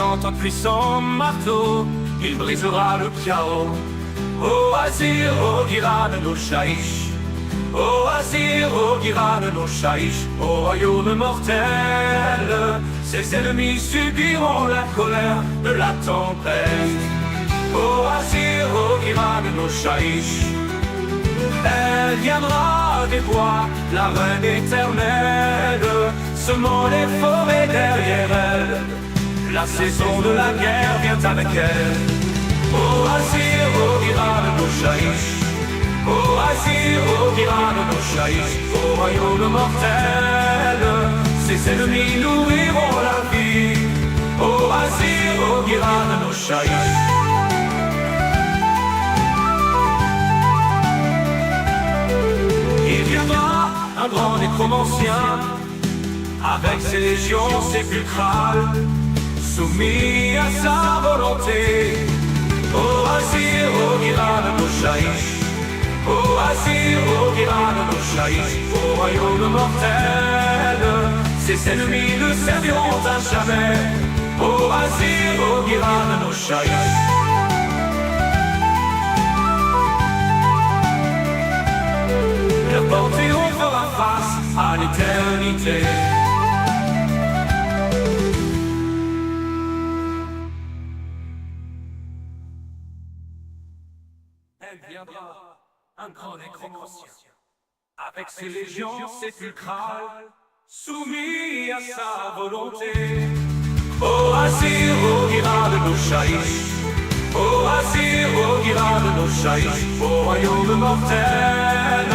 Portant un puissant marteau, il brisera le chaos. Ô Azir, ô Giran no Shaish, ô Azir, ô Giran no Shaish, ô royaume mortel, ses ennemis subiront la colère de la tempête. Ô Azir, ô Giran no Shaish, elle viendra des bois, la reine éternelle, semant les forêts derrière elle. La saison de la guerre vient avec elle. Ô Azir, ô Giran no Shaish, ô Azir, ô Giran no Shaish, au royaume mortel, ses ennemis nourriront la vie. Ô Azir, ô Giran no Shaish. Il viendra un grand nécromancien, avec ses légions sépulcrales, soumis à sa volonté. Ô Azir, ô Giran no Shaish, ô Azir, ô Giran no Shaish, au royaume mortel, ses ennemis le serviront à jamais. Ô Azir, ô Giran no Shaish. Le panthéon fera face à l'éternité. Elle viendra, un grand nécromancien, avec ses légions sépulcrales, soumis à sa volonté. Ô Azir, ô Giran no Shaish, ô Azir, ô Giran no Shaish, au royaume mortel,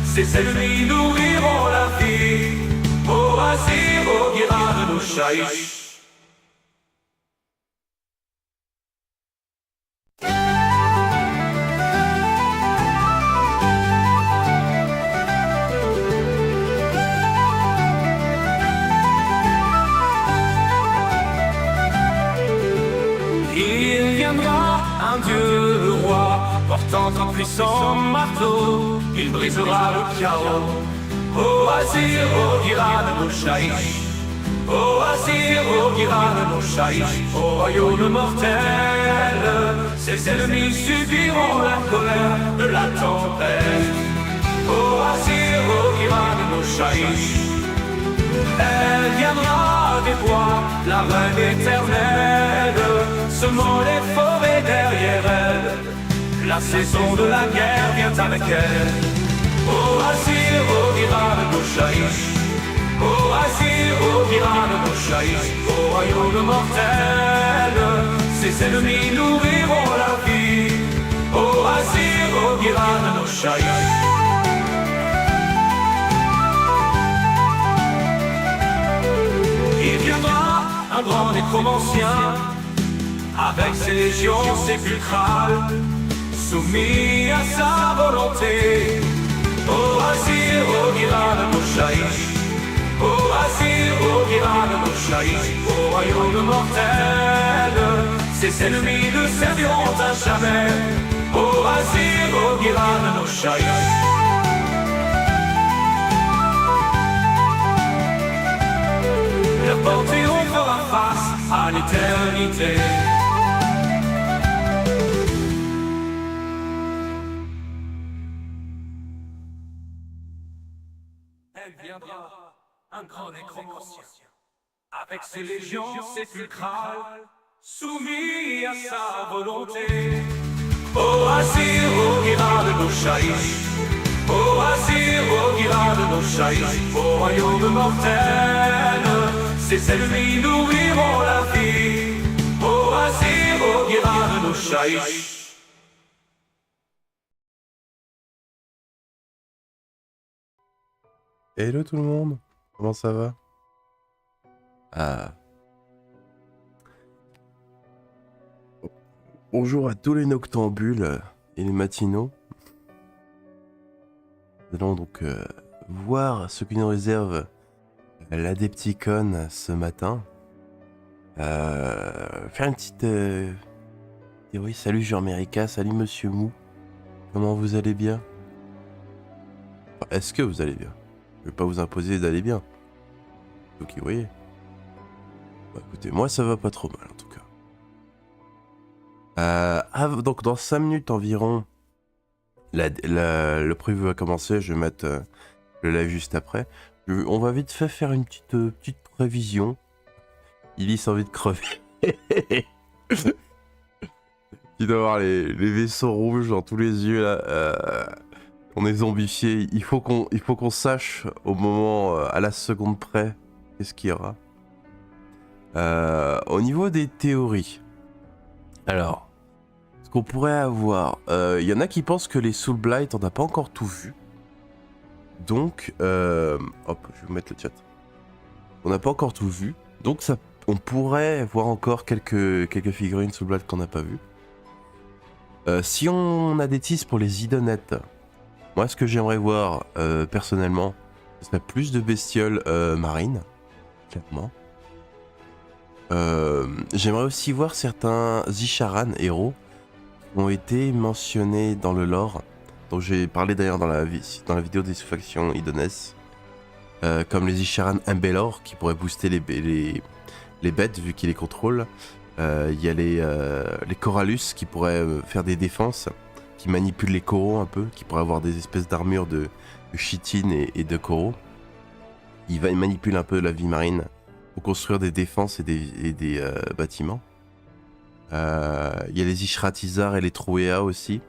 ses ennemis nourriront la vie. Ô Azir, ô Giran no Shaish. Il viendra un Dieu roi, portant un puissant marteau, il brisera le chaos. Ô Azir, ô Giran no Shaish, ô Azir, ô Giran no Shaish, au royaume mortel, ses ennemis subiront la colère de la tempête. Ô Azir, ô Giran no Shaish, elle viendra des bois, la reine éternelle, semant les forêts derrière elle. La saison de la guerre vient avec elle. Ô Azir, ô Giran no Shaish, ô Azir, ô Giran no Shaish, au royaume mortel, ses ennemis nourriront la vie. Ô Azir, ô Giran no Shaish. Il viendra un grand nécromancien, avec ses légions sépulcrales, soumis à sa volonté. Ô Azir, ô Giran no Shaish, ô Azir, ô Giran no Shaish, au royaume mortel, ses ennemis le serviront à jamais. Ô Azir, ô Giran no Shaish. Le panthéon fera face à l'éternité. Elle viendra, un grand nécromancien, avec ses légions sépulcrales, soumis à sa volonté. Ô Azir, ô Giran no Shaish, ô Azir, ô Giran no Shaish, au royaume mortel, ses ennemis nourriront la vie. Ô Azir, ô Giran no Shaish. Hello tout le monde, comment ça va? Ah. Bonjour à tous les noctambules et les matinaux. Nous allons donc voir ce que nous réserve l'Adepticon ce matin. Faire une petite... Et oui, salut Jean-Mérica, salut Monsieur Mou. Comment vous allez bien? Enfin, est-ce que vous allez bien? Je vais pas vous imposer d'aller bien. Ok, vous voyez. Bah, écoutez, moi ça va pas trop mal en tout cas. Donc dans 5 minutes environ, le preview va commencer. Je vais mettre le live juste après. On va vite fait faire une petite prévision. Illis a envie de crever. Il doit avoir les vaisseaux rouges dans tous les yeux là. On est zombifié. Il faut qu'on sache au moment, à la seconde près, qu'est-ce qu'il y aura. Au niveau des théories. Alors, ce qu'on pourrait avoir, il y en a qui pensent que les Soul Blight, on n'a pas encore tout vu. Donc, hop, je vais vous mettre le chat. On n'a pas encore tout vu, donc on pourrait voir encore quelques figurines Soul Blight qu'on n'a pas vues. Si on a des teases pour les idonettes, moi ce que j'aimerais voir personnellement, ce serait plus de bestioles marines, clairement. J'aimerais aussi voir certains Isharan héros qui ont été mentionnés dans le lore, dont j'ai parlé d'ailleurs dans la vidéo des sous-factions Idoness, comme les Isharan Imbelor qui pourraient booster les bêtes vu qu'ils les contrôlent. Il y a les Corallus qui pourraient faire des défenses, qui manipulent les coraux un peu, qui pourraient avoir des espèces d'armures de chitine et de coraux. Ils manipulent un peu la vie marine pour construire des défenses et des bâtiments. Il y a les Ishratizar et les Troea aussi,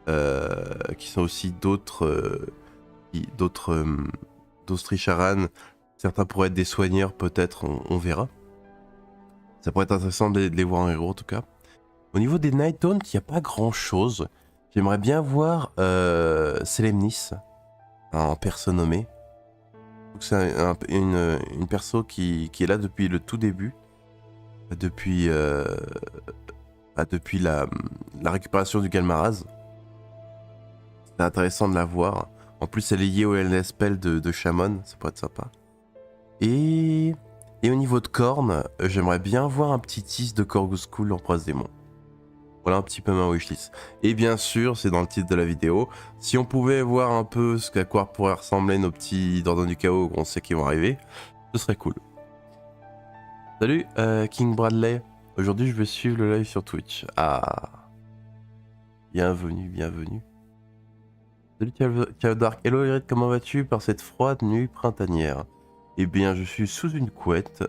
qui sont aussi d'autres Isharan. Certains pourraient être des soigneurs, peut-être, on verra. Ça pourrait être intéressant de les voir en héros en tout cas. Au niveau des Nightdawn, il n'y a pas grand chose. J'aimerais bien voir Selemnis en perso nommé. C'est une perso qui est là depuis le tout début. Depuis la récupération du Galmaraz. C'est intéressant de la voir. En plus, elle est liée au LS Spell de Shaman, ça pourrait être sympa. Et au niveau de Korn, j'aimerais bien voir un petit tease de Korgus School en Prince Démon. Voilà un petit peu ma wishlist. Et bien sûr, c'est dans le titre de la vidéo, si on pouvait voir un peu à quoi pourraient ressembler nos petits Dordons du Chaos qu'on sait qu'ils vont arriver, ce serait cool. Salut King Bradley, aujourd'hui je vais suivre le live sur Twitch. Ah, bienvenue. Salut Dark, hello Irid, comment vas-tu par cette froide nuit printanière? Eh bien, je suis sous une couette,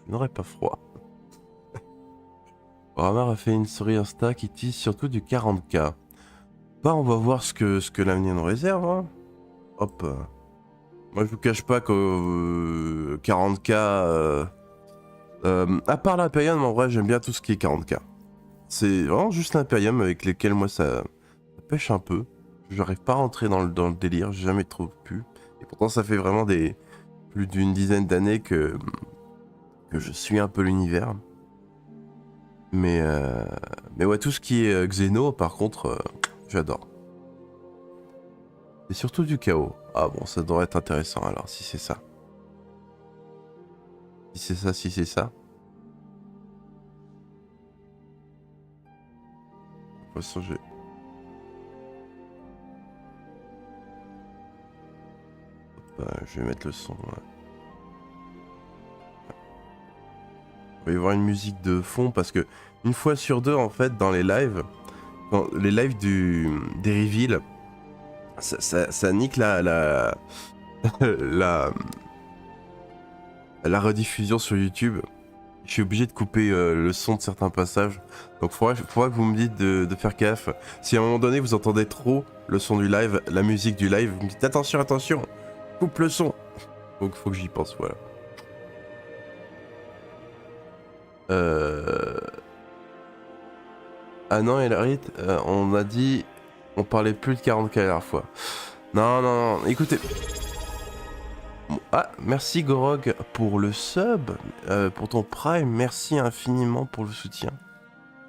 je n'aurai pas froid. Ramar a fait une story Insta qui tease surtout du 40K. Bah, on va voir ce que l'avenir nous réserve. Hein. Hop. Moi, je vous cache pas que 40K... à part l'Imperium, en vrai, j'aime bien tout ce qui est 40K. C'est vraiment juste l'Imperium avec lesquels moi ça pêche un peu. J'arrive pas à rentrer dans le délire, j'ai jamais trop pu. Et pourtant, ça fait vraiment plus d'une dizaine d'années que je suis un peu l'univers. Mais ouais, tout ce qui est Xeno, par contre, j'adore. Et surtout du chaos. Ah bon, ça devrait être intéressant alors, si c'est ça. Si c'est ça. De toute façon, je vais mettre le son. Ouais. Il va y avoir une musique de fond parce que une fois sur deux, en fait, dans les lives, les lives des reveals, ça nique la rediffusion sur YouTube. Je suis obligé de couper le son de certains passages. Donc faudra que vous me dites de faire gaffe. Si à un moment donné vous entendez trop le son du live, la musique du live, vous me dites attention, coupe le son. Donc faut que j'y pense, voilà. Ah non, Elarit, on a dit... On parlait plus de 40K la dernière fois. Non, écoutez... Ah, merci Gorog pour le sub, pour ton prime, merci infiniment pour le soutien.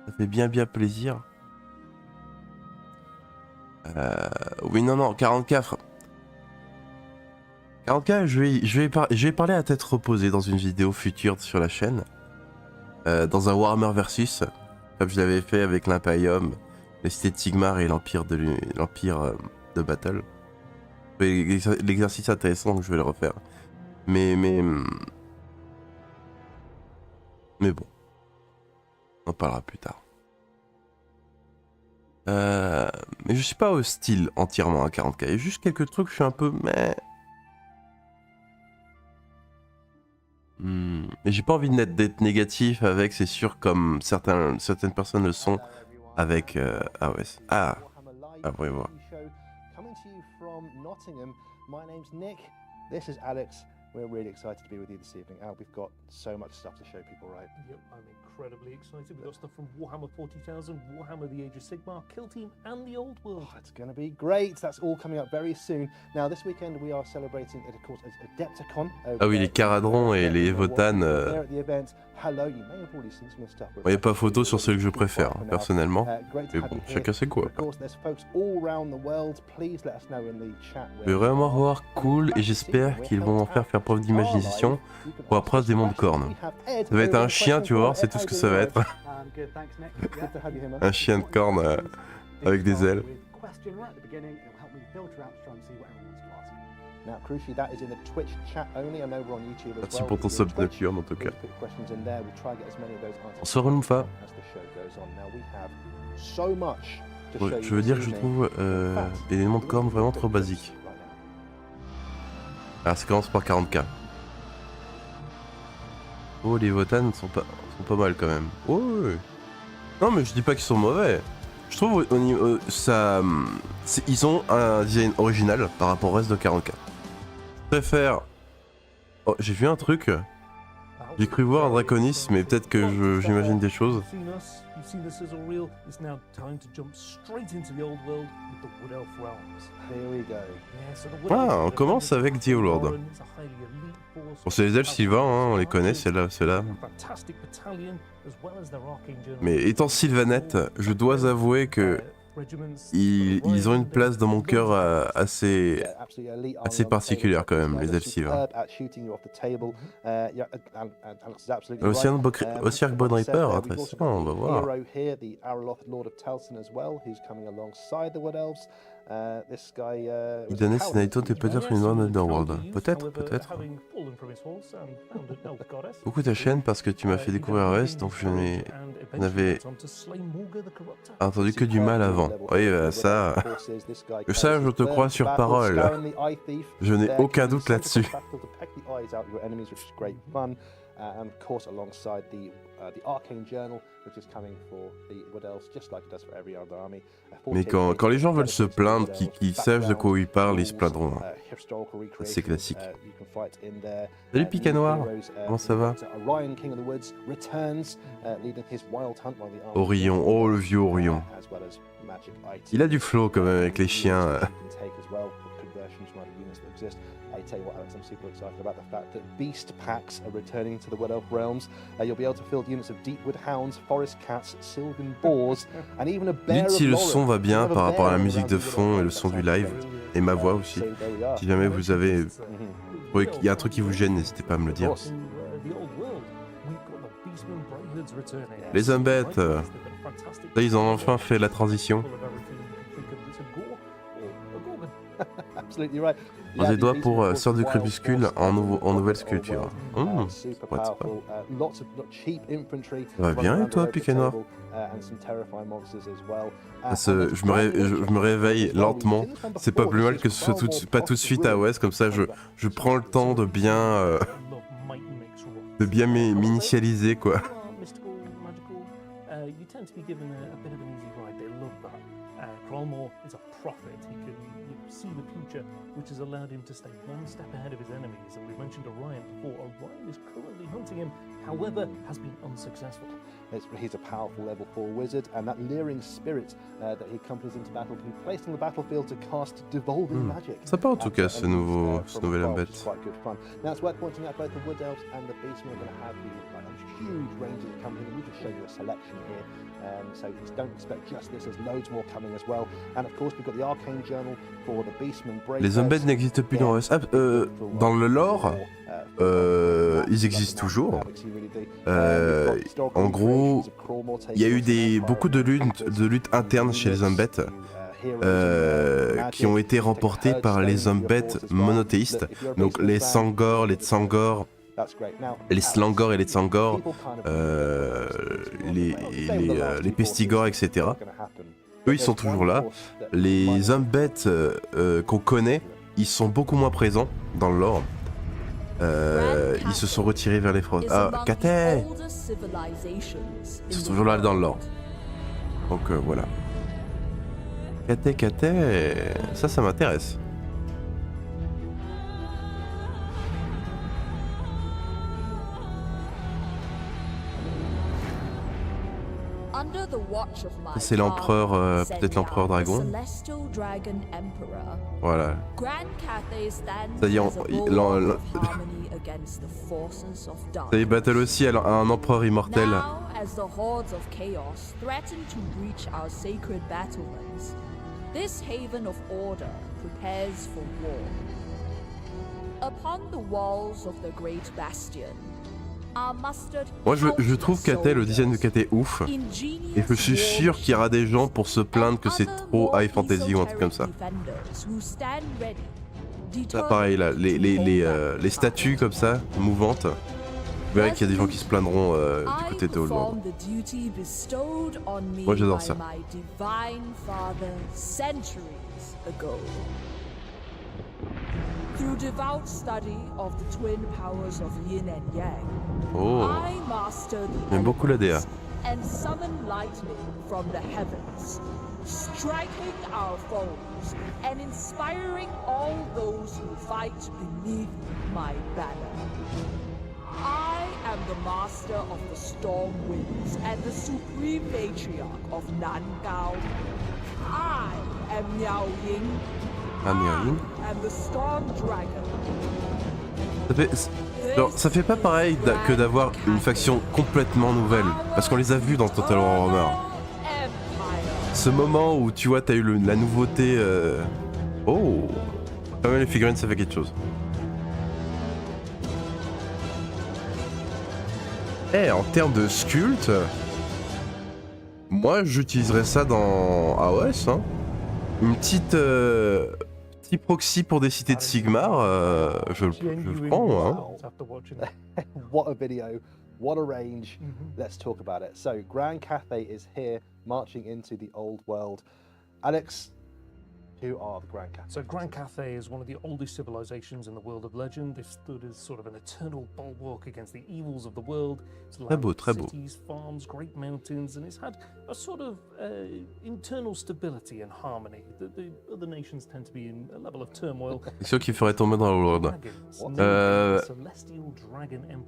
Ça fait bien plaisir. Oui, non, 40K. 40K, je vais parler à tête reposée dans une vidéo future sur la chaîne. Dans un Warhammer Versus, comme je l'avais fait avec l'Imperium, les cités de Sigmar et l'Empire de Battle. L'exercice intéressant, donc je vais le refaire. Mais bon, on en parlera plus tard. Mais je suis pas hostile entièrement à 40k. Il y a juste quelques trucs, je suis un peu... Mais j'ai pas envie d'être négatif avec, c'est sûr, comme certaines personnes le sont avec AOS. Ah, oui, voilà. We're really excited to be with you this evening. Al, we've got so much stuff to show people, right? Yep, I'm incredibly excited. We've got stuff from Warhammer 40,000, Warhammer the Age of Sigmar, Kill Team, and the Old World. Oh, it's going to be great. That's all coming up very soon. Now, this weekend we are celebrating it, of course, as Adepticon. Ah oui, les Caradrons et les Votann. Il n'y a pas photo sur ceux que je préfère, personnellement. Mais bon, chacun sait quoi. Je vais vraiment voir cool et j'espère qu'ils vont en faire preuve d'imagination pour après des mondes cornes. Ça va être un chien, tu vois, c'est tout ce que ça va être. Un chien de corne avec des ailes. Merci pour ton sub nocturne en tout cas. Bonsoir Lumfa. Ouais, je veux dire que je trouve les éléments de corne vraiment trop basiques. Alors ça commence par 40k. Oh, les Votann sont pas mal quand même. Oh, ouais. Non mais je dis pas qu'ils sont mauvais. Je trouve au niveau, ils ont un design original par rapport au reste de 40k. Je préfère... Oh, j'ai vu un truc. J'ai cru voir un Draconis, mais peut-être que j'imagine des choses. Ah, on commence avec The Lord. Bon, c'est les elfes Sylvains, hein, on les connaît, ceux-là. Mais étant Sylvanette, je dois avouer que ils ont une place dans mon cœur assez particulière quand même, les elfes Sylvains. Ossiark Bone Reaper, intéressant, on va voir. Idanes Naito est peut-être une bonne Underworld. Peut-être. Beaucoup ta chaîne parce que tu m'as fait découvrir OS, donc je n'avais entendu que du mal avant. Oui, ça, je te crois sur parole. Je n'ai aucun doute là-dessus. Mais quand les gens veulent se plaindre, qu'ils savent de quoi ils parlent, ils se plaindront. C'est classique. Salut Pica Noir, comment ça va? Orion, oh le vieux Orion. Il a du flow quand même avec les chiens. I tell you what, Alex, I'm super excited about the fact that Beast Packs are returning to the Wood Elf realms. You'll be able to field units of Deepwood Hounds, Forest Cats, Sylvan Boars, and even a Bear of Dites si le son va bien par rapport à la musique de fond et le son du live, et ma voix aussi. Si jamais vous avez... Il y a un truc qui vous gêne, n'hésitez pas à me le dire. Les Umbeth, là ils ont enfin fait la transition. On les doigts pour Sœur du Crépuscule en nouvelle sculpture. Ça va bien et toi, Piquet Noir? Je me réveille lentement. C'est pas plus mal que ce soit pas tout de suite à OS, comme ça je prends le temps de bien m'initialiser quoi. See the future, which has allowed him to stay one step ahead of his enemies. And we mentioned Orion before. Orion is currently hunting him, however, has been unsuccessful. He's a powerful level 4 wizard, and that leering spirit that he accompanies into battle can be placed on the battlefield to cast devolving magic. Sympa en tout cas ce nouvel Umbeth. Now it's worth pointing out both the Wood Elves and the Beastmen are going to have the huge ranges that come in. We just show you a selection here. So don't expect just this, there's loads more coming as well. And of course we've got the Arcane Journal for the Beastmen. Les Umbeth n'existent plus dans OS. Dans le lore, ils existent toujours. En gros, il y a eu beaucoup de luttes internes chez les Umbeth qui ont été remportées par les Umbeth monothéistes. Donc les Sangor, les Tsangor, les Slangor et les Tsangor, les Pestigor, etc. Eux, ils sont toujours là. Les hommes bêtes qu'on connaît, ils sont beaucoup moins présents dans le lore. Ils se sont retirés vers les frosts. Ah, Cathay! Ils sont toujours là dans le lore. Donc voilà. Cathay, ça m'intéresse. C'est l'empereur, peut-être l'empereur dragon. Voilà. Ça y est, ça y est, battle aussi à un empereur immortel. This haven of order prepares for war. Upon the walls of the great bastion are mustered Moi je trouve Cathay, le design de Cathay ouf. Et je suis sûr qu'il y aura des gens pour se plaindre que c'est trop high fantasy ou un truc comme ça. Ça pareil là, les statues comme ça, mouvantes. Vous verrez qu'il y a des gens qui se plaindront du côté de Old World. Moi j'adore ça. Through devout study of the twin powers of yin and yang, Oh, I mastered j'aime beaucoup la DA. and summoned lightning from the heavens, striking our foes and inspiring all those who fight beneath my banner. I am the master of the storm winds and the supreme matriarch of Nangao. I am Miao Ying. Ah, Miao Ying. I am the storm dragon. Ça fait pas pareil que d'avoir une faction complètement nouvelle. Parce qu'on les a vus dans Total War Warhammer. Ce moment où tu vois, t'as eu la nouveauté. Oh! Quand même, les figurines, ça fait quelque chose. En termes de sculpte, moi j'utiliserais ça dans AOS. Hein. Une petite petit proxy pour des cités de Sigmar, je le prends. Hein. What a video, what a range. Let's talk about it. So, Grand Cathay is here, marching into the old world. Alex, who are the Grand Cathay? So Grand Cathay is one of the oldest civilizations in the world of legend. They've stood as sort of an eternal bulwark against the evils of the world. It's Très beau, très beau. cities, farms, great mountains, and it's had a sort of internal stability and harmony. The other nations tend to be in a level of turmoil. C'est sûr qu'il ferait tomber dans le world.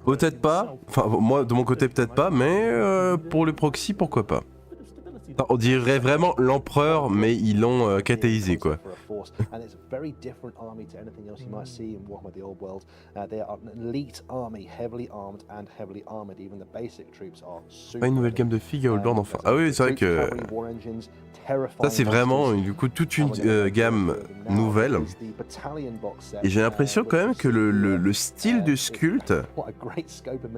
Peut-être pas. Enfin, moi de mon côté peut-être pas, mais pour les proxys pourquoi pas. Enfin, on dirait vraiment l'empereur, mais ils l'ont cathaysé quoi. And it's a very different army to anything else you might see in Warhammer the Old World. They are an elite army, heavily armed and heavily armored. Even the basic troops are super. Pas une nouvelle gamme de figures Old World enfin. Ah oui, c'est vrai que ça c'est vraiment du coup toute une gamme nouvelle. Et j'ai l'impression quand même que le style du sculpte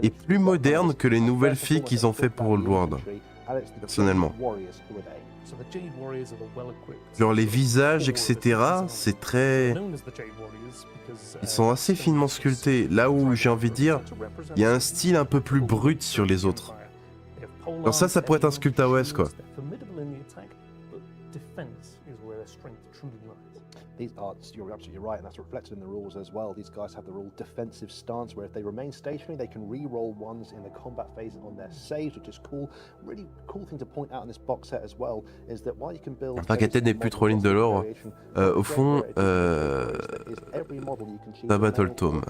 est plus moderne que les nouvelles filles qu'ils ont fait pour Old World. Personnellement. Genre les visages, etc., c'est très... Ils sont assez finement sculptés. Là où j'ai envie de dire, il y a un style un peu plus brut sur les autres. Alors ça pourrait être un sculpte AOS quoi. These are, you're absolutely right, and that's reflected in the rules as well. These guys have the rule defensive stance, where if they remain stationary, they can re-roll ones in the combat phase on their saves, which is cool. Really cool thing to point out in this box set as well is that while you can build. Enfin, Cathay n'est plus trop ligne de l'or. Au fond, la Battle Tome.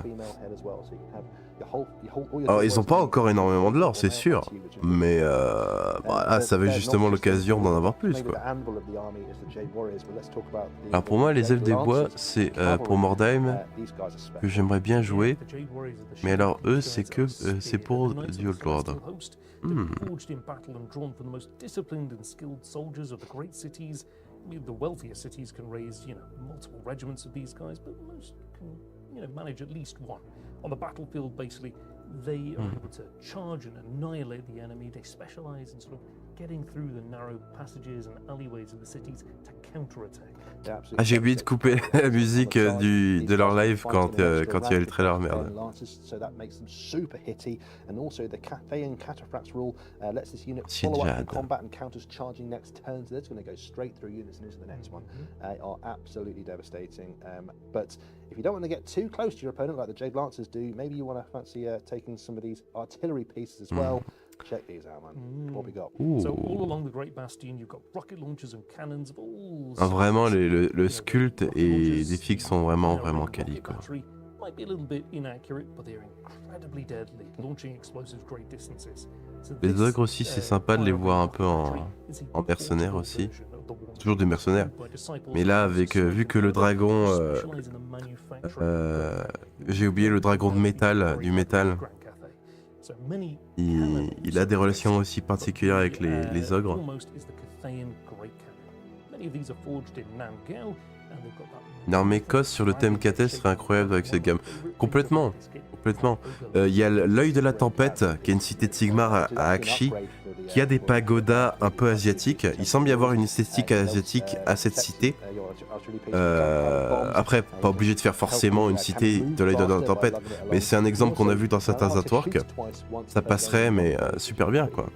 Alors, ils ont pas encore énormément de l'or, c'est sûr, mais bah, ça avait justement l'occasion d'en avoir plus quoi. Alors pour moi, les elfes des bois, c'est pour Mordheim que j'aimerais bien jouer, mais alors eux, c'est que c'est pour du Old World. The wealthier cities can raise, multiple regiments of these guys, but most can, manage at least one. On the battlefield, basically, they are able to charge and annihilate the enemy. They specialize in sort of getting through the narrow passages and alleyways of the cities to counterattack. Ah, j'ai oublié de couper la musique de leur live quand il y a le trailer, merde. So that makes them super hitty, and also the Cathayan Cataphracts rule lets this unit C'est follow up Jad. in combat and counters charging next turn, so that's going to go straight through units and into the next one. Are absolutely devastating. But if you don't want to get too close to your opponent like the Jade Lancers do, maybe you want to fancy taking some of these artillery pieces as well. Check these out, man. What we got? So all along the Great Bastion, you've got rocket launchers and cannons of all Ah, vraiment, sizes. le sculpt et les fixes sont vraiment quali, quoi. Might be a little bit inaccurate, but they're incredibly deadly, launching explosives great distances. So Les this, ogres aussi, c'est sympa de les voir un peu en mercenaires aussi. Toujours des mercenaires. Mais là, avec vu que le dragon, j'ai oublié le dragon de métal, du métal, il a des relations aussi particulières avec les ogres. Une armée cosse sur le thème KT serait incroyable avec cette gamme. Complètement. Il y a l'œil de la tempête, qui est une cité de Sigmar à Akshi, qui a des pagodas un peu asiatiques. Il semble y avoir une esthétique asiatique à cette cité. Après, pas obligé de faire forcément une cité de l'œil de la tempête, mais c'est un exemple qu'on a vu dans certains artworks. Ça passerait, mais super bien, quoi.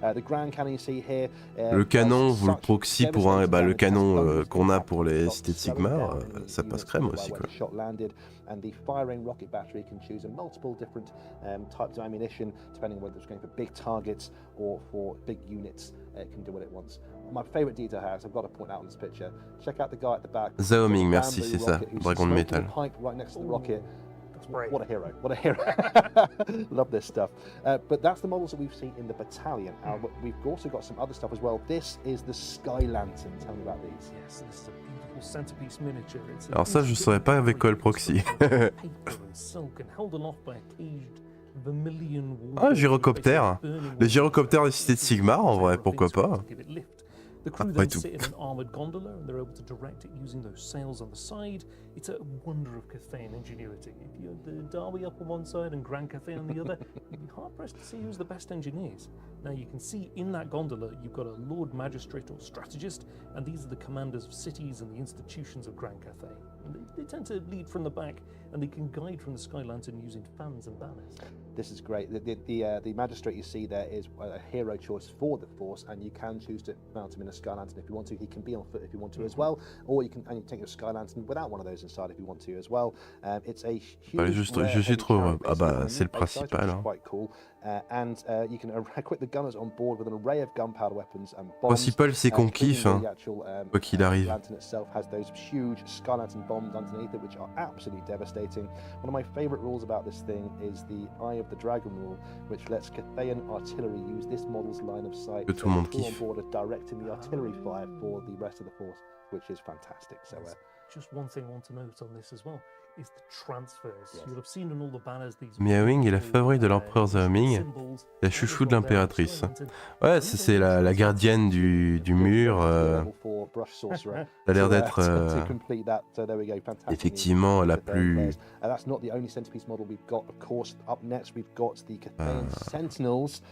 Le canon, vous le proxy pour le canon qu'on a pour les cités de Sigmar, ça passe crème aussi, quoi. And the firing rocket battery can choose a multiple different types of ammunition, depending on whether it's going for big targets or for big units. It can do what it wants. My favorite detail here, I've got to point out in this picture. Check out the guy at the back. Zaoming, merci, c'est ça, dragon de métal. Right next to the rocket. What a hero, what a hero. Love this stuff. But that's the models that we've seen in the battalion. But we've also got some other stuff as well. This is the Sky Lantern. Tell me about these. Yes, this is a beautiful centerpiece miniature. It's Alors ça, je saurais pas avec quoi le proxy. Ah, gyrocoptère. Les gyrocoptères des cités de Sigmar, en vrai, pourquoi pas. The crew Après then tout. sit in an armoured gondola and they're able to direct it using those sails on the side. It's a wonder of Cathayan ingenuity. If you had the Derby up on one side and Grand Cathay on the other, you'd be hard-pressed to see who's the best engineers. Now you can see in that gondola you've got a Lord Magistrate or Strategist, and these are the commanders of cities and the institutions of Grand Cathay. And they tend to lead from the back, and they can guide from the Sky Lantern using fans and banners. This is great. The Magistrate you see there is a hero choice for the Force, and you can choose to mount him in a Sky Lantern if you want to. He can be on foot if you want to as well, or you can take your Sky Lantern without one of those inside if you want to as well. It's a huge. Je suis trop heureux. Ah bah, c'est le principal. Hein. Quite cool. And you can equip the gunners on board with an array of gunpowder weapons and bombs. Principal, c'est qu'on kiffe, hein, quoi qu'il arrive. The lantern itself has those huge Sky Lantern bombs underneath it, which are absolutely devastating. One of my favourite rules about this thing is the Eye of the Dragon rule, which lets Cathayan artillery use this model's line of sight. Que tout le monde on kiffe. board are directing the artillery fire for the rest of the force, which is fantastic. So. Just one thing I want to note on this as well is the transfers. You'll have seen on all the banners these Miaowing est la favorite de l'empereur Zaoming, la chouchou de l'impératrice. Ouais, c'est la gardienne du mur. Ça a l'air d'être effectivement la plus. That's not the only centerpiece model we've got. Of course, up next we've got the Cathayan Sentinels.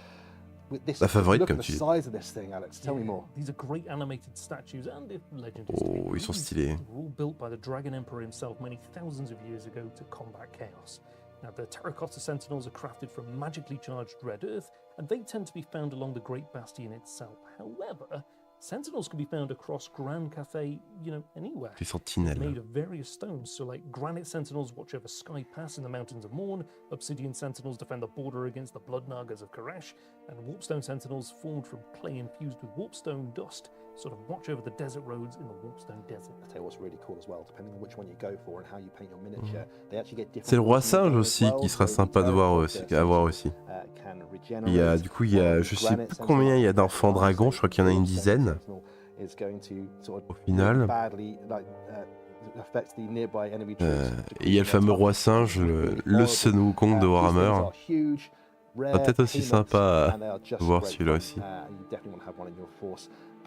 La favorite, comme tu dis. These are great animated statues, and if legend is to be Oh, ils sont believed, stylés. they were all built by the Dragon Emperor himself many thousands of years ago to combat chaos. Now, the Terracotta Sentinels are crafted from magically charged red earth, and they tend to be found along the Great Bastion itself. However, Sentinels can be found across Grand Cathay, anywhere. Les sentinelles. Made of various stones, so like granite sentinels watch over Sky Pass in the Mountains of Morn, obsidian sentinels defend the border against the Blood Nagas of Koresh, and warpstone sentinels formed from clay infused with warpstone dust sort of watch over the desert roads in the warpstone desert. I'll tell you what's really cool as well, depending on which one you go for and how you paint your miniature, they actually get different. C'est le roi singe aussi qui sera sympa de voir aussi, à voir aussi. Il y a, du coup, je sais plus combien il y a d'enfants dragons, je crois qu'il y en a une dizaine. Au final. Et il y a le fameux roi singe, le Sun Wukong de Warhammer. Ça va peut-être aussi sympa à voir celui-là aussi.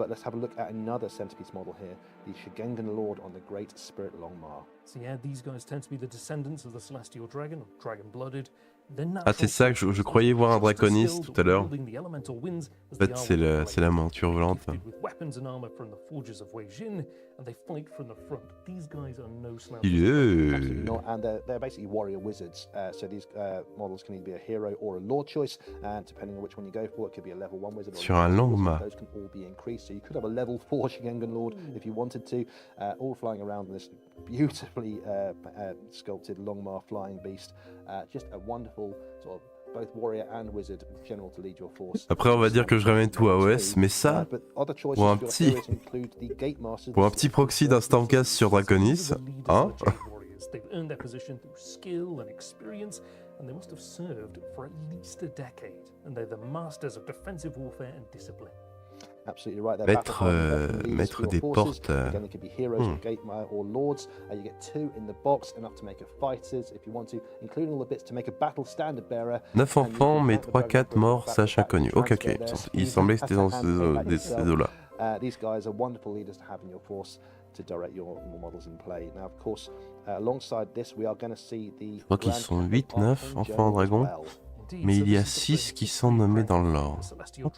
but let's have a look at another centerpiece model here, the Shigengan Lord on the Great Spirit Longmar. So yeah, these guys tend to be the descendants of the Celestial Dragon, or Dragon-blooded. Ah, c'est ça que je croyais voir un Draconis tout à l'heure. En fait, c'est la monture volante. Il est... Absolutely not, and they're basically warrior wizards. So these models can either be a hero or a lord choice, and depending on which one you go for, it could be a level 1 wizard or Sur un Longmar. Those can all be increased, so you could have a level 4 Shigengan Lord if you wanted to, all flying around in this beautifully sculpted Longmar flying beast. Just a wonderful sort of both warrior and wizard general to lead your force. Après, on va dire que je ramène tout à OS, mais ça, pour un petit proxy d'un Stormcast sur Draconis, hein? They've earned their position through skill and experience, and they must have served for at least a decade. And they're the masters of defensive warfare and discipline. Absolutely right. Maître des portes. Again, they could be heroes or gate or lords. You get 2 in the box, enough to make a fighters if you want to, including all the bits to make a battle standard bearer. 9 enfants, mais 3-4 morts, sache inconnu. Ok. Il semblait que c'était dans ces eaux-là. These guys are wonderful leaders to have in your force to direct your models in play. Now, of course, alongside this, we are going to see the. Je crois qu'ils sont 8-9 enfants dragons. Mais il y a 6 qui sont nommés dans le lore.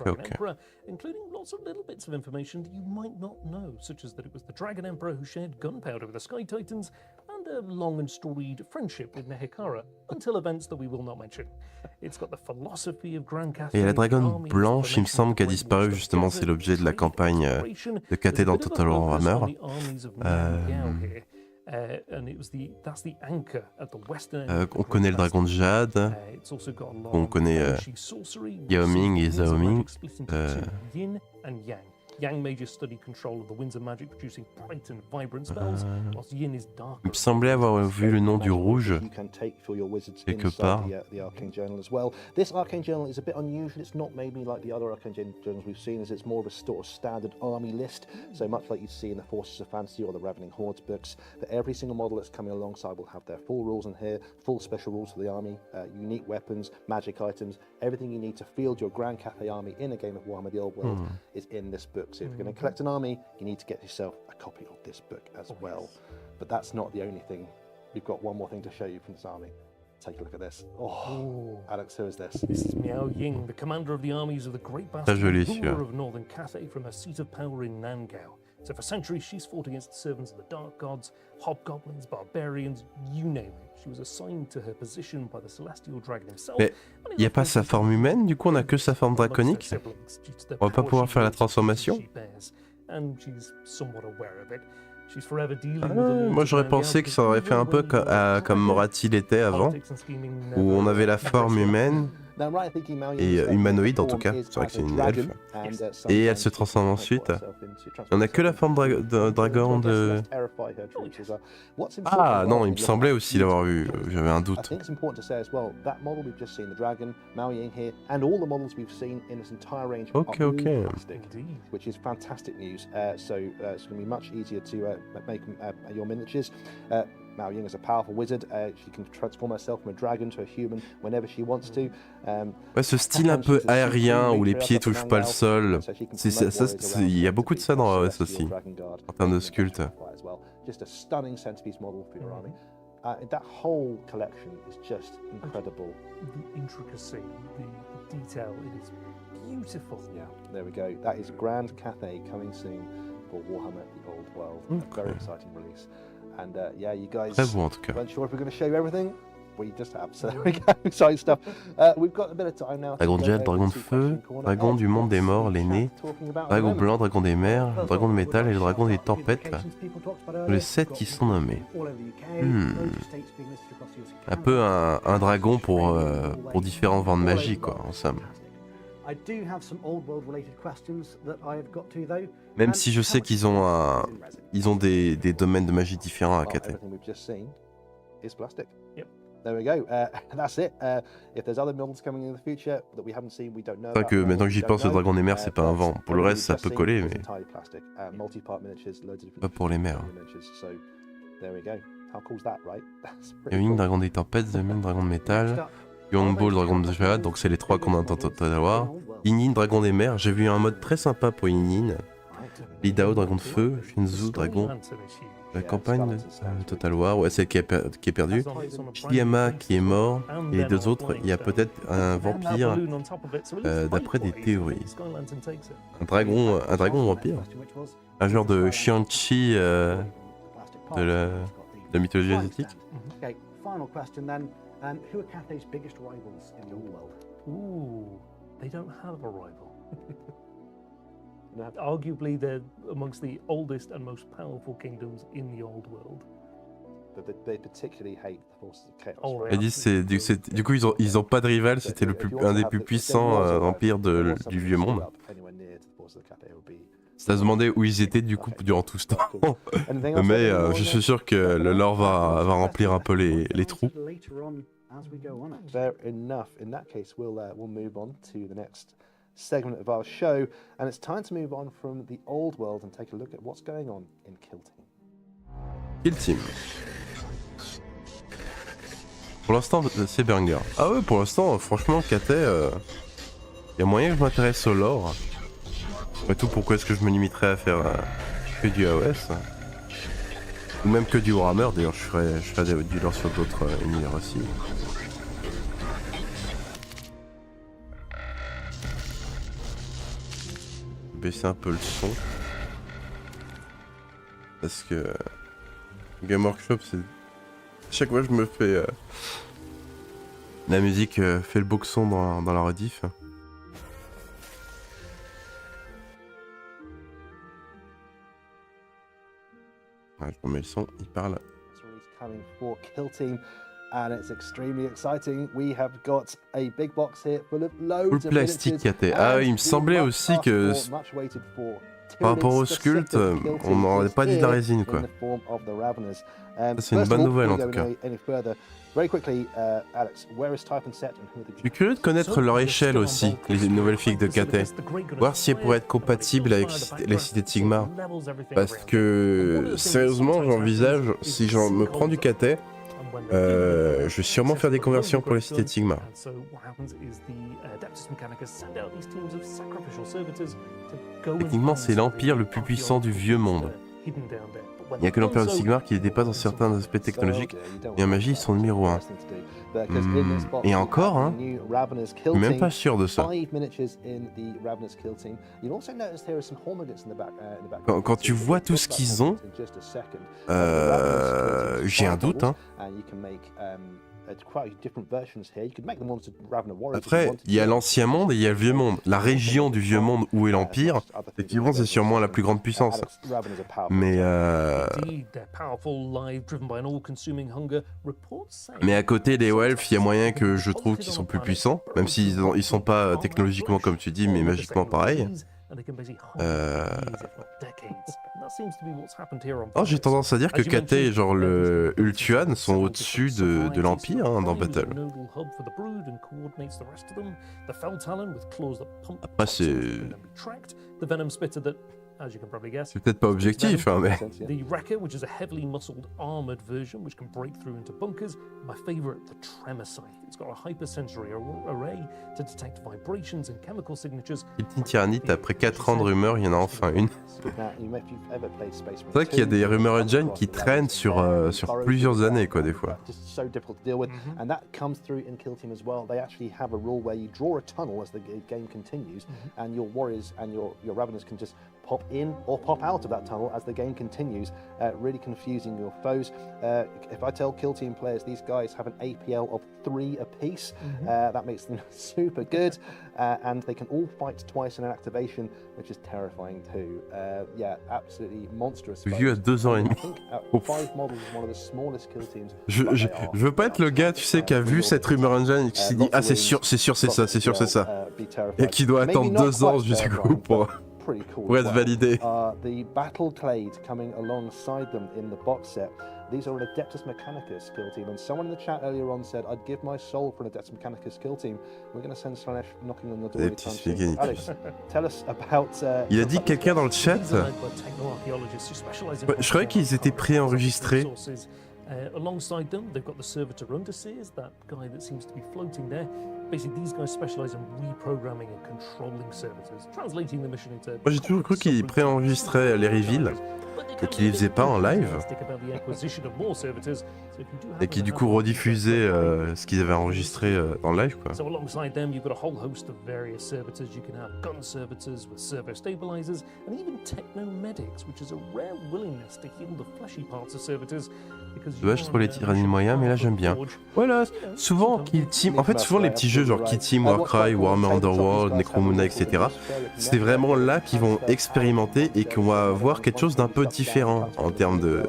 Ok. Including lots of little bits of information that you might not know, such as that it was the Dragon Emperor who shared gunpowder with the Sky Titans, and a long and storied friendship with Nehekara, until events that we will not mention. It's got the philosophy of Grand Cathay. Et la dragonne blanche, il me semble qu'elle a disparu, justement, c'est l'objet de la campagne de Cathay dans Total Warhammer. On connaît le dragon de Jade, on connaît Yao Ming et Zhao Ming. Yang Major studied control of the winds of magic, producing bright and vibrant spells, whilst Yin is darker. Il me semblait avoir vu le nom du rouge quelque part. The Arcane Journal as well. This Arcane Journal is a bit unusual. It's not maybe like the other Arcane Journals we've seen, as it's more of a sort of standard army list. So much like you see in the Forces of Fantasy or the Ravening Hordes books. But every single model that's coming alongside will have their full rules in here, full special rules for the army, unique weapons, magic items, everything you need to field your Grand Cathay army in a game of Warhammer: The Old World is in this book. So if you're going to collect an army, you need to get yourself a copy of this book as well. But that's not the only thing. We've got one more thing to show you from this army. Take a look at this. Oh, Alex, who is this? This is Miao Ying, the commander of the armies of the Great Bastion, ruler of northern Cathay from her seat of power in Nangao. So for centuries, she's fought against the servants of the Dark Gods, hobgoblins, barbarians, you name it. She was assigned to her position by the Celestial Dragon himself. Mais il n'y a pas sa forme humaine, du coup on a que sa forme draconique. On va pas pouvoir faire la transformation. Moi j'aurais pensé que ça aurait fait un peu comme Morathi l'était avant, où on avait la forme humaine et humanoïde en tout cas, c'est vrai que c'est une elfe, et elle se transforme ensuite. On a que la forme de dragon de... Ah non, il me semblait aussi l'avoir vu, j'avais un doute. Ok. Which is fantastic news. So it's going to be much easier to make your miniatures. Miao Ying is a powerful wizard. She can transform herself from a dragon to a human whenever she wants to. Ouais, ce style un peu aérien où les pieds touchent pas le sol, il y a beaucoup de ça dans OS aussi, en termes de sculpte. Just a stunning centerpiece model for your army. That whole collection is just incredible. The intricacy, the detail, it is beautiful. Yeah, there we go. That is Grand Cathay coming soon for Warhammer: The Old World. A very exciting release. And yeah, you guys weren't sure if we're going to show you everything. We just have, so there we go. Exciting stuff. We've got a bit of time now. Dragon de Jade, dragon de feu, dragon du monde des morts, l'aîné, dragon blanc, dragon des mers, dragon de métal et le dragon des tempêtes. Les 7 qui sont nommés. Un peu un dragon pour différents vents de magie, quoi, en somme. Même si je sais qu'ils ont des domaines de magie différents à Cathay. There we go. That's it. If there's other models coming in the future that we haven't seen, we don't know. C'est vrai que maintenant que j'y pense, le dragon des mers, c'est pas un vent. Pour le reste, ça peut coller, mais pas pour les mers. There we go. How cool's that, right? Ying, dragon des tempêtes, Zaming, dragon de métal, Yongball, dragon de jade, donc c'est les 3 qu'on a tenté d'avoir. Yin, dragon des mers, j'ai vu un mode très sympa pour Yin. Lidao, dragon de feu, Shinzu, dragon. La campagne de Total War, ouais, celle qui est perdue. Shiyama qui est mort. Et les deux autres, il y a peut-être un vampire, d'après des théories. Un dragon vampire. Un genre de Xianqi de la mythologie asiatique. Okay, final question then. Who are Cathay's biggest rivals in the old world? Ooh, they don't have a rival. No. Arguably, they're amongst the oldest and most powerful kingdoms in the old world. But they particularly hate the forces of chaos. Oh, Elle dit du coup ils ont pas de rival, c'était un des plus puissants empires du vieux monde. Ça se demandait où ils étaient du coup durant tout ce temps. Mais je suis sûr que le lore va remplir un peu les trous. Fair enough. In that case, we'll move on to the next segment of our show, and it's time to move on from the old world and take a look at what's going on in Kill Team. Kill Team. Pour l'instant, c'est Burger. Ah ouais, pour l'instant, franchement, Cathay, y a moyen que je m'intéresse au lore. Après tout, pourquoi est-ce que je me limiterais à faire que du AOS ou même que du Warhammer. D'ailleurs, je ferai du lore sur d'autres univers aussi. Baisser un peu le son parce que Game Workshop, c'est chaque fois que je me fais la musique fait le boxon dans la rediff. Ouais, je remets le son, il parle. Coming for Kill Team, and it's extremely exciting. We have got a big box here full of loads Full of plastique miniatures, Cathay. Ah, il me and semblait the aussi much que asked for, much waited for par rapport au Tyranid sculpte, specific Kill on Team n'aurait is pas dit de la here résine in quoi. the form of the Raveners. Ça, c'est une First bonne of all, nouvelle en before tout we cas. go any further, very quickly, Alex, where is Type and Set and who are the Je suis curieux de connaître leur échelle aussi, les nouvelles figues de Cathay. Voir si elles pourraient être compatibles avec les cités de Sigmar. Parce que sérieusement, j'envisage, si j'en me prends du Cathay, je vais sûrement faire des conversions pour les cités de Sigmar. Techniquement, c'est l'empire le plus puissant du vieux monde. Il n'y a que l'Empire de Sigmar qui les dépasse dans certains aspects technologiques, et en magie, ils sont numéro 1. Et encore, hein, je suis même pas sûr de ça. Quand tu vois tout ce qu'ils ont, j'ai un doute, hein. Après, il y a l'ancien monde et il y a le vieux monde. La région du vieux monde où est l'Empire, effectivement, c'est sûrement la plus grande puissance. Mais à côté des Elfes, il y a moyen que je trouve qu'ils sont plus puissants, même s'ils ils sont pas technologiquement comme tu dis, mais magiquement pareil. Oh, j'ai tendance à dire que Cathay et genre le Ultuan sont au-dessus de l'Empire hein, dans Battle. Après c'est peut-être pas objectif, hein, mais... The Wrecker, which is a heavily muscled armored version which can break through into bunkers. My favorite, the Tremor Scythe. It's got a hypersensory array to detect vibrations and chemical signatures. Petite Tyrannite, après 4 ans de rumeurs, il y en a enfin une. C'est vrai qu'il y a des rumeurs engine qui traînent sur plusieurs années, quoi, des fois. And that comes through in Kill Team as well. They actually have a rule where you draw a tunnel as the game continues, and your warriors and your Raveners can just pop in or pop out of that tunnel as the game continues, really confusing your foes. If I tell Kill Team players these guys have an APL of 3 apiece, that makes them super good, and they can all fight twice in an activation, which is terrifying too. Yeah, absolutely monstrous. Vu à 2 ans et demi. Je veux pas être le gars, tu sais, qui a vu cette rumeur engine et qui s'est dit ah c'est sûr c'est ça, et qui doit attendre 2 ans jusqu'au pour être validé. The Battle Clade coming alongside them in the box set. These are an Adeptus Mechanicus kill team, and someone in the chat earlier on said, I'd give my soul for an Adeptus Mechanicus kill team. We're going to send Slanesh knocking on the door anytime soon. Alex, tell us about... Il a dit quelqu'un dans le chat. Je croyais qu'ils étaient préenregistrés. Alongside them, they've got the servitor Underseers, that guy that seems to be floating there. Basically, these guys specialize in reprogramming and controlling servitors, translating the mission into. Moi j'ai toujours cru qu'ils préenregistraient les reveals et qu'ils les faisaient pas en live et qui du coup rediffusaient ce qu'ils avaient enregistré en live quoi. So alongside them, you've got a whole host of various servitors. You can have gun servitors with servo stabilizers, and even technomedics, which is a rare willingness to heal the fleshy parts of servitors. Dommage, je trouve les tyrannies moyens, mais là j'aime bien. Voilà, souvent Kill Team, en fait souvent les petits jeux genre Kill Team, Warcry, Warhammer Underworld, Necromuna, etc. C'est vraiment là qu'ils vont expérimenter et qu'on va voir quelque chose d'un peu différent en termes de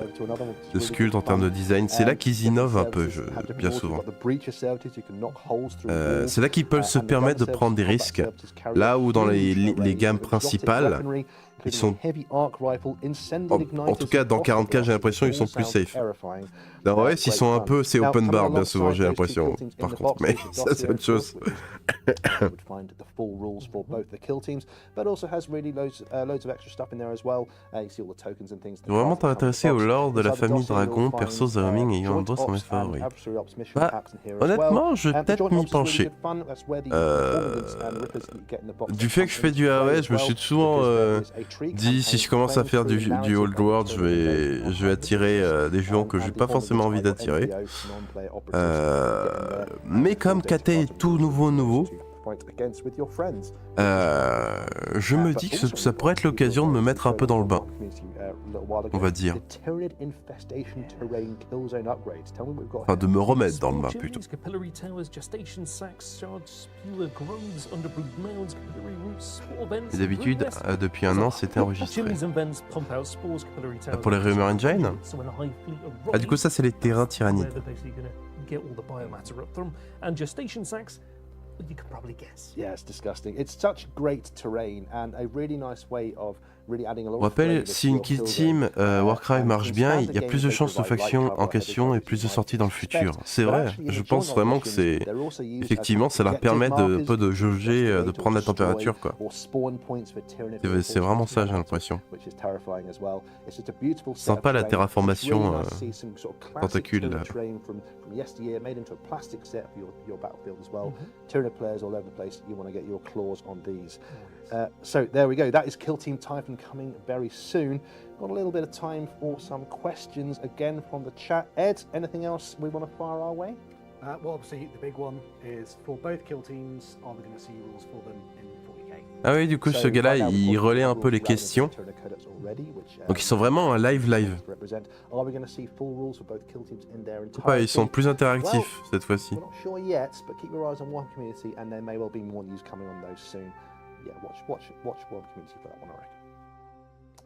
sculpte, en termes de design. C'est là qu'ils innovent un peu, bien souvent. C'est là qu'ils peuvent se permettre de prendre des risques. Là où dans les gammes principales, ils sont... En tout cas, dans 40K, j'ai l'impression qu'ils sont plus safe. Dans OS, ils sont un peu... C'est open bar, bien souvent, j'ai l'impression. Par contre, mais ça, c'est autre chose. Vraiment t'intéresser au lore de la famille Dragon, perso Zaoming et Young Boss en mes favoris. Bah, honnêtement, je vais peut-être m'y pencher. Du fait que je fais du AOS, je me suis souvent dit si je commence à faire du Old World, je vais attirer des joueurs que j'ai pas forcément envie d'attirer. Mais comme KT est tout nouveau, je me dis que ça pourrait être l'occasion de me mettre un peu dans le bain, on va dire. Enfin, de me remettre dans le bain plutôt. Et d'habitude, depuis un an, c'était enregistré. Pour les Rumor Engine. Ah, du coup, ça, c'est les terrains tyranniques. You can probably guess. Yeah, it's disgusting. It's such great terrain and a really nice way of really adding a lot On of flavor rappelle, si une kill team Warcry marche bien, il y a plus de chances de faction en question et plus de sorties dans le futur. C'est vrai, je pense vraiment que c'est... Effectivement, ça leur permet de peu de jauger, de prendre la température, quoi. C'est vraiment ça, j'ai l'impression. Sympa la terraformation tentacule, là. Players all over the place, you want to get your claws on these. So there we go, that is Kill Team Typhon coming very soon. Got a little bit of time for some questions again from the chat. Ed, anything else we want to fire our way? Well, obviously the big one is for both kill teams, are we going to see rules for them in 40k? Ah oui, du coup, ce gars-là, il relaie un peu les questions. Donc ils sont vraiment un live. Ouais, ils sont plus interactifs cette fois-ci.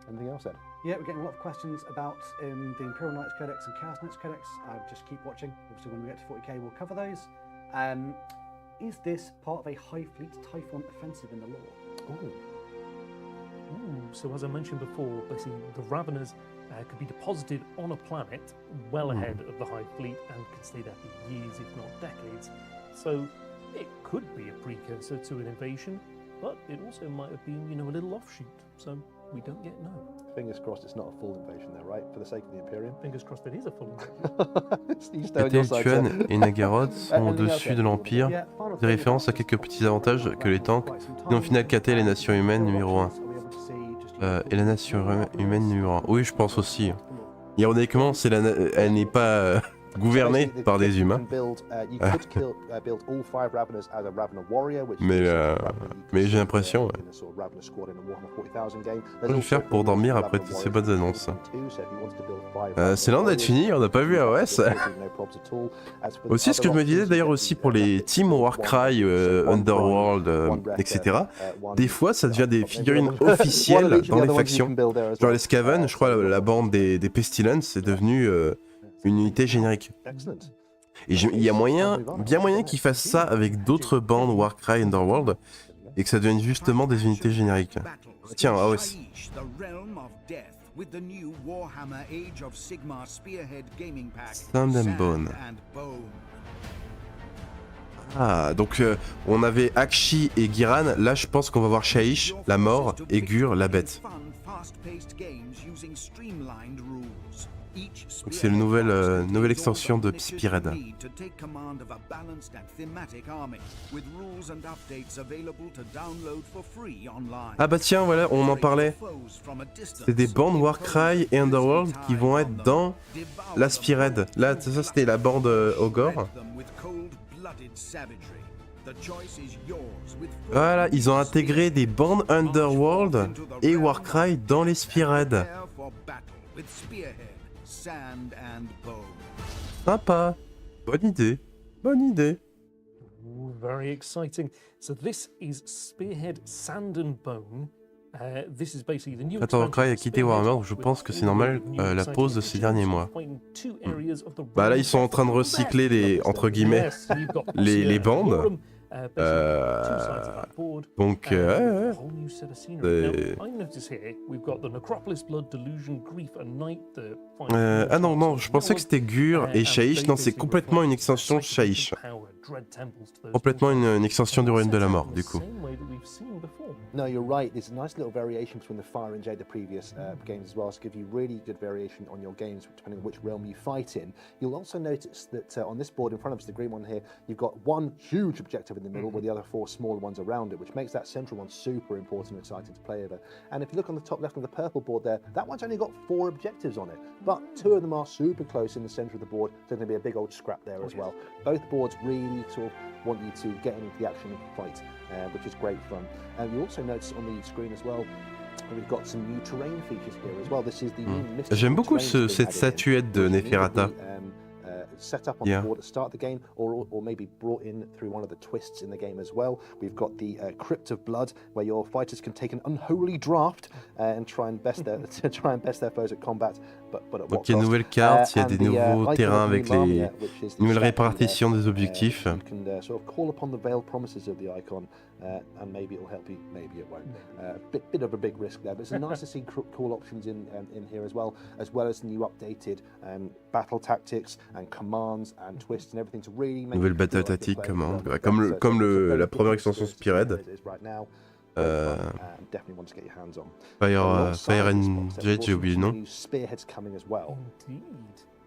Anything else, Ed? Yeah, we're getting a lot of questions about the Imperial Knights Codex and Chaos Knights Codex. Just keep watching. Obviously, when we get to 40k, we'll cover those. Is this part of a High Fleet Typhon offensive in the lore? So as I mentioned before, basically the Raveners could be deposited on a planet well ahead of the Hive Fleet and could stay there for years, if not decades. So it could be a precursor to an invasion, but it also might have been, a little offshoot. So we don't yet know. Fingers crossed it's not a full invasion there, right? For the sake of the Imperium. Fingers crossed it is a full invasion. Etel, Tuan et Nagaroth sont au-dessus de l'Empire, des références à quelques petits avantages que les tanks, et au final KT les nations humaines numéro 1. Et la nation humaine numéro 1. Oui, je pense aussi. Ironiquement, elle n'est pas gouvernée par des humains. Mais j'ai l'impression, ouais. Je vais le faire pour dormir après toutes ces bonnes annonces. C'est l'an d'être fini, on n'a pas vu AOS. Aussi, ce que je me disais d'ailleurs aussi pour les teams Warcry, Underworld, etc. Des fois, ça devient des figurines officielles dans les factions. Genre les Skaven, je crois la bande des Pestilence, c'est devenu une unité générique. Et il y a bien moyen qu'ils fassent ça avec d'autres bandes Warcry, Underworld, et que ça devienne justement des unités génériques. Tiens, AOS. Sand and Bone. Ah, donc on avait Akshi et Giran, là je pense qu'on va voir Shaish, la mort, et Gur, la bête. Donc c'est une nouvelle extension de Spearhead. Ah bah tiens, voilà, on en parlait. C'est des bandes Warcry et Underworld qui vont être dans la Spearhead. Là, ça c'était la bande Ogre. Voilà, ils ont intégré des bandes Underworld et Warcry dans les Spearhead. Sympa. Bonne idée. Bonne idée. Ooh, very exciting. So this is Spearhead Sand and Bone. This is basically the new Attends, Warcry a quitté Warhammer, je pense que c'est normal la pause de ces derniers mois. Bah là, ils sont en train de recycler les, entre guillemets, les bandes. Donc, ah non, je pensais que c'était Gur et Shaiish. Non, c'est complètement une extension Shaiish. Complètement une extension du Royaume de la Mort, du coup. No, you're right. There's a nice little variation between the Fire and Jade, the previous games as well, to give you really good variation on your games depending on which realm you fight in. You'll also notice that on this board in front of us, the green one here, you've got one huge objective in the middle with the other four smaller ones around it, which makes that central one super important and exciting to play over. And if you look on the top left of the purple board there, that one's only got 4 objectives on it, but 2 of them are super close in the center of the board. There's going to be a big old scrap there as well. Both boards really sort of want you to get into the action and fight, which is great fun. You also notice on the screen as well, we've got some new terrain features here as well. This is the new mystical J'aime beaucoup terrain cette statuette de Neferata. Set up on the board at the start of the game, or maybe brought in through one of the twists in the game as well. We've got the Crypt of Blood, where your fighters can take an unholy draft and try and best their foes at combat. But at what Donc il y a une nouvelle carte, il y a des nouveaux terrains avec les nouvelles répartitions des objectifs. You can sort of call upon the veiled promises of the icon, and maybe it'll help you, maybe it won't. Bit of a big risk there, but it's nice to see cool options in here as well as the new updated battle tactics and commands and twists and everything to really make Nouvelle battle tactique, commande, comme la première extension Spearhead. Definitely want to get your hands on. Fire and Jade, j'ai oublié le nom. Spearheads coming as well. Indeed.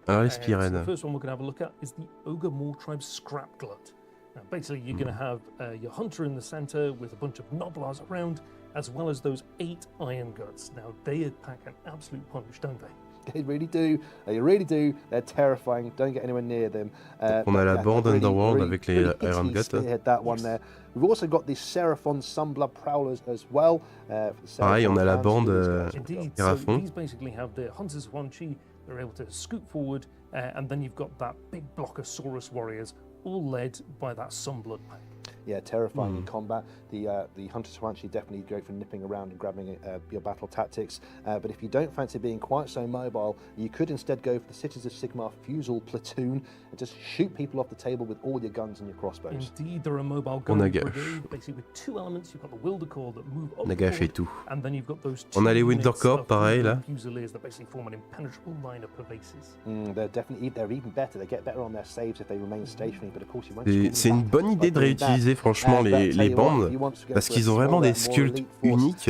Alors les So Spearhead. the first one we're going to have a look at is the Ogre Moor Tribe Scrap Glut. Now, basically, you're going to have your hunter in the center with a bunch of Noblars around, as well as those 8 Iron Guts. Now, they pack an absolute punch, don't they? They really do. They really do. They're terrifying. Don't get anywhere near them. On a la bande Underworld avec les Iron Guts. That one there. We've also got the Seraphon Sunblood Prowlers as well. Pareil, on a la bande Indeed. So Seraphon. these basically have the Hunters of Wanchi. They're able to scoot forward, and then you've got that big block of Saurus warriors, all led by that Sunblood pack. Yeah, terrifying in combat. The Hunters of Wanchi definitely go for nipping around and grabbing your battle tactics. But if you don't fancy being quite so mobile, you could instead go for the Cities of Sigmar Fusel platoon and just shoot people off the table with all your guns and your crossbows. Indeed, they're a mobile On a gun gaffe. brigade, basically with 2 elements. You've got the Wildercore that move up On a gaffe et forward, tout. and then you've got those On a les 2 units Wildercore, of pareil, là. Fusiliers that basically form an impenetrable line of pervases. They're even better. They get better on their saves if they remain stationary. But of course, you won't. C'est une bonne idée de réutiliser franchement les bandes, parce qu'ils ont vraiment des sculpts uniques.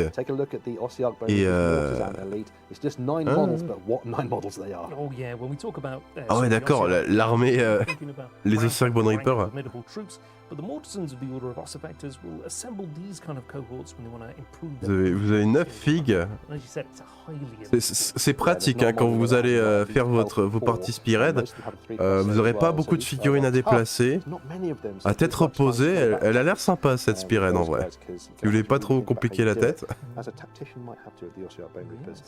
Et It's just 9 models, but what 9 models they are. Oh yeah, when we talk about Ah ouais, d'accord, l'armée, thinking about les rank Ossiarch Bone rank Reaper. formidable troops, but the Mortisans of the Order of Ossifactors will assemble these kind of cohorts when they want to improve their Vous avez 9 figues. And as you said, it's a highly C'est pratique hein, quand vous allez faire vos parties Spearhead. Vous n'aurez pas beaucoup de figurines à déplacer. À tête reposée, elle a l'air sympa cette Spearhead en vrai. Si vous voulez pas trop compliquer la tête. As a tactician might have to with the Ossiarch Bone Reapers.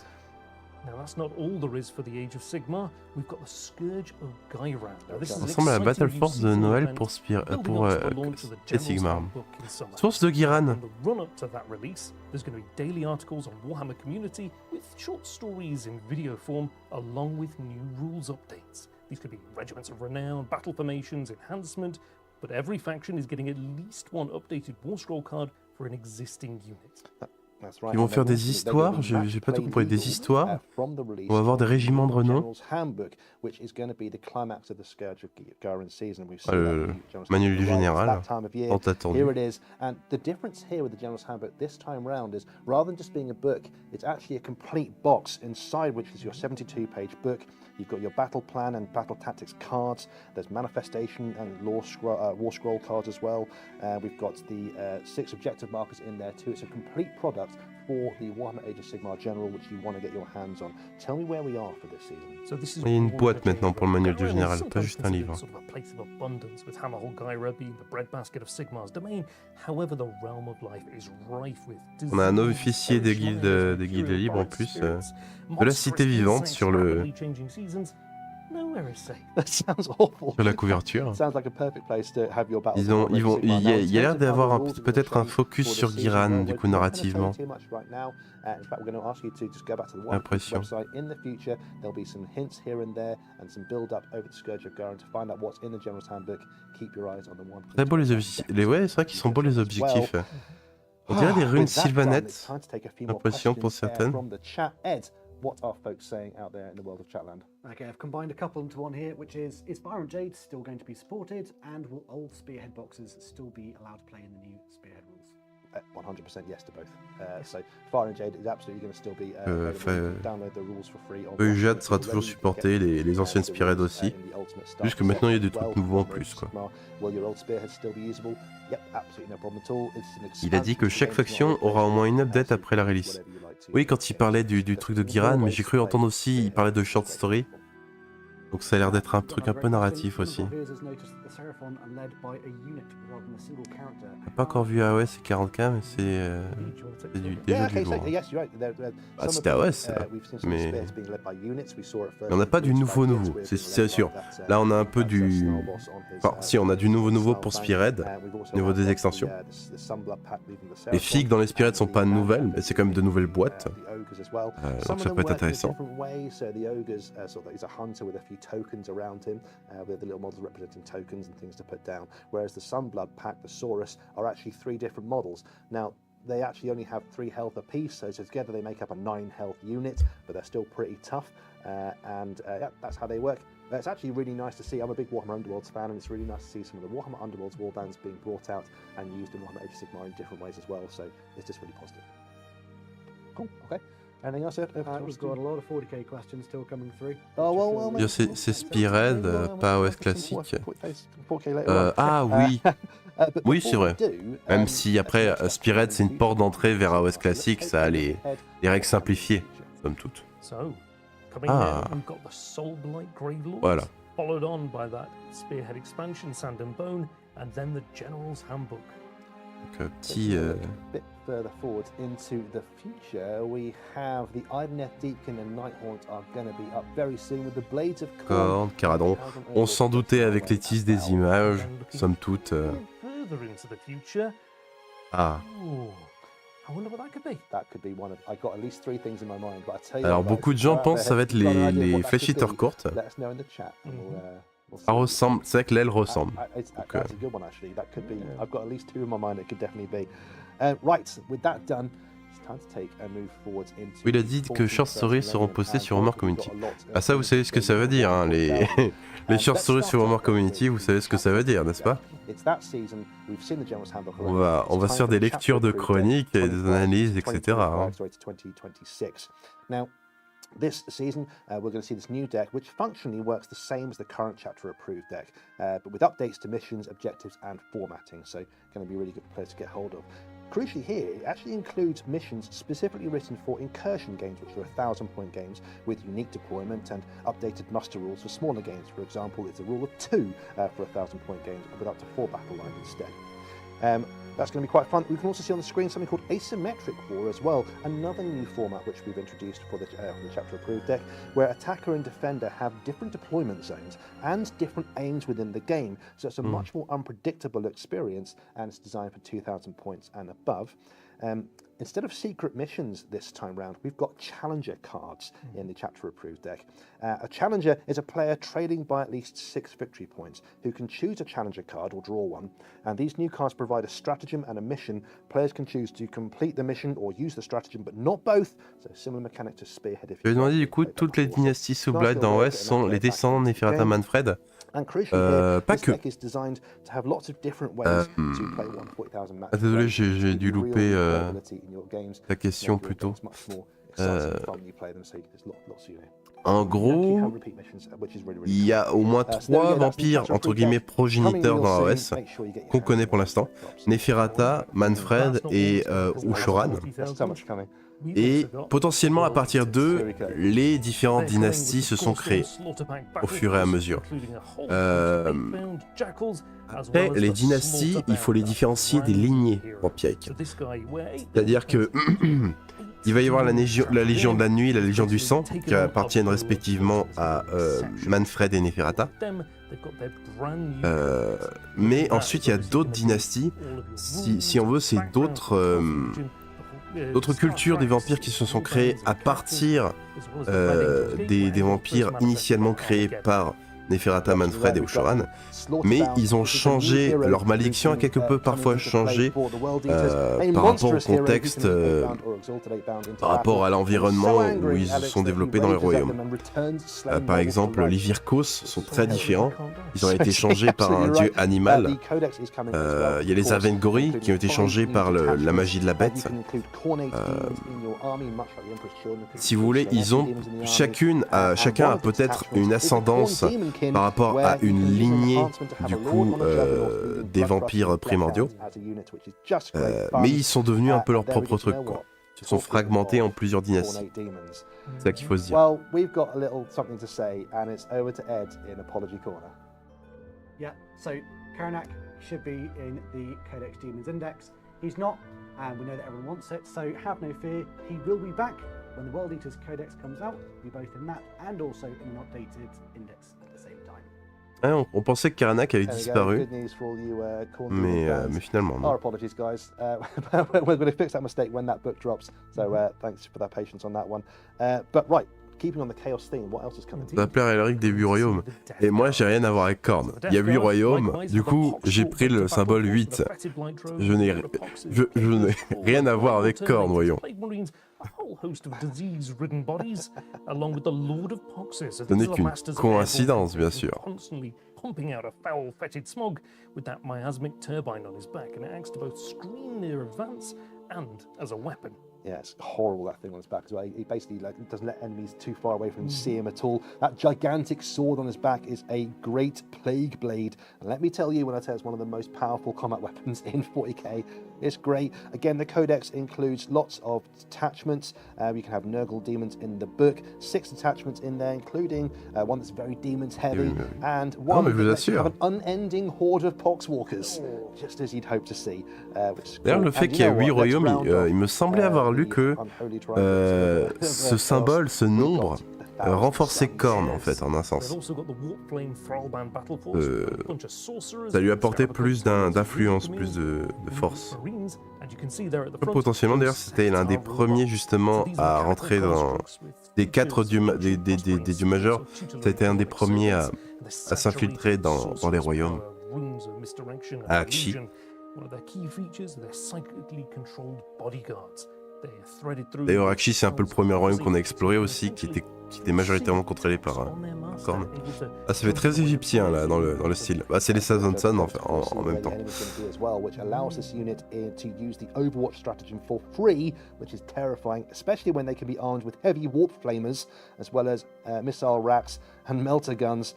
Now that's not all there is for the Age of Sigmar. We've got the Scourge of Gairan. Now, this is Ça an ressemble à la exciting Battle new Force de season Noël event pour building up to the launch of the et General's Sigmar. Handbook in summer. Source de Giran. In the run-up to that release, there's going to be daily articles on Warhammer Community with short stories in video form, along with new rules updates. These could be regiments of renown, battle formations, enhancement, but every faction is getting at least one updated War Scroll card for an existing unit. That's right, Ils vont and faire they're des also- they will histoires, be j'ai pas tout match compris, play des legal, histoires. from the release On va avoir des of régiments de the renom. General's Handbook, which is going to be the climax of the Scourge of Garen season. We've Ah, seen that le new General's manuel Handbook du arrive. It's général, that time of year. tant attendu. Here it is, and the difference here with the General's Handbook this time round is rather than just being a book, it's actually a complete box inside which is your 72-page book. You've got your battle plan and battle tactics cards. There's manifestation and war scroll cards as well. We've got the 6 objective markers in there too. It's a complete product for the Warhammer Age of Sigmar General, which you want to get your hands on. Tell me where we are for this season. So this is Il y a une Warhammer boîte Age maintenant of pour le manuel du Garen is général, pas sometimes juste un considered livre. Sort of a place of abundance, with Hammerhall Gyra being the breadbasket of Sigmar's domain. However, the realm of life is rife with On a un disease, officier des perish guildes, minds, des guildes imperial libres en bright plus, spirits, de la cité monstrous vivante insects, sur le rapidly changing seasons. Nowhere is safe. That sounds awful. sur la couverture. Sounds like a perfect place to have your battle. Ils ont, ils vont, il y a l'air d'avoir peut-être un focus sur Ghiran du coup narrativement. In fact, we're going to ask you to just go back to the L'impression. website. In the future, there'll be some hints here and there and some build-up over the Scourge of Garen to find out what's in the General's Handbook. Keep your eyes on the one. Très beaux les objectifs. Ouais, c'est vrai qu'ils sont beaux les objectifs. On dirait des runes sylvanettes. Impression pour certaines. From the chat, Ed, what are folks saying out there in the world of Chatland? Okay, I've combined a couple into one here, which is Fire and Jade still going to be supported, and will old Spearhead boxes still be allowed to play in the new Spearhead rules? 100% yes to both. So Fire and Jade is absolutely going to still be available. You can download the rules for free on Jade sera toujours supporté, les anciennes Spearhead aussi. Juste que maintenant il y a des trucs nouveaux en plus, quoi. Will your old Spearhead still be usable? Yep, absolutely no problem at all. Il a dit que chaque faction aura au moins une update après la release. Oui, quand il parlait du truc de Ghiran, mais j'ai cru entendre aussi, il parlait de short story. Donc ça a l'air d'être un truc un peu narratif aussi. On n'a pas encore vu AOS et 40K, mais c'est déjà du lourd. Ah, c'était AOS, là. Mais on n'a pas du nouveau, c'est sûr. Là, on a un peu du... Enfin, si, on a du nouveau pour Spearhead, au niveau des extensions. Les figues dans les Spearhead sont pas nouvelles, mais c'est quand même de nouvelles boîtes. Donc ça peut être intéressant. Tokens around him, with the little models representing tokens and things to put down, whereas the Sunblood pack, the Saurus, are actually 3 different models. Now, they actually only have 3 health apiece, so together they make up a 9 health unit, but they're still pretty tough, yeah, that's how they work. It's actually really nice to see. I'm a big Warhammer Underworlds fan, and it's really nice to see some of the Warhammer Underworlds warbands being brought out and used in Warhammer Age of Sigmar in different ways as well, so it's just really positive. Cool, okay. Anything else? We've got a lot of 40k questions still coming through. Oh, well, C'est Spearhead, pas AOS classique. Ah oui, oui c'est vrai. Même si après Spearhead c'est une porte d'entrée vers AOS classique, ça a les règles simplifiées, somme toute. Ah, voilà. Followed on by that Spearhead expansion, Sand and Bone, and then the General's Handbook. Donc petit... bit further forward into the future, we have the Ideneth Deepkin and Nighthaunt are going to be up very soon with the Blades of Corne, Caradon. On s'en doutait avec les teases des images, somme toute. Further into the future. Ah. Ooh, I wonder what that could be. That could be one of. I got at least 3 things in my mind, but I tell you. Alors beaucoup de gens pensent que ça va être les Flesh Eater courtes. Let us know in the chat. Ça ressemble, c'est vrai que l'aile ressemble. That's a good one actually. That could be. I've got at least 2 in my mind. It could definitely be. Right, with that done, it's time to take a move forward into. Oui, il a dit que short stories seront postées sur Warhammer Community. Ah ça, vous savez ce que ça veut dire, hein, les short stories sur Warhammer Community, vous savez ce que ça veut dire, n'est-ce pas? On va se faire des lectures de chroniques et des analyses, etc. Hein. Now, this season, we're going to see this new deck, which functionally works the same as the current chapter approved deck, but with updates to missions, objectives, and formatting. So, going to be a really good place to get hold of. Crucially here, it actually includes missions specifically written for incursion games, which are 1,000-point games with unique deployment and updated muster rules for smaller games. For example, it's a rule of 2 for 1,000-point games with up to 4 battle lines instead. That's going to be quite fun. We can also see on the screen something called Asymmetric War as well, another new format which we've introduced for the chapter approved deck, where attacker and defender have different deployment zones and different aims within the game. So it's a much more unpredictable experience, and it's designed for 2,000 points and above. instead of secret missions this time round, we've got challenger cards in the chapter approved deck. A challenger is a player trading by at least 6 victory points who can choose a challenger card or draw one, and these new cards provide a stratagem and a mission. Players can choose to complete the mission or use the stratagem, but not both, so similar mechanic to Spearhead. Je vais demander du coup, toutes les dynasties sous Blight dans OS sont les descendants de Neferata Manfred. And crucially here, pas this que. deck is designed to have lots of different ways to play 140,000 matches. Désolé, j'ai dû louper Reliability in your games. la question Make plus your tôt. games much more exciting and fun when you play them, so there's lots of, En key gros, home repeat missions, which is really, really il y a au moins cool. So there we 3 go, that's the vampires chapter entre approved guillemets deck. progéniteurs Coming dans real AOS soon. Make sure you get your qu'on hands connaît on pour one l'instant. of these drops. Neferata, Manfred et Ushoran. There's so much coming. Et potentiellement à partir d'eux, les différentes dynasties se sont créées au fur et à mesure. Après, les dynasties, il faut les différencier des lignées vampiriques. C'est-à-dire que il va y avoir la Légion de la Nuit et la Légion du Sang, qui appartiennent respectivement à Manfred et Neferata. Mais ensuite, il y a d'autres dynasties. Si on veut, c'est d'autres cultures des vampires qui se sont créées à partir des vampires initialement créés par Neferata, Manfred et Ushoran, mais ils ont changé, leur malédiction a quelque peu parfois changé par rapport au contexte, par rapport à l'environnement où ils se sont développés dans les royaumes. Par exemple, les Virkos sont très différents, ils ont été changés par un dieu animal. Il y a les Avengori qui ont été changés par la magie de la bête. Si vous voulez, ils ont chacun a peut-être une ascendance par rapport à une lignée du coup des vampires primordiaux, mais ils sont devenus un peu leur propre truc, quoi. Ils sont fragmentés en plusieurs dynasties. C'est ça qu'il faut se dire. Well, we've got a little something to say, and it's over to Ed in Apology Corner. Yeah, so Karanak should be in the Codex Demons Index. He's not, and we know that everyone wants it, so have no fear. He will be back when the World Eaters Codex comes out. We'll be both in that and also in an updated index at the same time. Ah, on pensait que Karanak avait There we go. disparu, Good news for all you Corn mais Demon fans. finalement Our non. apologies, guys. We're going to fix that mistake when that book drops. So thanks for that patience on that one. But right, keeping on the chaos theme, what else is coming? Ça va plaire à Elric des 8 royaumes. Et moi, j'ai rien à voir avec Korn. Il y a 8 royaumes, du coup, j'ai pris le symbole 8. Je n'ai rien à voir avec Korn, voyons. A whole host of disease-ridden bodies, along with the Lord of Poxes. Ce n'est qu'une coïncidence, bien sûr. Constantly pumping out a foul, fetid smog with that miasmic turbine on his back, and it acts to both screen their advance and as a weapon. Yeah, it's horrible, that thing on his back as well. He basically doesn't let enemies too far away from him see him at all. That gigantic sword on his back is a great plague blade. And let me tell you, when I tell you it's one of the most powerful combat weapons in 40k, it's great. Again, the Codex includes lots of detachments. You can have Nurgle demons in the book. 6 detachments in there, including one that's very demons heavy. And one that lets you have an unending horde of poxwalkers, just as you'd hope to see. D'ailleurs, le fait qu'il y a 8 royaumes, il me semblait avoir lu que ce symbole, ce nombre, renforçait Korn en fait, en un sens. Ça lui apportait plus d'influence, plus de force. Potentiellement d'ailleurs, c'était l'un des premiers justement à rentrer dans des 4 dieux majeurs. Ça a été un des premiers à s'infiltrer dans les royaumes. À Akshi. D'ailleurs, Akshi, c'est un peu le premier royaume qu'on a exploré aussi, qui était majoritairement contrôlé par Korn. Ah, ça fait très égyptien là dans le style. Ah, c'est les Sazon Sun en même temps. Which allows this unit to use the Overwatch stratagem for free, which is terrifying, especially when they can be armed with heavy warp flamers, as well as missile racks and melter guns.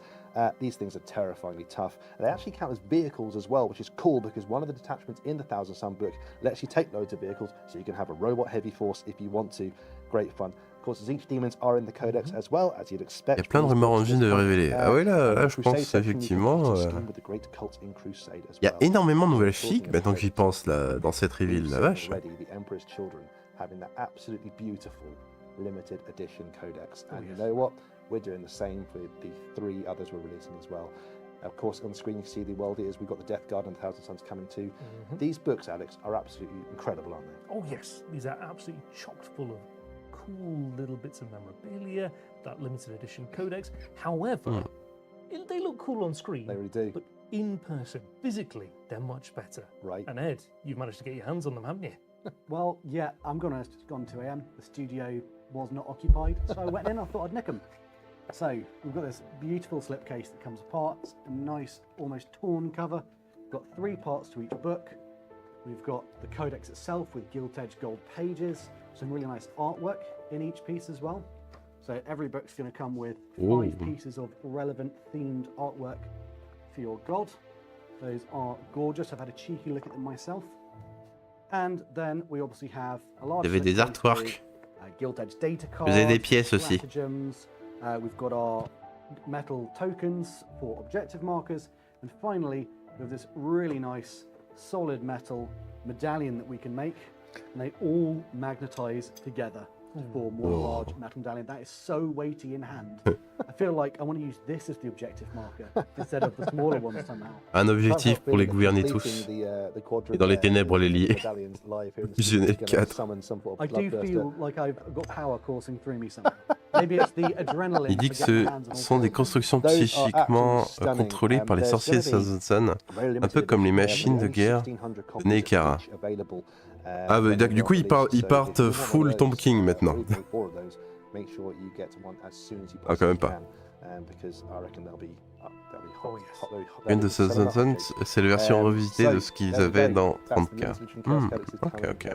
These things are terrifyingly tough. They actually count as vehicles as well, which is cool because one of the detachments in the Thousand Sun book lets you take loads of vehicles, so you can have a robot heavy force if you want to. Great fun. Of course, Tzeentch demons are in the Codex as well, as you'd expect. Il y a plein de rumeurs en ligne de révéler. Ah ouais, là je pense effectivement. Il y a énormément de nouvelles figues maintenant que j'y pense là, dans cette reveal, la vache. Limited edition codex, and you know what? We're doing the same for the 3 others we're releasing as well. Of course, on the screen you can see the World Eaters. We've got the Death Guard and the Thousand Suns coming too. These books, Alex, are absolutely incredible, aren't they? Oh yes, these are absolutely chocked full of cool little bits of memorabilia, that limited edition codex. However, they look cool on screen. They really do. But in person, physically, they're much better. Right. And Ed, you've managed to get your hands on them, haven't you? Well, yeah, I'm gonna have gone 2 a.m. The studio was not occupied, so I went in. I thought I'd nick them. So we've got this beautiful slipcase that comes apart. It's a nice, almost torn cover. We've got 3 parts to each book. We've got the codex itself with gilt-edged gold pages. Some really nice artwork in each piece as well. So every book's going to come with 5 pieces of relevant themed artwork for your god. Those are gorgeous. I've had a cheeky look at them myself. And then we obviously have a large Il y avait des slipcase artworks. with, gilt-edged data cards. Vous avez des pièces aussi. Stratagems. We've got our metal tokens for objective markers. And finally, we have this really nice solid metal medallion that we can make. And they all magnetize together to form one large metal medallion. That is so weighty in hand. I feel like I want to use this as the objective marker instead of the smaller ones somehow. Un objectif pour les gouverner tous. Et dans les ténèbres les lier. Fusionner 4. I do feel like I've got power coursing through me somehow. Maybe it's the adrenaline. Il dit que ce sont des constructions psychiquement contrôlées par les sorciers de Sazon, un peu comme les machines de guerre de Nekara. Ah bah du coup ils partent full Tomb King maintenant. Ah quand même pas. Une de Sazon, c'est la version revisitée de ce qu'ils avaient dans 30K. Ok.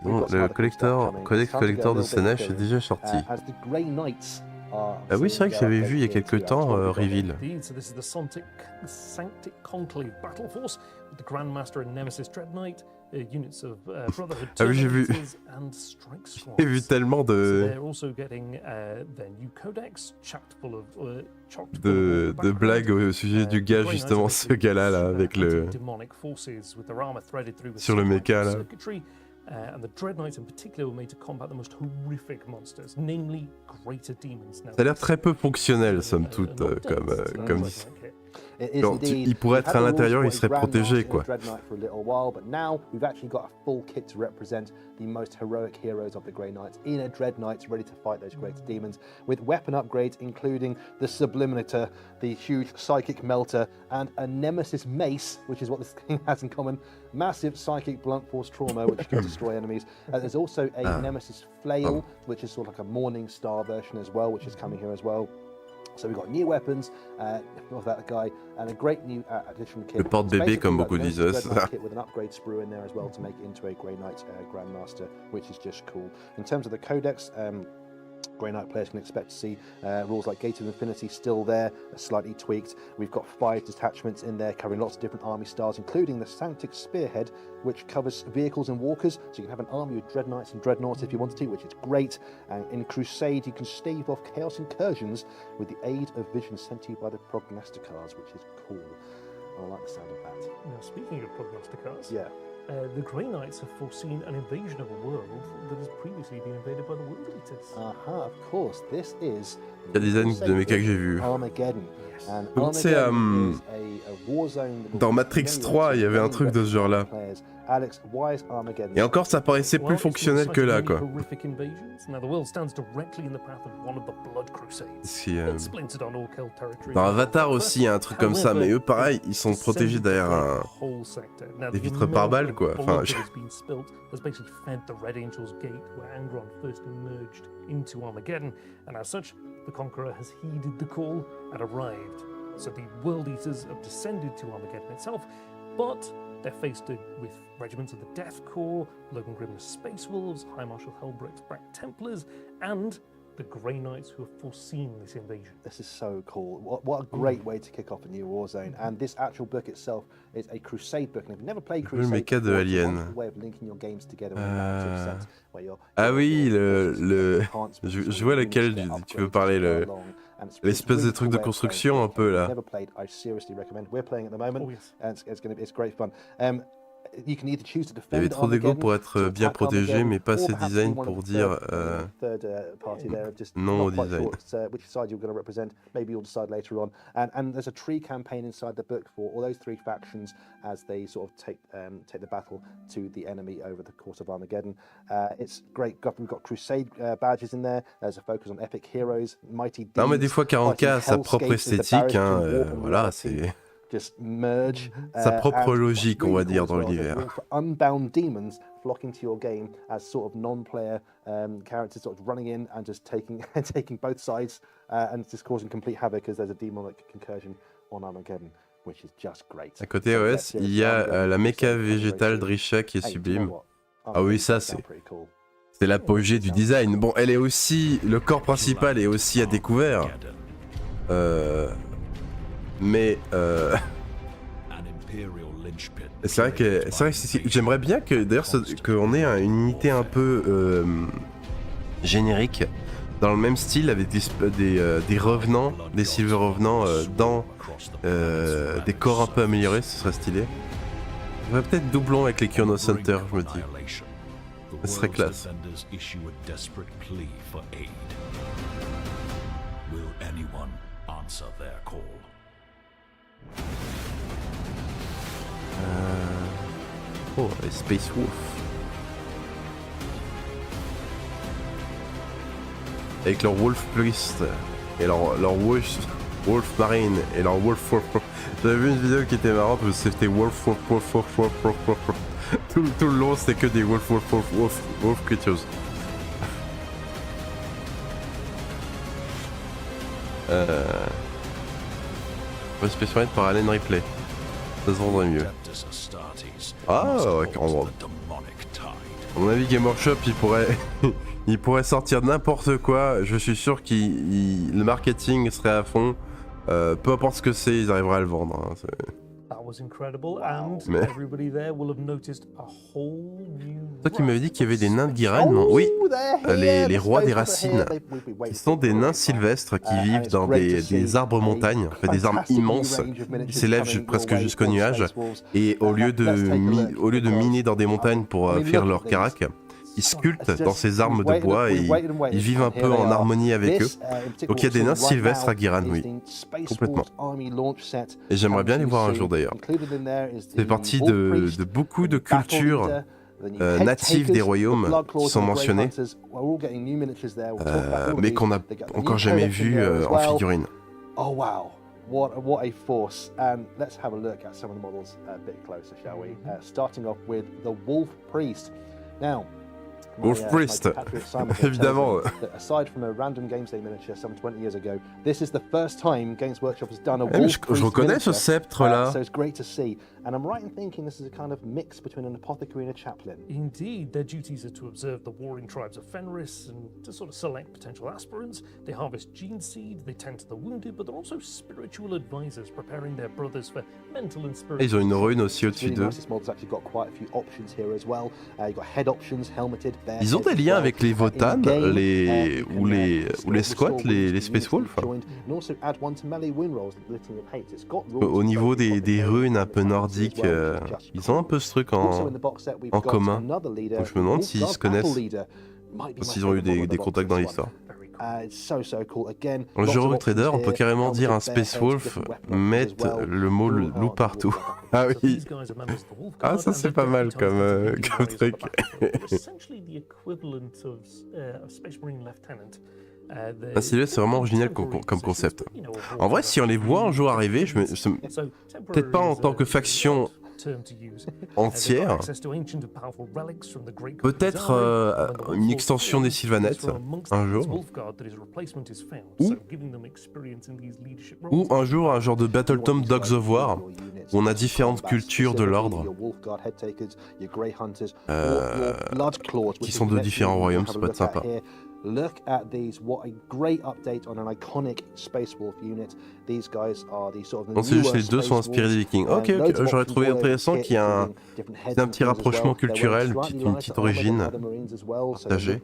Bon, le codex collector de Slaanesh est déjà sorti. Ah oui, c'est vrai que j'avais vu il y a quelques temps Reveal. So this is the Sanctic Conclave Battle Force with the Grandmaster and Nemesis Dread Knight, units of Brotherhood Ah oui, j'ai vu. and Strike Squads. J'ai vu tellement So de they're also getting their new codex, chocked full of blagues au sujet du gars, justement, ce gars-là, là, avec le... Sur le méca, là. And the Dread Knights in particular were made to combat the most horrific monsters, namely greater demons. Now, Ça a l'air très peu fonctionnel, somme toute, comme dit. Genre, il pourrait être à l'intérieur, il serait protégé, quoi. But now we've actually got a full kit to represent the most heroic heroes of the Grey Knights in a Dread Knights ready to fight those greater demons, with weapon upgrades including the Subliminator, the huge Psychic Melter, and a Nemesis Mace, which is what this thing has in common. Massive Psychic Blunt Force Trauma, which can destroy enemies. There's also a Nemesis Flail, which is sort of like a Morning Star version as well, which is coming here as well. So we've got new weapons of that guy and a great new addition kit. Le porte-bébé, comme beaucoup disent. Kit with an upgrade sprue in there as well to make it into a Grey Knight Grandmaster, which is just cool. In terms of the codex, Grey Knight players can expect to see rules like Gate of Infinity still there, slightly tweaked. We've got 5 detachments in there covering lots of different army styles, including the Sanctic Spearhead, which covers vehicles and walkers, so you can have an army with Dread Knights and Dreadnoughts if you wanted to, which is great. And in Crusade, you can stave off Chaos Incursions with the aid of vision sent to you by the Prognosticars, which is cool. I like the sound of that. Now, speaking of Prognosticars, Yeah. The Grey Knights have foreseen an invasion of a world that has previously been invaded by the World Eaters. Of course, this is Il y a des animes de mecha que j'ai vu. Armageddon. Yes. And Donc, c'est, Armageddon is a war zone that will dans be Matrix very 3, il y avait un truc de ce genre-là. players. Alex, why is Armageddon? Et encore, ça paraissait plus Well, it's been fonctionnel the que site là, of quoi. many horrific invasions. Now, the world stands directly in the path of one of the Blood Crusades. Si, It's splintered on Orkel territory. dans Avatar aussi, il y a un truc comme ça, mais eux, pareil, ils sont protégés derrière des vitres par balles, quoi. Enfin, has basically fed the Red Angel's Gate, where Angron first emerged into Armageddon, and as such, the Conqueror has heeded the call and arrived. So the World Eaters have descended to Armageddon itself, but they're faced with regiments of the Death Corps, Logan Grimner's Space Wolves, High Marshal Helbrecht's Black Templars, and the Grey Knights who have foreseen this invasion. This is so cool. What a great way to kick off a new war zone. And this actual book itself is a Crusade book. And if you've never played Crusade, méca de before, it's a Alien. wonderful way of linking your games together with a narrative set where you're- Ah oui, you're- je vois lequel tu veux parler, l'espèce de truc de construction un peu là. Never played, I seriously recommend. We're playing at the moment. Oh, yes. And it's great fun. You can either choose to Il y avait defend trop d'ego Armageddon, pour to être bien attack protégé, Armageddon, mais pas or assez perhaps design be one pour of the dire third party there, just non au not quite design. sure which side you're going to represent. Maybe you'll decide later on. And there's a tree campaign inside the book for all those three factions as they sort of take the battle to the enemy over the course of Armageddon. It's great. We've got Crusade badges in there. There's a focus on epic heroes, mighty deeds. Non, mais des fois, 40K a sa propre esthétique, hein, voilà, c'est Just merge sa propre and what's logique, on va really cool dire, as dans well, l'univers. there's unbound demons flocking to your game as sort of non-player characters sort of running in and just taking both sides and just causing complete havoc as there's a demonic concursion on Armageddon, which is just great. À côté OS, il y a la méca végétale Drisha qui est sublime. Ah oui, ça c'est l'apogée du design. Bon, elle est aussi, le corps principal est aussi à découvert. Mais c'est vrai que j'aimerais bien que d'ailleurs qu'on ait une unité un peu générique dans le même style avec des revenants, des Silver Revenants dans des corps un peu améliorés, ce serait stylé. On va peut-être doublon avec les Kyono Center, je me dis. Ce serait classe. Oh, les Space Wolf. Avec leur Wolf Priest et leur Wolf Marine et leur Wolf. J'avais vu une vidéo qui était marrante où c'était Wolf. Tout le long c'était que des Wolf creatures. Space Marine par Alan Ripley. Ça se vendrait mieux. Ah, ouais, à mon avis, Game Workshop, il pourrait sortir n'importe quoi. Je suis sûr que le marketing serait à fond. Peu importe ce que c'est, ils arriveraient à le vendre. Hein. That was incredible, and Mais- everybody there will have noticed a whole new. Toi qui m'avais dit qu'il y avait des nains de Guiren, non? Oui, les rois des racines, qui sont des nains sylvestres qui vivent dans des arbres montagnes, en fait, des arbres immenses, qui s'élèvent presque jusqu'au nuage. Et au lieu de miner dans des montagnes pour fuir leur carac, ils sculptent dans ces armes de bois et ils vivent un peu en harmonie avec eux. Donc il y a des nains sylvestres à Guiran, oui. Complètement. Et j'aimerais bien les voir un jour d'ailleurs. C'est partie de beaucoup de cultures natives des royaumes qui sont mentionnées, mais qu'on n'a encore jamais vu en figurine. Oh wow, what a force. And let's have a look at some of the models a bit closer, shall we? Starting off with the Wolf Priest. Now, Wolf Priest, évidemment. Aside from a random Games Day miniature some 20 years ago, this is the first time Games Workshop has done a Wolf Priest je reconnais ce miniature, sceptre-là. so it's great to see. And I'm right in thinking this is a kind of mix between an apothecary and a chaplain. Indeed, their duties are to observe the warring tribes of Fenris and to sort of select potential aspirants. They harvest gene seed, they tend to the wounded, but they're also spiritual advisors, preparing their brothers for mental and spiritual. Ils ont une rune aussi au-dessus d'eux. This model's actually got quite a few options here as well. You've got head options, helmeted, bare Ils ont des liens avec les Votan, ou les squats, les Space Wolf. Au niveau des runes un peu nordiques, ils ont un peu ce truc en commun. Donc je me demande s'ils se connaissent, s'ils ont eu des contacts dans l'histoire. Dans le jeu Rogue Trader, on peut carrément dire un Space Wolf mettre le mot loup partout. Ah oui. Ah, ça c'est pas mal comme truc. La silhouette c'est vraiment original comme concept. En vrai, si on les voit un jour arriver, peut-être pas en tant que faction entière, peut-être une extension des Sylvanettes un jour, ou un jour un genre de Battle Tome Dogs of War où on a différentes cultures de l'ordre qui sont de différents royaumes, ça peut être sympa. Look at these, what a great update on an iconic Space Wolf unit. These guys are the sort of Non, c'est juste les deux sont inspirés des Vikings. Ok, j'aurais trouvé intéressant qu'il y ait un petit rapprochement culturel, une petite origine partagée.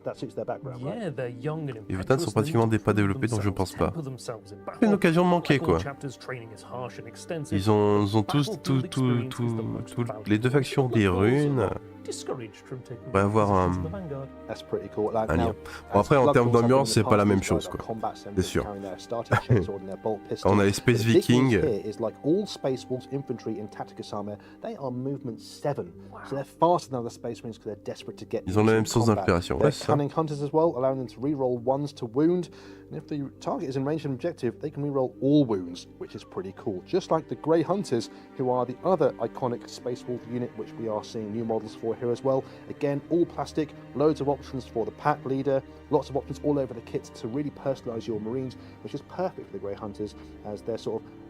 that suits their background, right? Yeah, they're young and Les Votans sont impetuous, pratiquement they need des to pas prove développés, donc je themselves, pense pas. temper themselves in battle. C'est une occasion manquée, Like all quoi. chapters, training is harsh and extensive. Ils ont tous, Battlefield experience is the most valuable. les deux factions des But also runes. discouraged from taking On va avoir positions un- in the vanguard. That's pretty cool. Like, Un now, lien. Bon, après, en Blood termes Claws have d'ambiance, been c'est in the pas la past, même these guys chose, are quoi. combat symbols C'est sûr. carrying their starting chainsword and their bolt pistol. On a les Space But the big news Vikings. here is like all Space Wolves infantry in Tacticus armor, they are movement 7. So they're faster than other Space Marines because they're desperate to get Ils ont la même into source combat. d'inspiration. They're Ouais, c'est ça. cunning hunters as well, allowing them to reroll ones to wound. And if the target is in range of an objective, they can reroll all wounds, which is pretty cool. Just like the Grey Hunters, who are the other iconic Space Wolf unit, which we are seeing new models for here as well. Again, all plastic, loads of options for the pack leader, lots of options all over the kit to really personalize your Marines, which is perfect for the Grey Hunters, as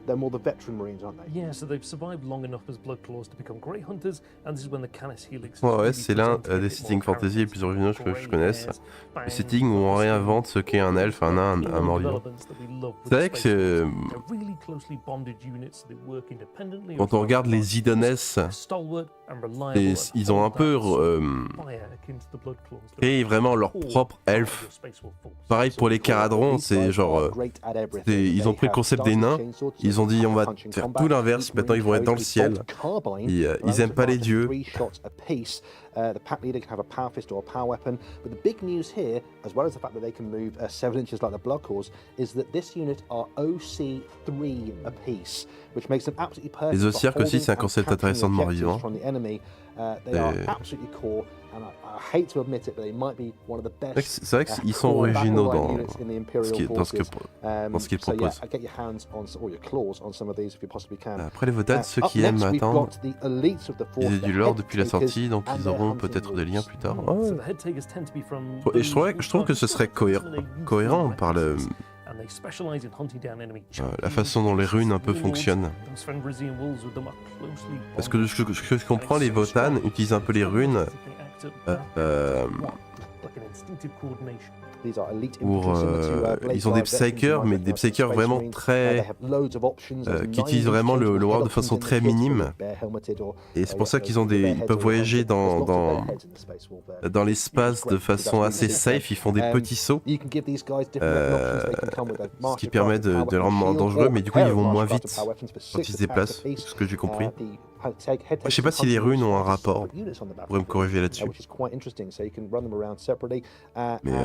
they're more the veteran Marines, aren't they? Yeah, so they've survived long enough as Blood Claws to become Grey Hunters, and this is when the Canis Helix. Ouais, ouais, c'est l'un des settings fantasy les plus originaux que je connaisse. Le setting où on réinvente ce qu'est un elfe, un nain, un mort-vivant. C'est vrai que c'est... Quand on regarde les Idoness, ils ont un peu créé vraiment leur propre elfe. Pareil pour les Caradrons, c'est genre... ils ont pris le concept des nains, ils ont dit on va faire tout l'inverse, maintenant ils vont être dans le ciel. Ils aiment pas les dieux. The pack leader can have a power fist or a power weapon, but the big news here, as well as the fact that they can move 7 inches like the Blood Claws, is that this unit are OC3 apiece, which makes them absolutely perfect. Les Ossiarques aussi, c'est un concept intéressant de mort-vivant. They are absolutely core, and I hate to admit it, but they might be one of the best. C'est vrai qu'ils sont originaux dans ce qui est So yeah, proposent. get your hands on or your claws on some of these if you possibly can. Après les Votans, ceux qui aiment attendre, ils ont du lore depuis la sortie, donc ils auront peut-être des liens plus tard. Ouais. Et je trouve que ce serait cohérent par la façon dont les runes un peu fonctionnent. Parce que ce que je comprends, les Votans utilisent un peu les runes pour... ils ont des psychers, mais des psychers vraiment très... qui utilisent vraiment le lore de façon très minime. Et c'est pour ça qu'ils peuvent voyager dans l'espace de façon assez safe, ils font des petits sauts, ce qui permet de les rendre moins dangereux, mais du coup ils vont moins vite quand ils se déplacent, c'est ce que j'ai compris. Je sais pas si les runes ont un rapport, vous pourrez me corriger là-dessus. Mais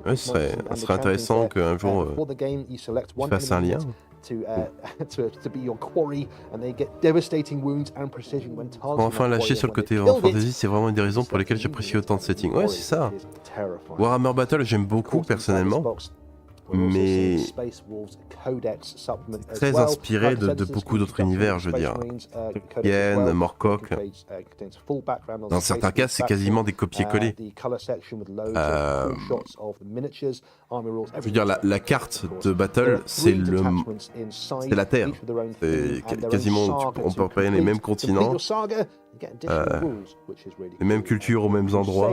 ouais, ce serait intéressant qu'un jour ils fassent un lien. Pour enfin lâcher sur le côté fantasy, c'est vraiment une des raisons pour lesquelles j'apprécie autant de settings. Ouais, c'est ça. Warhammer Battle, j'aime beaucoup personnellement, mais très inspiré de beaucoup d'autres univers, je veux dire. Tolkien, Moorcock. Dans certains cas, c'est quasiment des copier-coller. Je veux dire, la carte de Battle, c'est la Terre. C'est quasiment, on peut repérer les mêmes continents, les mêmes cultures aux mêmes endroits.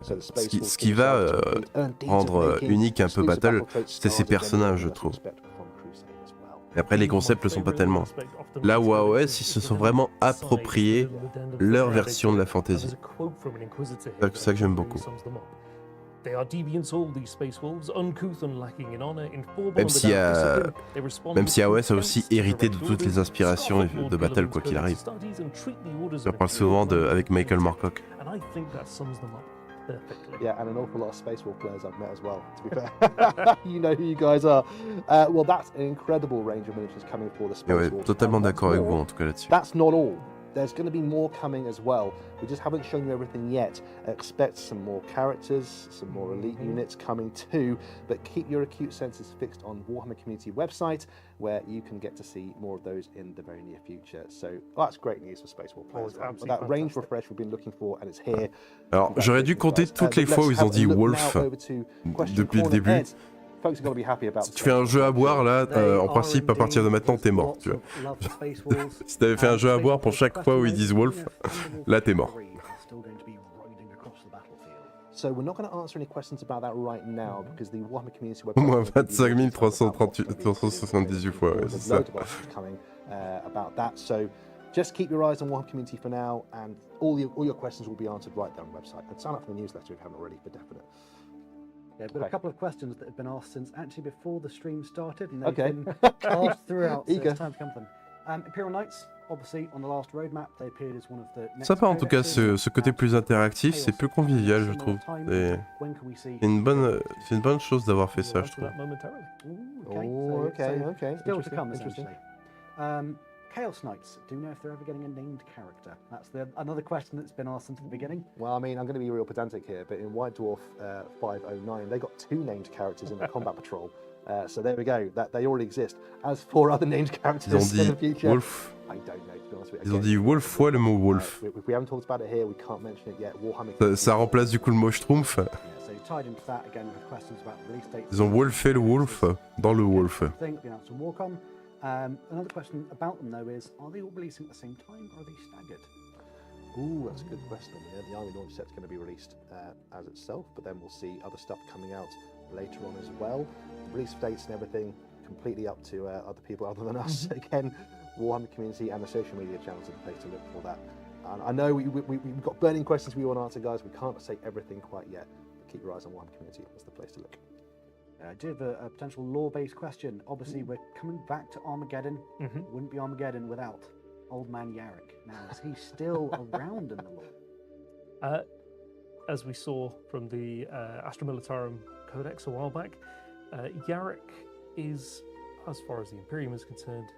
Ce qui va rendre unique un peu Battle, c'est ses personnages, je trouve. Et après, les concepts ne le sont pas tellement. Là où AOS, ils se sont vraiment appropriés leur version de la fantasy. C'est ça que j'aime beaucoup. Même si AOS a aussi hérité de toutes les inspirations de Battle, quoi qu'il arrive. Je parle souvent avec Michael Moorcock. Yeah, and an awful lot of Space Wolf players I've met as well, to be fair. You know who you guys are. Well, that's an incredible range of miniatures coming for the Space Ouais, Wolves. totalement d'accord avec vous en tout cas là-dessus. That's not all. There's going to be more coming as well. We just haven't shown you everything yet. Expect some more characters, some more elite units coming too, but keep your acute senses fixed on Warhammer Community website, where you can get to see more of those in the very near future. So that's great news for Space Wolf players. That range refresh we've been looking for, and it's here. Alors, j'aurais dû compter toutes les fois où ils ont dit Wolf depuis le début. Si tu fais un jeu à boire, là, en principe, à partir de maintenant, t'es mort, tu vois. Si t'avais fait un jeu à boire pour chaque fois où ils disent Wolf, là, t'es mort. Au moins 25 378 fois, ouais, c'est ça. about that. So just keep your eyes on Warhammer Community for now, and all your questions will be answered right there on the website. And sign up for the newsletter if you haven't already, for definite. Yeah, we've got Okay. a couple of questions that have been asked since actually before the stream started, and they've Okay. been asked throughout, so Eager. it's time to come to them. Imperial Knights, obviously, on the last roadmap, they appeared as one of the next Sympa en tout cas, codexes. ce côté plus interactif, c'est plus convivial je trouve. C'est When can we see c'est une bonne chose d'avoir fait ça, We'll je answer trouve. that momentarily. Ooh, Oh, okay, okay. Still to Interesting, come, interesting. essentially. Chaos Knights, do you know if they're ever getting a named character? That's another question that's been asked since the beginning. Well, I mean, I'm going to be real pedantic here, but in White Dwarf 509, they got 2 named characters in the combat patrol. So there we go. That they already exist. As for other named characters Ils ont in dit the future, Wolf. I don't know. To be honest with Ils you. ont dit Wolf fois le mot Wolf. We haven't talked about it here. We can't mention it yet. Warhammer. Ça remplace du coup le mot Schtroumpf. Yeah, so tied into that, again, with questions about the release dates. Ils ont wolfé le Wolf dans le Wolf. Thing, the announced on Warcom. Another question about them, though, is are they all releasing at the same time, or are they staggered? Ooh, that's a good question. The Army launch set's going to be released as itself, but then we'll see other stuff coming out later on as well. Release dates and everything completely up to other people other than us. Again, Warhammer Community and the social media channels are the place to look for that. And I know we've got burning questions we want to answer, guys. We can't say everything quite yet. But keep your eyes on Warhammer Community. That's the place to look. I do have a potential lore-based question. Obviously, we're coming back to Armageddon. Wouldn't be Armageddon without Old Man Yarrick. Now, is he still around in the lore? As we saw from the Astra Militarum Codex a while back, Yarrick is, as far as the Imperium is concerned,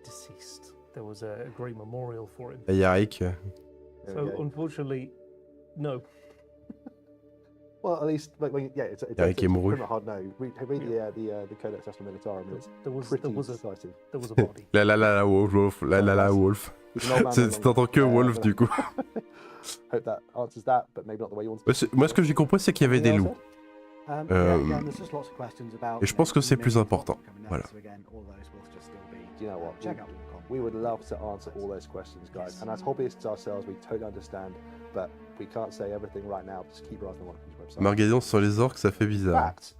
deceased. There was a great memorial for him. Yarrick. There we So, go. unfortunately, no. Well, at least, yeah, it's Yarrick est mouru. pretty hard no. Read the Codex Astra Militarum. It's There was pretty a decisive. there was a body. La Wolf, la Wolf. He's an old man C'est t'entends que Wolf du coup. Hope that answers that, but maybe not the way you want. Moi ce que j'ai compris c'est qu'il y avait des loups. Yeah, again, there's just lots of questions about, Et je pense que c'est plus maybe important. coming Voilà. next. So again, all those will just still be. Do you know what? Check out Warcom. We would love to answer all those questions, guys. And as hobbyists ourselves, we totally understand, but we can't say everything right now. Just keep your eyes on the website. Marguerite sur les orques, ça fait In bizarre. fact,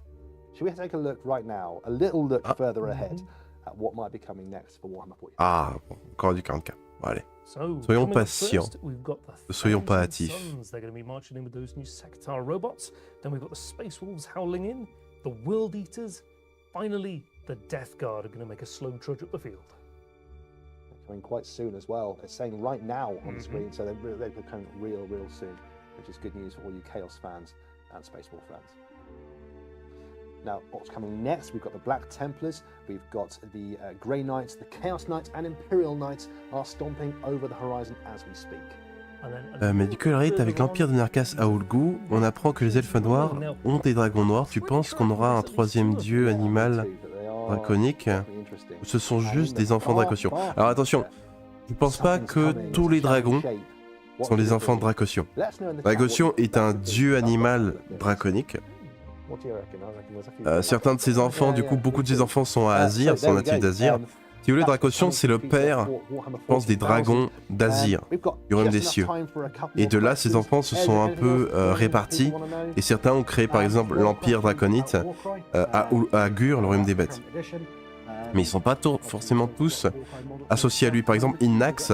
should we take a look right now, a little look Ah. further ahead at what might be coming next for Warhammer 40? Ah, bon, encore du 44. Bon, allez. So, Soyons coming up patients. first, we've got the Ne soyons pas Thousand hâtifs. Suns. They're going to be marching in with those new Sector robots. Then we've got the Space Wolves howling in, the World Eaters. Finally, the Death Guard are going to make a slow trudge up the field. Coming quite soon as well. It's saying right now on the screen, so they're coming real soon, which is good news for all you Chaos fans and Space Wolf fans. Now, what's coming next? We've got the Black Templars, we've got the Grey Knights, the Chaos Knights, and Imperial Knights are stomping over the horizon as we speak. And then Mais du coup, Elric, avec l'Empire de Narkas à Ulgu, on apprend que les elfes noirs ont des dragons noirs. Tu penses qu'on aura un troisième dieu animal draconique ou ce sont juste des enfants Dracossion? Alors attention, je pense pas que tous les dragons sont des enfants de Dracossion. Dracossion est un dieu animal draconique. Certains de ses enfants, du coup, beaucoup de ses enfants sont à Azir, sont natifs d'Azir. Si vous voulez, Dracossion, c'est le père, je pense, des dragons d'Azir, du royaume des cieux. Et de là, ces enfants se sont un peu répartis, et certains ont créé, par exemple, l'Empire Draconite à Gur, le royaume des bêtes. Mais ils sont pas forcément tous associés à lui. Par exemple, Innax,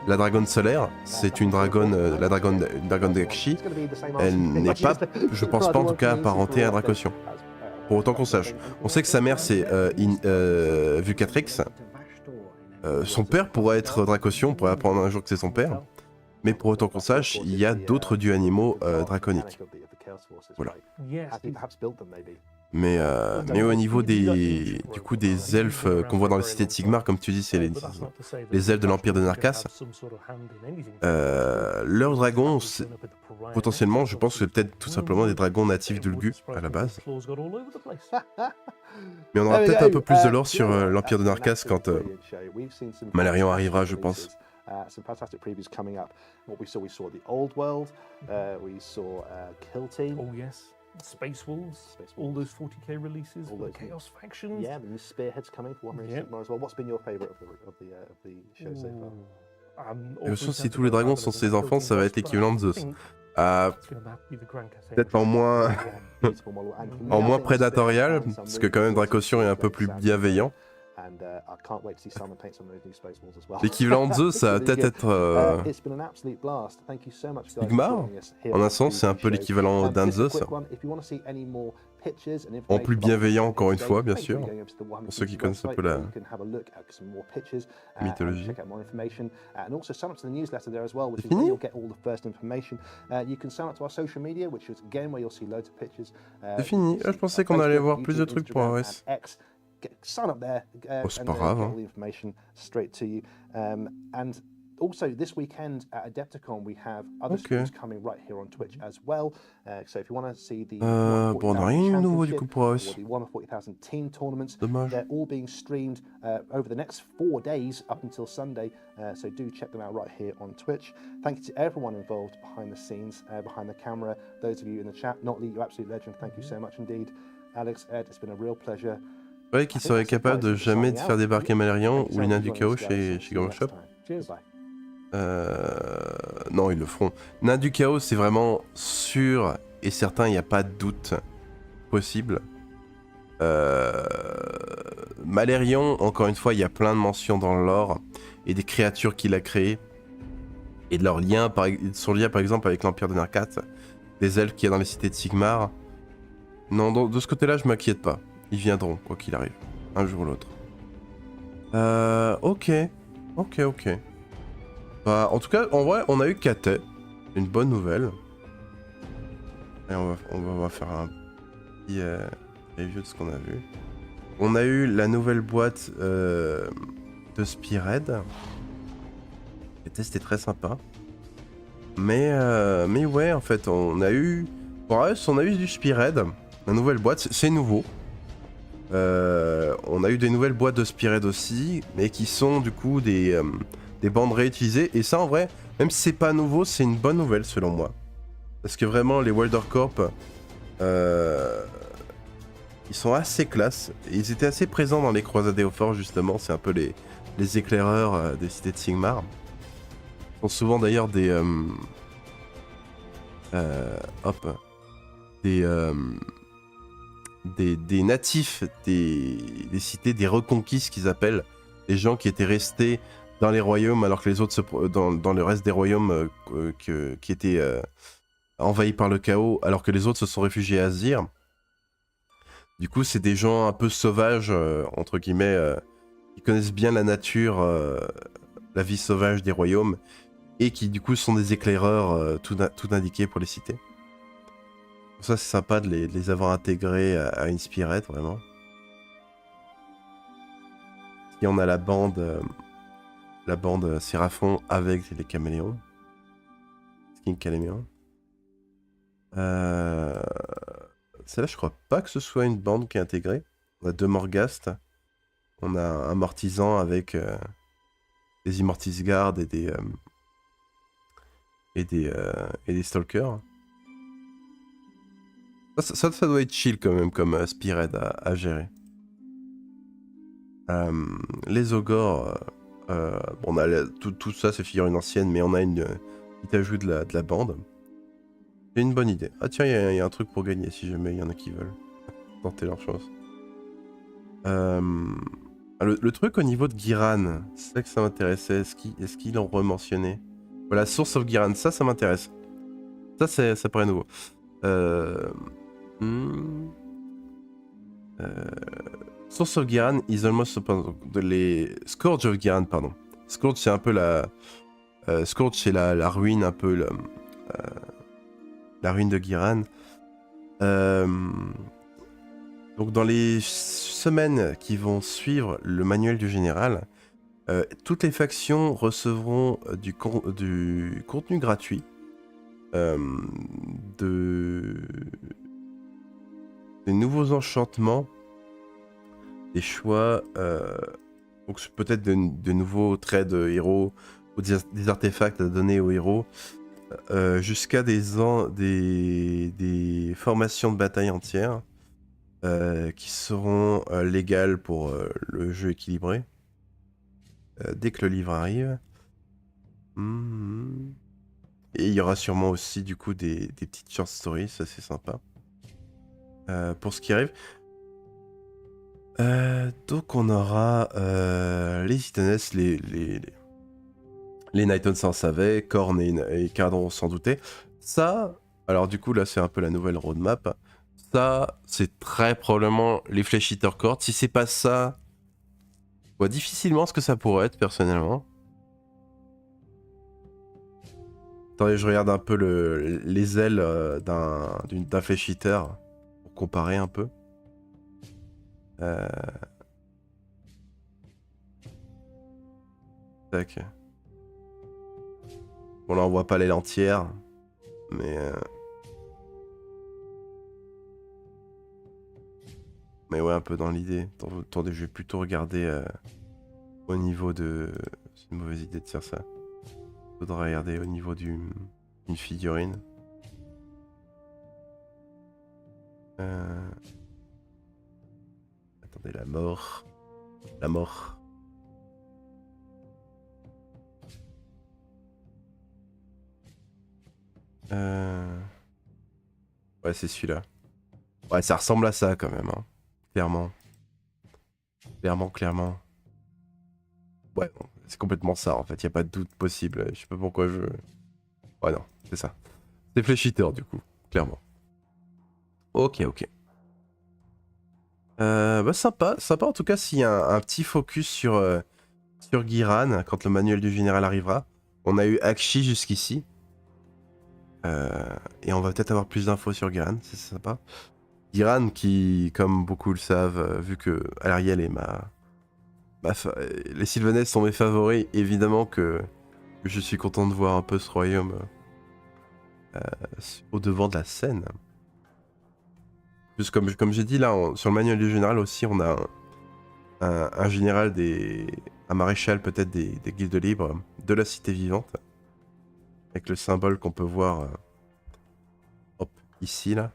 la dragonne solaire, c'est une dragonne, la dragonne d'Akshi. Elle n'est pas, je pense pas en tout cas, apparentée à Dracossion. Pour autant qu'on sache. On sait que sa mère, c'est Vulcatrix. Son père pourrait être Dracossion, on pourrait apprendre un jour que c'est son père. Mais pour autant qu'on sache, il y a d'autres dieux animaux draconiques. Voilà. yes, Mais au niveau des elfes qu'on voit dans la cité de Sigmar, comme tu dis, c'est les elfes de l'Empire de Narkas. Leurs dragons, potentiellement, je pense que c'est peut-être tout simplement des dragons natifs d'Ulgu à la base. Mais on aura peut-être un peu plus de lore sur l'Empire de Narkas quand Malérion arrivera, je pense. Some fantastic previews coming up. What we saw the Old World, we saw Kill Team. Oh yes, Space Wolves, all those 40k releases, All all the those- Chaos factions. Yeah, the new Spearheads coming for Warhammer Yep. Sigmar as well. What's been your favourite of the show so far? Et le son, si tous les dragons sont ses enfants, ça va être l'équivalent de Zeus. Peut-être en moins, Beautiful model. And en moins nothing prédatorial, Spearheads, parce que quand même Dracossion est un peu plus bienveillant. and I can't wait to see Simon paint some of those new space walls as well. L'équivalent de Zeus, ça va peut-être être It's been an absolute blast. Thank you so much, guys, for Sigmar. joining us here En on un sens, c'est un peu the show. l'équivalent d'un Just a Zeus. quick one, if you want to see any more pictures and En plus information bienveillant, about encore une today, fois, bien make sûr. sure you go over to the Warhammer Pour ceux qui Community connaissent un website peu where la you can have a look at some more pictures and mythologie. check out more information, and also sign up to the newsletter there as well, which C'est is where fini? you'll get all the first information. You can sign up to our social media, which is again where you'll see loads of pictures. C'est fini. Ah, je pensais qu'on allait voir plus de trucs pour AOS. Sign up there Oh, c'est and pas grave, get hein. all the information straight to you. And also this weekend at Adepticon we have other streams coming right here on Twitch as well. So if you want to see the Bon, on n'a rien de nouveau du coup pour or AOS. the Warhammer 40,000 team tournaments, Dommage. they're all being streamed over the next 4 days up until Sunday. So do check them out right here on Twitch. Thank you to everyone involved behind the scenes, behind the camera. Those of you in the chat, Notley, you're absolute legend. Thank you so much indeed. Alex, Ed, it's been a real pleasure. Ouais, qu'il serait capable de jamais de faire débarquer Malérian ou les nains du chaos chez Grand Shop. Cheers. Non, ils le feront. Nains du chaos, c'est vraiment sûr et certain, il n'y a pas de doute possible. Malérion, encore une fois, il y a plein de mentions dans le lore et des créatures qu'il a créées et de leur lien, son lien par exemple avec l'Empire de Narkat, des elfes qu'il y a dans les cités de Sigmar. Non, de ce côté-là, je m'inquiète pas. Ils viendront, quoi qu'il arrive, un jour ou l'autre. Ok. Bah, en tout cas, en vrai, on a eu Katet, une bonne nouvelle. Et on va faire un petit review de ce qu'on a vu. On a eu la nouvelle boîte de Spearhead. C'était très sympa. Mais ouais, en fait, on a eu du Spearhead, la nouvelle boîte, c'est nouveau. On a eu des nouvelles boîtes de Spearhead aussi, mais qui sont du coup des bandes réutilisées. Et ça, en vrai, même si c'est pas nouveau, c'est une bonne nouvelle selon moi. Parce que vraiment, les Welder Corp, ils sont assez classe. Ils étaient assez présents dans les Croisades au Fort, justement. C'est un peu les éclaireurs des cités de Sigmar. Ils sont souvent d'ailleurs des natifs des cités, des reconquises qu'ils appellent, des gens qui étaient restés dans les royaumes alors que les autres dans le reste des royaumes qui étaient envahis par le chaos alors que les autres se sont réfugiés à Azir. Du coup, c'est des gens un peu sauvages entre guillemets, qui connaissent bien la nature, la vie sauvage des royaumes et qui du coup sont des éclaireurs tout indiqués pour les cités. Ça, c'est sympa de les avoir intégrés à Inspired, vraiment. Et on a la bande Séraphon avec les caméléons. Skin caméléon. Celle-là, je crois pas que ce soit une bande qui est intégrée. On a 2 Morghast. On a un Mortisan avec des Immortis Guard et des Stalkers. Ça doit être chill quand même comme Spearhead à gérer. Les Ogres, on a tout ça c'est figurine ancienne, mais on a une petite ajout de la bande. C'est une bonne idée. Ah tiens, il y a un truc pour gagner si jamais il y en a qui veulent tenter leur chance. Le truc au niveau de Ghiran, c'est ça que ça m'intéressait. Est-ce qu'ils l'ont rementionné? Voilà, Source of Ghiran, ça m'intéresse. Ça paraît nouveau. Source of Ghiran is almost les Scourge of Ghiran, pardon. Scourge c'est un peu Scourge c'est la ruine un peu la ruine de Ghiran. Donc dans les semaines qui vont suivre le manuel du général, toutes les factions recevront du contenu gratuit. Des nouveaux enchantements, des choix, donc peut-être de nouveaux traits de héros ou des artefacts à donner aux héros, jusqu'à des formations de bataille entières qui seront légales pour le jeu équilibré dès que le livre arrive. Et il y aura sûrement aussi du coup des petites short stories, ça c'est sympa. Pour ce qui arrive, Donc on aura les Titanes, les Nightons s'en savaient, Korn et Cardon on s'en doutait. Ça, alors du coup là c'est un peu la nouvelle roadmap. Ça, c'est très probablement les Flesh Eater Court. Si c'est pas ça, je vois difficilement ce que ça pourrait être personnellement. Attendez, je regarde un peu les ailes d'un Flesh Eater pour comparer un peu. Tac. Bon là on voit pas l'aile entière, mais ouais un peu dans l'idée. Attendez, je vais plutôt regarder au niveau de... C'est une mauvaise idée de faire ça. Faudra regarder au niveau d'une figurine. Attendez, la mort. La mort. Ouais, c'est celui-là. Ouais, ça ressemble à ça quand même, hein. Clairement. Clairement. Ouais, bon, c'est complètement ça en fait, y a pas de doute possible. Je sais pas pourquoi je... Ouais, non, c'est ça. C'est Flesh Eater du coup, clairement. Ok. Bah sympa en tout cas s'il y a un petit focus sur Giran quand le manuel du général arrivera. On a eu Akshi jusqu'ici. Et on va peut-être avoir plus d'infos sur Giran, c'est sympa. Giran qui, comme beaucoup le savent, vu que Ariel est les Sylvanès sont mes favoris, évidemment que je suis content de voir un peu ce royaume au devant de la scène. Juste comme j'ai dit là, sur le manuel du général aussi, on a un général un maréchal peut-être des guildes libres de la cité vivante, avec le symbole qu'on peut voir hop, ici là.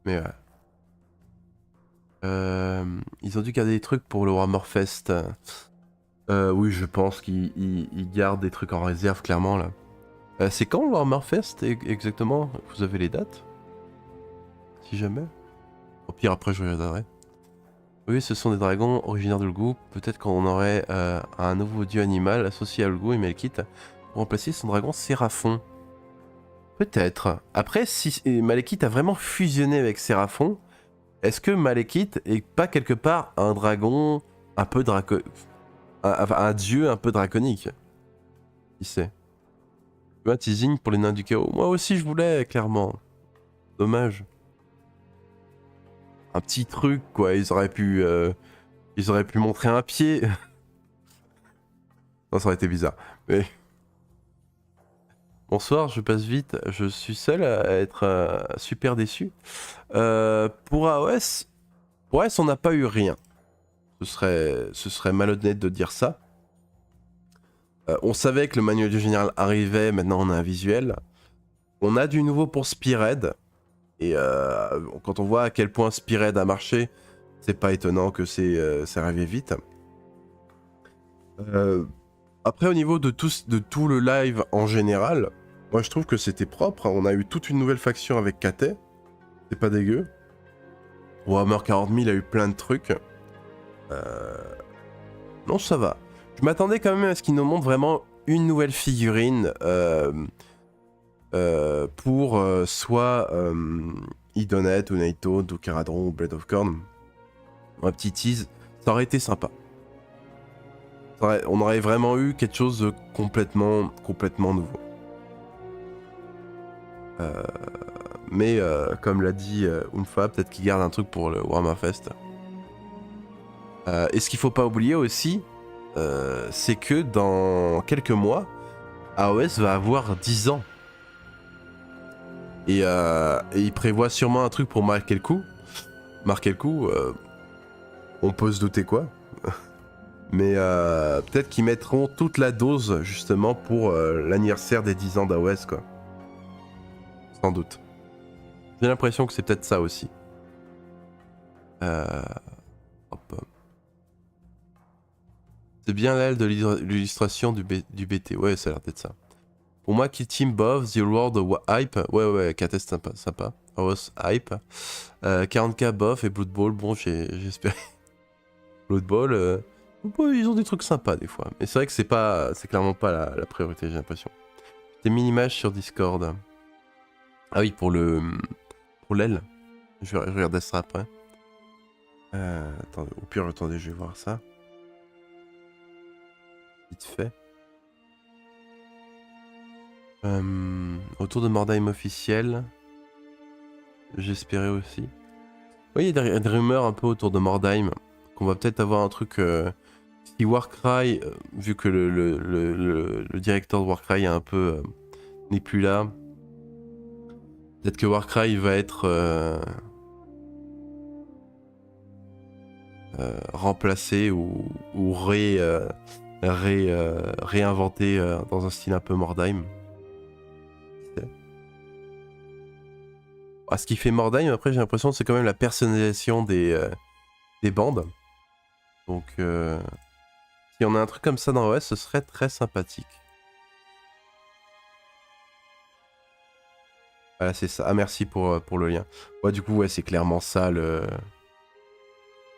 Mais ouais. Ils ont dû garder des trucs pour le Warhammer Fest. Oui, je pense qu'ils gardent des trucs en réserve, clairement, là. C'est quand le Warhammer Fest, exactement? Vous avez les dates? Si jamais? Au pire, après, je regarderai. Oui, ce sont des dragons originaires de Ulgu. Peut-être qu'on aurait un nouveau dieu animal associé à Ulgu et Malekith pour remplacer son dragon Séraphon. Peut-être. Après, si Malekith a vraiment fusionné avec Séraphon, est-ce que Malekith est pas quelque part un dragon un peu un dieu un peu draconique? Qui sait? Un teasing pour les nains du chaos. Moi aussi je voulais, clairement. Dommage. Un petit truc quoi, ils auraient pu montrer un pied. Non, ça aurait été bizarre. Mais... Bonsoir, je passe vite. Je suis seul à être super déçu. Pour AOS, on n'a pas eu rien. Ce serait malhonnête de dire ça. On savait que le manuel du général arrivait, maintenant on a un visuel. On a du nouveau pour Spearhead. Et quand on voit à quel point Spearhead a marché, c'est pas étonnant que c'est arrivé vite. Après, au niveau de tout le live en général, moi je trouve que c'était propre. On a eu toute une nouvelle faction avec KT. C'est pas dégueu. Warhammer 40 000 a eu plein de trucs. Non, ça va. Je m'attendais quand même à ce qu'ils nous montrent vraiment une nouvelle figurine pour soit Idonet ou Naito, ou Caradron ou Blade of Corn. Un petit tease, ça aurait été sympa. On aurait vraiment eu quelque chose de complètement nouveau. Mais comme l'a dit Unfa, peut-être qu'il garde un truc pour le Warhammer Fest. Et ce qu'il faut pas oublier aussi, c'est que dans quelques mois, AOS va avoir 10 ans. Et il prévoit sûrement un truc pour marquer le coup. On peut se douter quoi. Mais peut-être qu'ils mettront toute la dose justement pour l'anniversaire des 10 ans d'AOS quoi. Sans doute. J'ai l'impression que c'est peut-être ça aussi. Hop. C'est bien l'aile de l'illustration du BT. Ouais, ça a l'air d'être ça. Pour moi, Kill Team Bov, The World Hype. Ouais, KT, sympa. AOS hype. 40k bof et Blood Bowl, bon j'espère. Blood Bowl, ils ont des trucs sympas des fois. Mais c'est vrai que c'est clairement pas la priorité, j'ai l'impression. Des mini-matchs sur Discord. Ah oui, pour l'aile. Je vais regarder ça après. Attendez, au pire, attendez, je vais voir ça. Vite fait. Autour de Mordheim officiel. J'espérais aussi. Oui, il y a des rumeurs un peu autour de Mordheim. Qu'on va peut-être avoir un truc... si Warcry, vu que le directeur de Warcry est un peu... n'est plus là. Peut-être que Warcry va être... remplacé ou réinventé dans un style un peu Mordheim. Ce qui fait Mordheim, après j'ai l'impression que c'est quand même la personnalisation des bandes. Donc si on a un truc comme ça dans OS, ce serait très sympathique. Voilà, c'est ça. Ah, merci pour le lien. Ouais, du coup, ouais, c'est clairement ça le...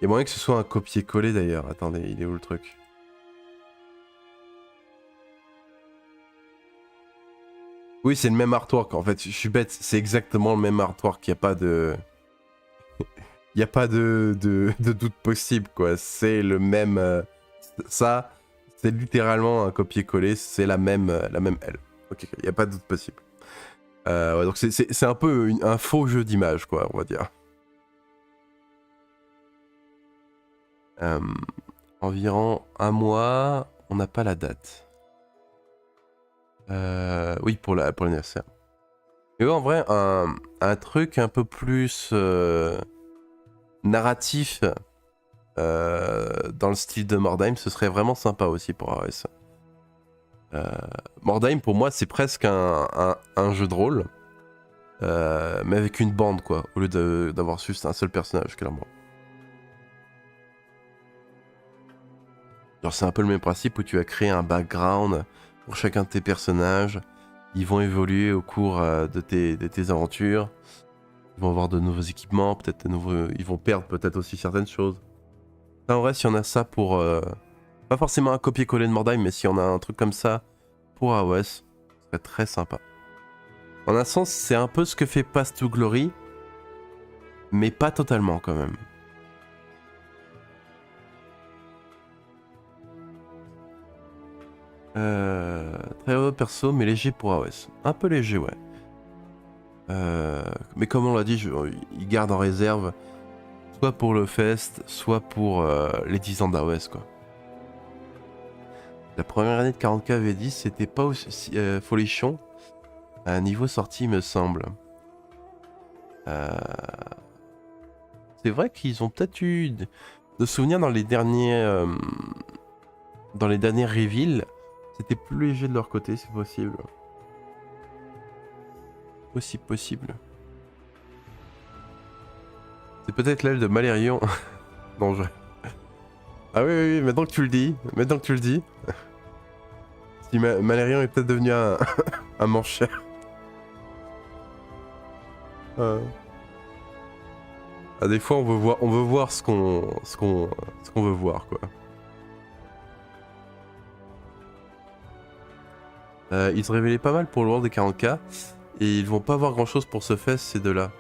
Il y a moyen que ce soit un copier-coller d'ailleurs. Attendez, il est où le truc? Oui, c'est le même artwork. En fait, je suis bête. C'est exactement le même artwork. Il n'y a pas de... Il n'y a pas de doute possible, quoi. C'est le même... Ça, c'est littéralement un copier-coller. C'est la même L. Ok, il n'y a pas de doute possible. Ouais, donc c'est un peu un faux jeu d'image, quoi, on va dire. Environ un mois, on n'a pas la date. Oui, pour l'anniversaire. Et ouais, en vrai, un truc un peu plus narratif dans le style de Mordheim, ce serait vraiment sympa aussi pour AOS. Mordheim, pour moi, c'est presque un jeu de rôle, mais avec une bande, quoi, au lieu d'avoir juste un seul personnage, clairement. Genre, c'est un peu le même principe où tu as créé un background pour chacun de tes personnages. Ils vont évoluer au cours de tes aventures. Ils vont avoir de nouveaux équipements, peut-être ils vont perdre peut-être aussi certaines choses. Ça, en vrai, si on a ça pour... pas forcément un copier-coller de Mordheim, mais si on a un truc comme ça pour AOS, ce serait très sympa. En un sens, c'est un peu ce que fait Path to Glory, mais pas totalement quand même. Très haut perso, mais léger pour AOS. Un peu léger, ouais. Mais comme on l'a dit, ils gardent en réserve soit pour le fest, soit pour les 10 ans d'AOS, quoi. La première année de 40k V10, c'était pas aussi folichon. À un niveau sorti, il me semble. C'est vrai qu'ils ont peut-être eu de souvenirs dans les derniers reveals. C'était plus léger de leur côté, c'est possible. Aussi possible. C'est peut-être l'aile de Malérion. Non, Ah oui, maintenant que tu le dis. Si Malérion est peut-être devenu un manchère. Des fois, on veut voir ce qu'on veut voir, quoi. Ils se révélaient pas mal pour le World des 40k. Et ils vont pas avoir grand chose pour ce fest, ces deux-là.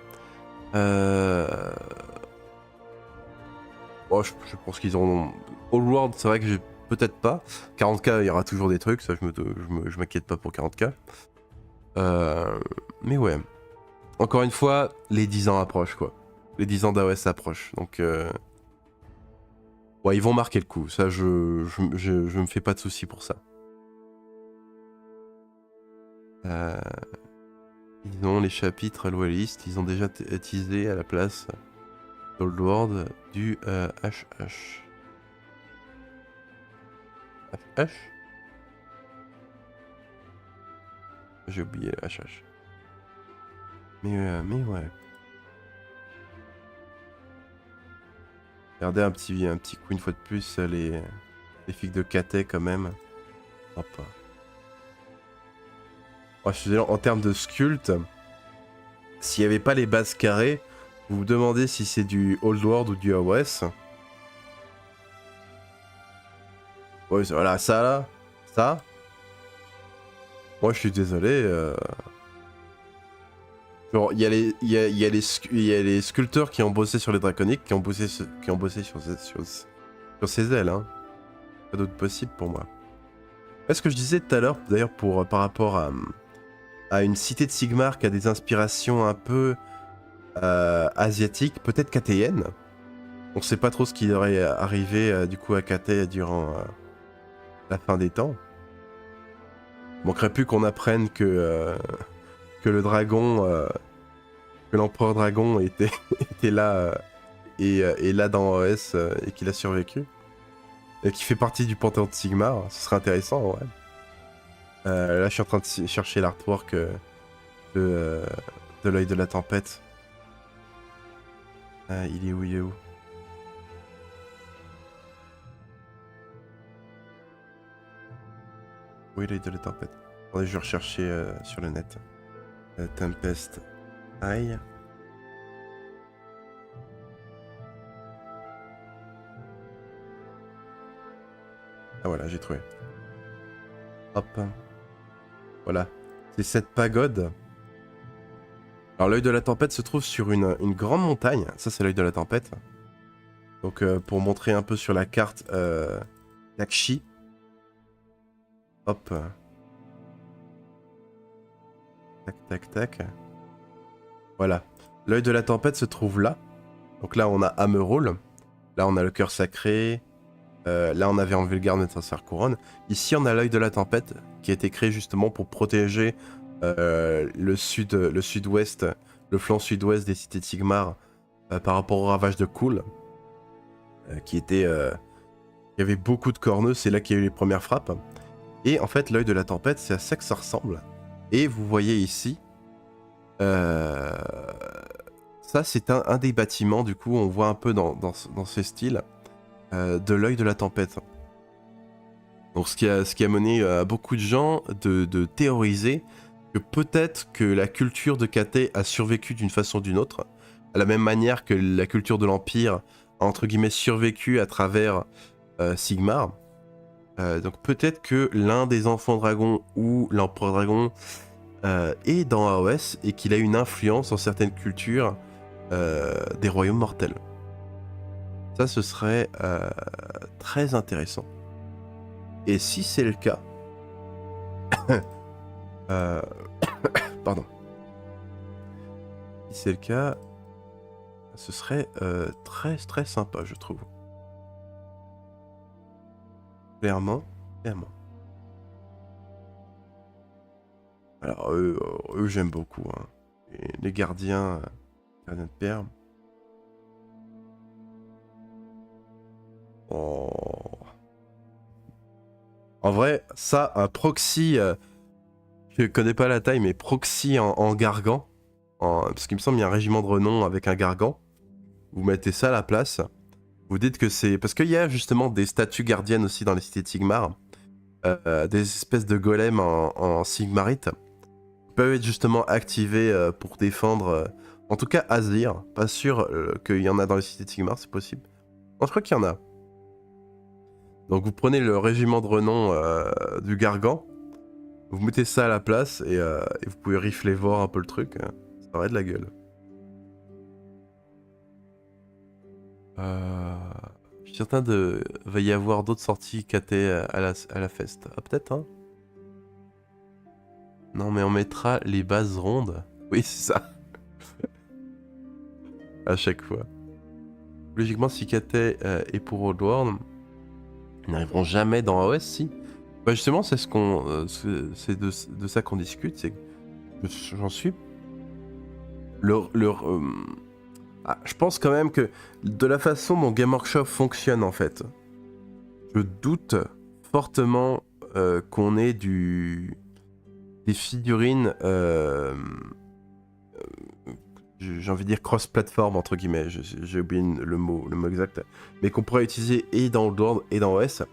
Oh, je pense qu'ils auront... All World, c'est vrai que j'ai peut-être pas. 40k, il y aura toujours des trucs, ça je m'inquiète pas pour 40k. Mais ouais. Encore une fois, les 10 ans approchent, quoi. Les 10 ans d'AOS approchent, donc... Ouais, ils vont marquer le coup, ça je me fais pas de soucis pour ça. Ils ont les chapitres loyalistes, ils ont déjà teasé à la place Old World du HH. HH? J'ai oublié le HH. Mais ouais. Regardez un petit coup une fois de plus les figues de Katé quand même. Hop. Oh, je suis désolé, en termes de sculpte, s'il n'y avait pas les bases carrées, vous vous demandez si c'est du Old World ou du AOS. Ouais, voilà, ça là, ça. Moi, je suis désolé. Genre, il y a les sculpteurs qui ont bossé sur les draconiques, qui ont bossé sur ces ailes. Hein. Pas d'autre possible pour moi. Ce que je disais tout à l'heure, d'ailleurs, par rapport à une cité de Sigmar qui a des inspirations un peu asiatiques, peut-être KTN. On sait pas trop ce qui aurait arrivé du coup à KT durant la fin des temps. Manquerait plus qu'on apprenne que le dragon, que l'empereur dragon était là et là dans OS et qu'il a survécu. Et qui fait partie du panthéon de Sigmar, ce serait intéressant, ouais. Là, je suis en train de chercher l'artwork de l'œil de la tempête. Il est où Oui, l'œil de la tempête. Attendez, je vais rechercher sur le net. Tempest Eye. Ah voilà, j'ai trouvé. Hop. Voilà. C'est cette pagode. Alors l'œil de la tempête se trouve sur une grande montagne. Ça c'est l'œil de la tempête. Donc pour montrer un peu sur la carte Lakshi. Hop. Tac, tac, tac. Voilà. L'œil de la tempête se trouve là. Donc là on a Amerol. Là on a le cœur sacré. Là on avait en Vulgar notre couronne. Ici on a l'œil de la tempête qui a été créé justement pour protéger le sud-ouest, le flanc sud-ouest des cités de Sigmar par rapport au ravage de Kul, qui avait beaucoup de corneux, c'est là qu'il y a eu les premières frappes. Et en fait l'œil de la tempête, c'est à ça que ça ressemble. Et vous voyez ici, ça c'est un des bâtiments, du coup on voit un peu dans ce style de l'œil de la tempête. Donc ce qui a mené beaucoup de gens de théoriser que peut-être que la culture de KT a survécu d'une façon ou d'une autre, à la même manière que la culture de l'Empire a entre guillemets survécu à travers Sigmar. Donc peut-être que l'un des enfants dragons ou l'empereur dragon est dans AOS et qu'il a une influence sur certaines cultures des royaumes mortels. Ça, ce serait très intéressant. Et si c'est le cas... Pardon. Si c'est le cas, ce serait très très sympa, je trouve. Clairement. Alors, eux j'aime beaucoup. Hein. Et les gardiens de pierre. Oh. En vrai, ça, un proxy, je connais pas la taille, mais proxy en gargan, parce qu'il me semble qu'il y a un régiment de renom avec un gargan, vous mettez ça à la place, vous dites que c'est... Parce qu'il y a justement des statues gardiennes aussi dans les cités de Sigmar, des espèces de golems en Sigmarite, qui peuvent être justement activés pour défendre, en tout cas Azir, pas sûr qu'il y en a dans les cités de Sigmar, c'est possible. Non, je crois qu'il y en a. Donc vous prenez le régiment de renom du Gargan, vous mettez ça à la place et vous pouvez rifler voir un peu le truc, hein. Ça aurait de la gueule. Je suis certain va y avoir d'autres sorties KT à la fest. Ah peut-être hein. Non mais on mettra les bases rondes. Oui c'est ça. À chaque fois. Logiquement si KT est pour Old World, ils n'arriveront jamais dans AOS si. Bah justement c'est c'est de ça qu'on discute, c'est que j'en suis. Je pense quand même que de la façon dont Game Workshop fonctionne en fait, je doute fortement qu'on ait des figurines, j'ai envie de dire cross-platform entre guillemets, j'ai oublié le mot exact, mais qu'on pourrait utiliser et dans Old World et dans OS,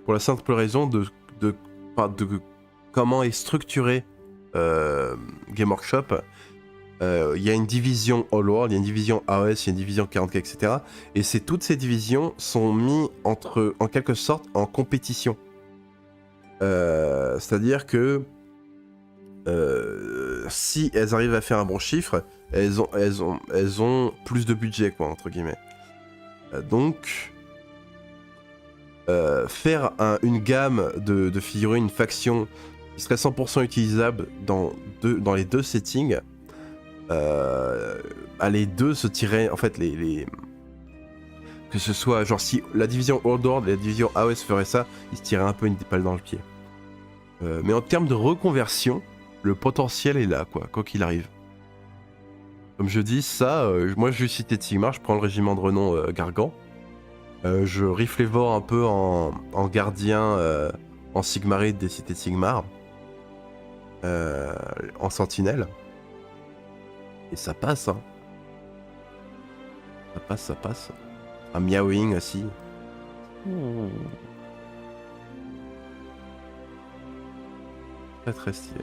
pour la simple raison de comment est structuré Game Workshop il y a une division All World, il y a une division AOS, il y a une division 40K, etc. Et toutes ces divisions sont mises en quelque sorte en compétition. C'est-à-dire que si elles arrivent à faire un bon chiffre, elles ont plus de budget, quoi, entre guillemets. Donc, faire une gamme de figurines, une faction qui serait 100% utilisable dans les deux settings, les deux se tiraient, en fait, que ce soit, genre, si la division Old World et la division AOS ferait ça, ils se tiraient un peu une balle dans le pied. Mais en termes de reconversion, le potentiel est là, quoi qu'il arrive. Comme je dis, ça, moi je suis Cité de Sigmar, je prends le régiment de renom Gargan. Je riflévore un peu en gardien, en Sigmarite des Cités de Sigmar. En sentinelle. Et ça passe, hein. Ça passe. Un Miaoing aussi. Très stylé.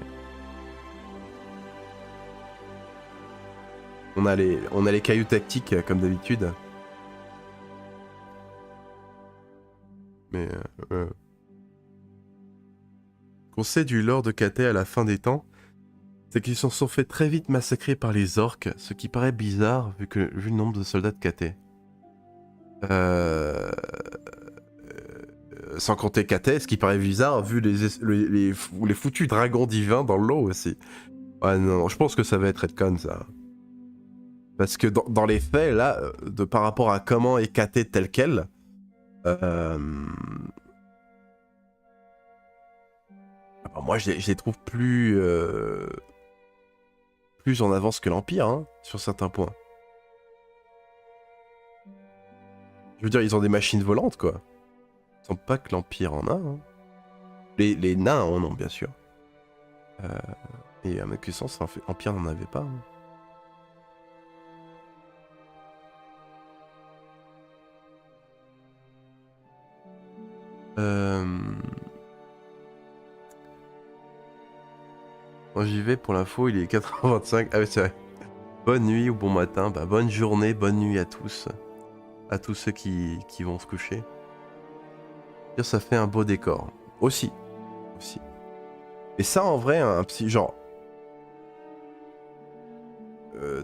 On a les cailloux tactiques comme d'habitude. Mais qu'on sait du lore de KT à la fin des temps, c'est qu'ils se sont fait très vite massacrer par les orques, ce qui paraît bizarre vu le nombre de soldats de KT. Sans compter KT, ce qui paraît bizarre vu les foutus dragons divins dans l'eau aussi. Ouais, non, je pense que ça va être Redcon, ça. Parce que dans les faits, là, par rapport à comment est KT tel quel, moi je les trouve plus en avance que l'Empire, hein, sur certains points. Je veux dire, ils ont des machines volantes, quoi. Il semble pas que l'Empire en a. Hein. Les nains en ont, bien sûr. Et à ma connaissance, l'Empire n'en avait pas. Hein. Moi j'y vais pour l'info, il est 4h25. Ah oui, c'est vrai. Bonne nuit ou bon matin, bonne journée, bonne nuit à tous. À tous ceux qui vont se coucher. Ça fait un beau décor. Aussi. Et ça en vrai, un petit genre.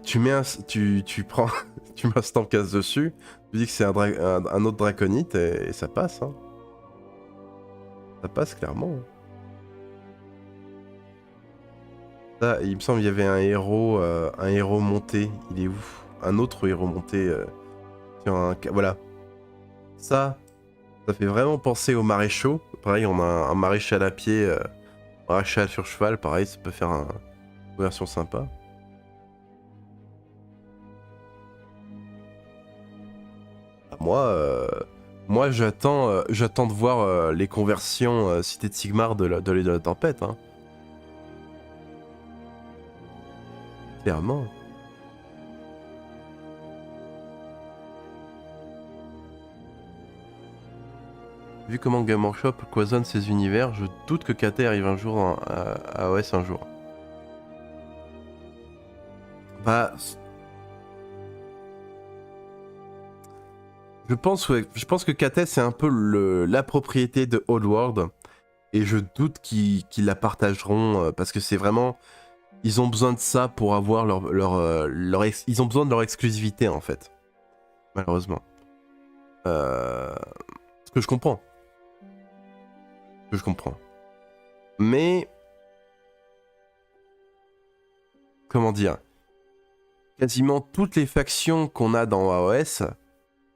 Tu prends. Tu mets un stamp casse dessus, tu dis que c'est un autre draconite et ça passe. Hein. Ça passe clairement. Ça, il me semble qu'il y avait un héros monté. Il est où? Un autre héros monté sur un... Voilà. Ça fait vraiment penser aux maréchaux. Pareil, on a un maréchal à pied, maréchal sur cheval. Pareil, ça peut faire une version sympa. Moi, j'attends de voir les conversions Cité de Sigmar de la tempête. Hein. Clairement. Vu comment Game Workshop cloisonne ses univers, je doute que KT arrive un jour à OS un jour. Je pense que KT c'est un peu la propriété de Old World et je doute qu'ils la partageront parce que c'est vraiment... Ils ont besoin de ça pour avoir ils ont besoin de leur exclusivité en fait. Malheureusement. Ce que je comprends. Mais... Comment dire? Quasiment toutes les factions qu'on a dans AOS,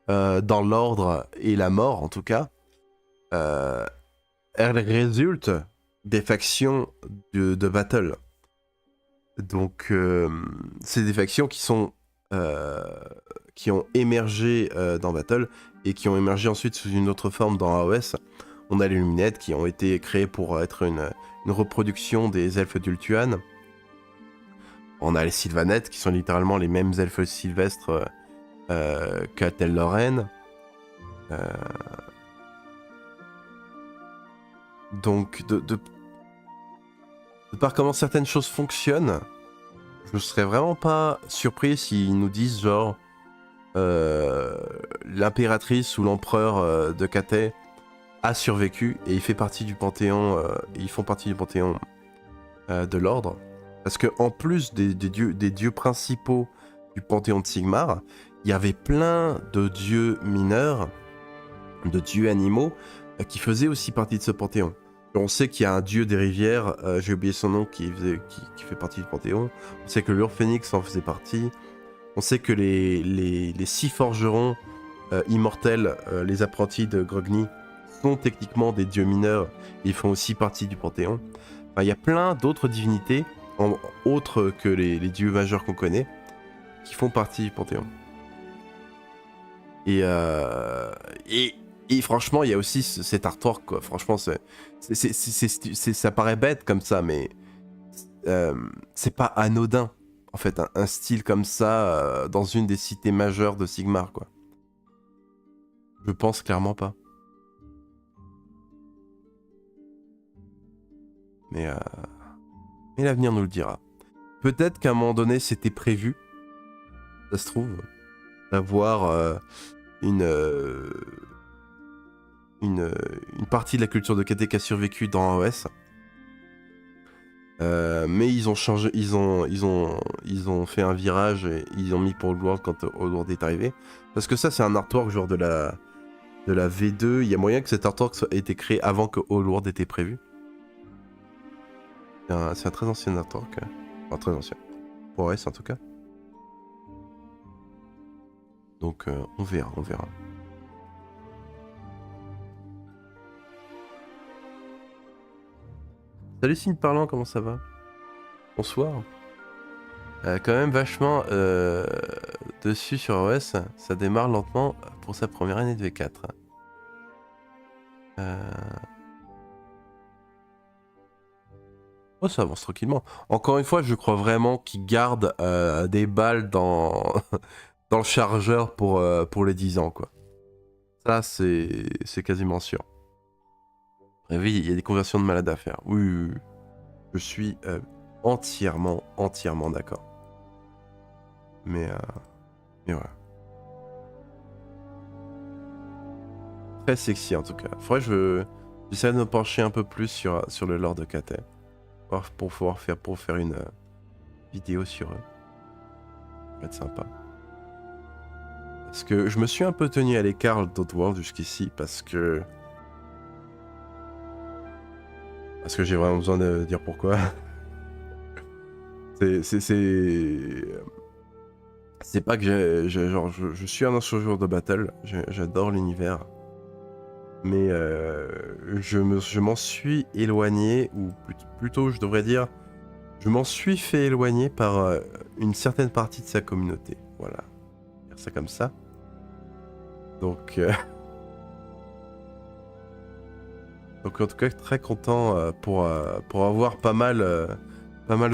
dans l'ordre et la mort en tout cas, elles résultent des factions de battle. Donc, c'est des factions qui ont émergé dans Battle et qui ont émergé ensuite sous une autre forme dans AOS. On a les Luminettes qui ont été créés pour être une reproduction des elfes d'Ultuan. On a les Sylvanettes qui sont littéralement les mêmes elfes sylvestres qu'à Tel Lorraine. Donc, de par comment certaines choses fonctionnent, je serais vraiment pas surpris s'ils nous disent genre l'impératrice ou l'empereur de Cathay a survécu et il fait partie du panthéon, ils font partie du panthéon de l'ordre. Parce que en plus des dieux principaux du panthéon de Sigmar, il y avait plein de dieux mineurs, de dieux animaux, qui faisaient aussi partie de ce panthéon. On sait qu'il y a un dieu des rivières, j'ai oublié son nom, qui fait partie du panthéon. On sait que l'Urphénix en faisait partie. On sait que les 6 forgerons immortels, les apprentis de Grogny, sont techniquement des dieux mineurs. Ils font aussi partie du panthéon. Enfin, il y a plein d'autres divinités, autres que les dieux majeurs qu'on connaît, qui font partie du panthéon. Et franchement, il y a aussi cet artwork, quoi. Franchement, ça paraît bête comme ça, mais c'est pas anodin. En fait, un style comme ça dans une des cités majeures de Sigmar, quoi. Je pense clairement pas. Mais l'avenir nous le dira. Peut-être qu'à un moment donné, c'était prévu, ça se trouve, d'avoir une partie de la culture de Cathay qui a survécu dans AOS. Mais ils ont changé, ils ont fait un virage et ils ont mis pour Old World quand Old World est arrivé. Parce que ça, c'est un artwork genre de la V2. Il y a moyen que cet artwork ait été créé avant que Old World était prévu. C'est un très ancien artwork. Enfin, très ancien. Pour OS en tout cas. Donc, on verra. Salut Signe Parlant, comment ça va? Bonsoir. Quand même vachement dessus sur OS, ça démarre lentement pour sa première année de V4. Oh, ça avance tranquillement. Encore une fois, je crois vraiment qu'ils gardent des balles dans, dans le chargeur pour les 10 ans, quoi. Ça, c'est quasiment sûr. Oui, il y a des conversions de malades à faire. Oui. Je suis entièrement d'accord. Mais voilà. Très sexy en tout cas. Faudrait que j'essaie de me pencher un peu plus sur le lore de Cathay. Pour faire une vidéo sur eux. Ça va être sympa. Parce que je me suis un peu tenu à l'écart d'Oddworld jusqu'ici parce que j'ai vraiment besoin de dire pourquoi. C'est pas que je suis un joueur de battle, j'adore l'univers. Mais je m'en suis éloigné, ou plutôt je devrais dire, je m'en suis fait éloigner par une certaine partie de sa communauté. Voilà, dire ça comme ça. Donc en tout cas très content pour avoir pas mal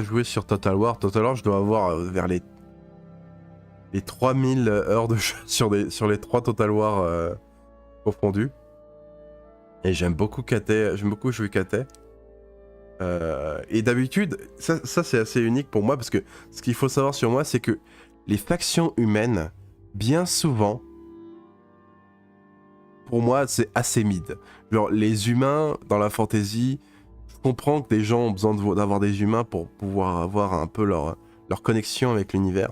joué sur Total War. Total War, je dois avoir vers les 3000 heures de jeu sur les 3 Total War confondus. Et j'aime beaucoup Cathay, j'aime beaucoup jouer Cathay. Et d'habitude, ça c'est assez unique pour moi parce que ce qu'il faut savoir sur moi, c'est que les factions humaines, bien souvent, pour moi, c'est assez mid. Genre, les humains dans la fantasy, je comprends que les gens ont besoin d'avoir des humains pour pouvoir avoir un peu leur connexion avec l'univers.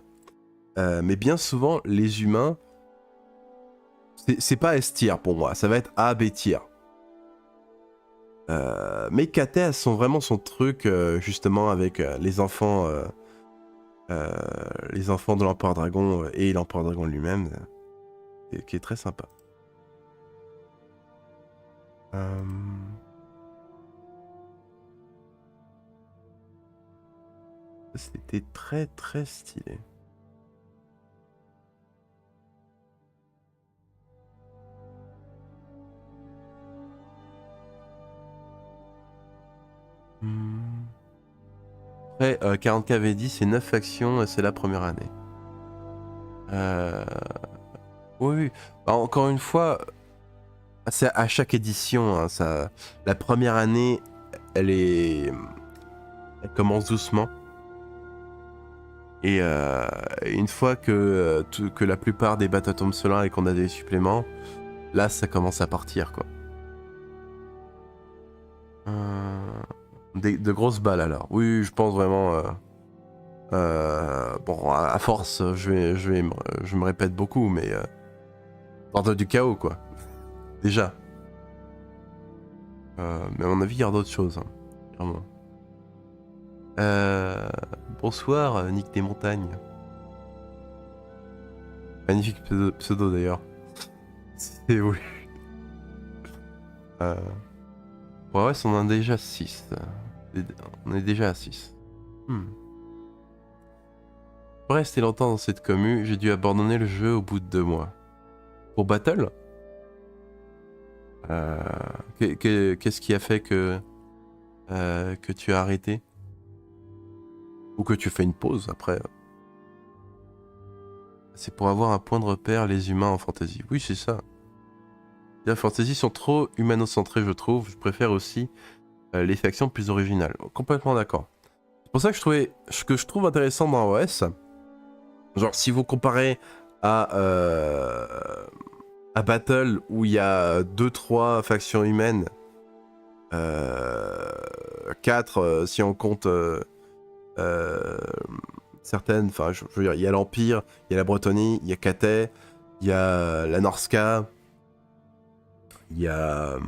Mais bien souvent, les humains, c'est pas S tier pour moi, ça va être A, B tier. Mais Cathay a vraiment son truc, justement, avec les enfants de l'Empereur Dragon et l'Empereur Dragon lui-même, qui est très sympa. C'était très très stylé. Après, 40K V10, c'est 9 factions, c'est la première année. Oui. Bah, encore une fois, c'est à chaque édition. Hein, la première année, elle commence doucement. Et une fois que la plupart des bateaux tombent solaires et qu'on a des suppléments, là ça commence à partir quoi. De grosses balles alors. Oui, je pense vraiment. Bon, à force, je me répète beaucoup, mais ordre du chaos quoi. Déjà. Mais à mon avis, il y a d'autres choses. Hein, clairement. Bonsoir, Nick des Montagnes. Magnifique pseudo d'ailleurs. C'est voulu. Ouais, on en a déjà 6. On est déjà à 6. Pour rester longtemps dans cette commu, j'ai dû abandonner le jeu au bout de 2 mois. Pour Battle qu'est-ce qui a fait que tu as arrêté? Ou que tu fais une pause après? C'est pour avoir un point de repère, les humains en fantasy. Oui, c'est ça. Les fantasy sont trop humanocentrés, je trouve. Je préfère aussi les factions plus originales. Complètement d'accord. C'est pour ça que ce que je trouve intéressant dans OS, genre si vous comparez à Battle où il y a 2-3 factions humaines, 4 si on compte certaines, enfin je veux dire, il y a l'Empire, il y a la Bretonnie, il y a Cathay, il y a la Norska, il y a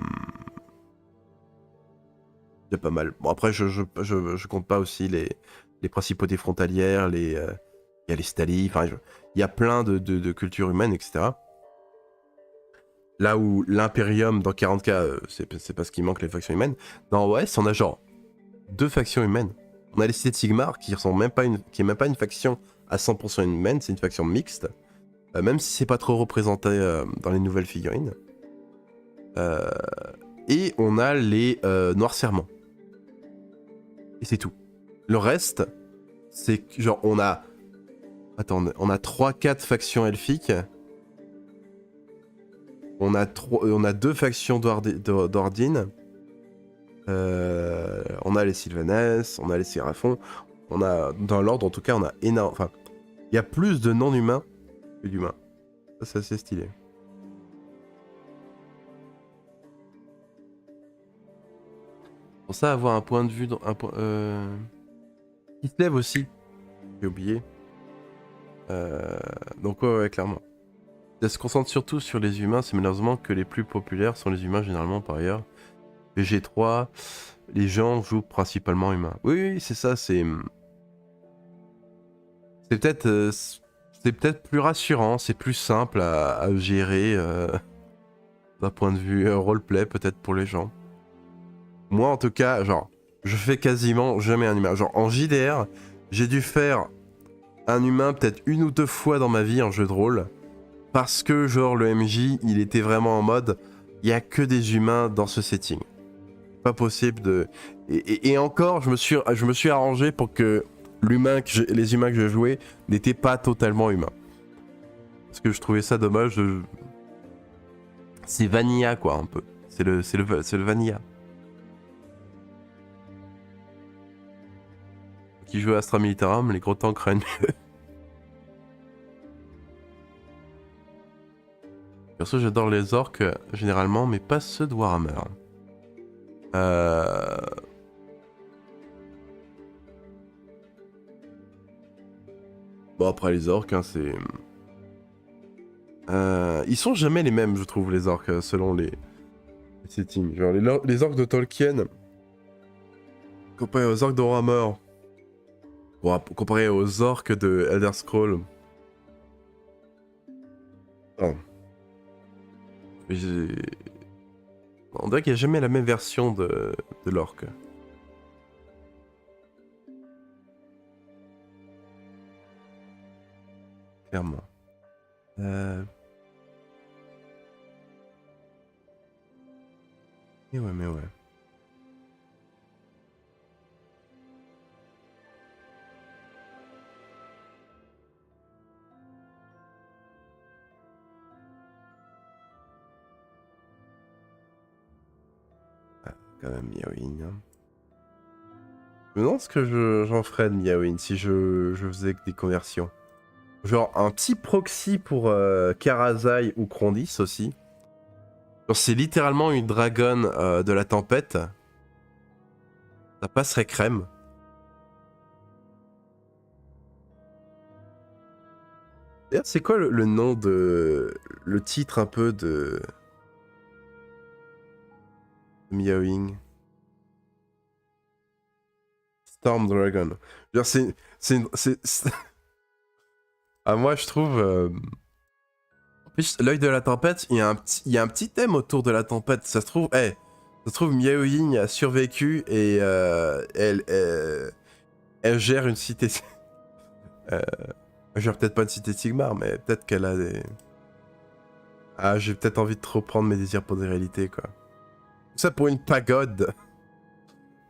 pas mal. Bon après je compte pas aussi les principautés frontalières, il y a les Stali, enfin il y a plein de cultures humaines, etc. Là où l'Imperium dans 40K, c'est pas ce qui manque les factions humaines. Dans OS, on a genre 2 factions humaines. On a les cités de Sigmar qui est même pas une faction à 100% humaine, c'est une faction mixte. Même si c'est pas trop représenté dans les nouvelles figurines. Et on a les Noirs Serments. Et c'est tout. Le reste, c'est genre on a 3-4 factions elfiques. On a 2 factions d'Ordine. On a les Sylvanas, on a les Séraphons. On a, dans l'ordre en tout cas, on a énorme. Enfin, il y a plus de non-humains que d'humains. Ça, c'est assez stylé. Pour ça, avoir un point de vue. Qui se lève aussi. J'ai oublié. Donc, ouais, clairement. Elle se concentre surtout sur les humains, c'est malheureusement que les plus populaires sont les humains généralement par ailleurs. VG3, les gens jouent principalement humains. Oui, c'est ça, c'est peut-être plus rassurant, c'est plus simple à gérer d'un point de vue roleplay peut-être pour les gens. Moi en tout cas, genre, je fais quasiment jamais un humain. Genre en JDR, j'ai dû faire un humain peut-être 1 ou 2 fois dans ma vie en jeu de rôle. Parce que genre le MJ, il était vraiment en mode, il y a que des humains dans ce setting. Pas possible de... Et encore, je me suis arrangé pour que les humains que je jouais n'étaient pas totalement humains. Parce que je trouvais ça dommage de... C'est vanilla quoi un peu. C'est le vanilla. Qui joue à Astra Militarum, les gros tanks craignent mieux. Perso, j'adore les orques généralement, mais pas ceux de Warhammer. Bon, après les orques, hein, c'est... Ils sont jamais les mêmes, je trouve, les orques, selon les settings. Genre, les orques de Tolkien, comparé aux orques de Warhammer, comparé aux orques de Elder Scrolls... Oh. On dirait qu'il n'y a jamais la même version de l'orque. Clairement. Mais ouais. Quand même, Yaoin. Je me demande ce que j'en ferais de Miaoin si je faisais des conversions. Genre un petit proxy pour Karazai ou Krondis aussi. Genre c'est littéralement une dragonne de la tempête. Ça passerait crème. D'ailleurs, c'est quoi le nom de... le titre un peu de... Miaoing? Storm Dragon. Genre Ah, moi je trouve... En plus, l'œil de la tempête, il y a un petit thème autour de la tempête. Ça se trouve... ça se trouve, Miaoing a survécu et elle gère une cité... Elle gère peut-être pas une cité Sigmar, mais peut-être qu'elle a des... Ah, j'ai peut-être envie de trop prendre mes désirs pour des réalités, quoi. Ça pour une pagode.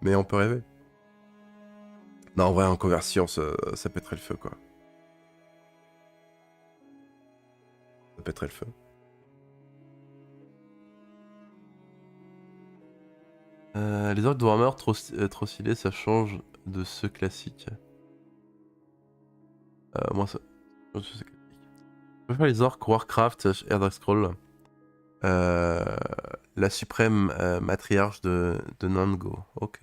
Mais on peut rêver. Non, en vrai, en conversion, ça pèterait le feu, quoi. Ça pèterait le feu. Les orques de Warhammer, trop stylés, ça change de ceux classiques. Moi, ça... Je préfère les orques Warcraft, Elder Scrolls. La suprême matriarche de Nango. Ok.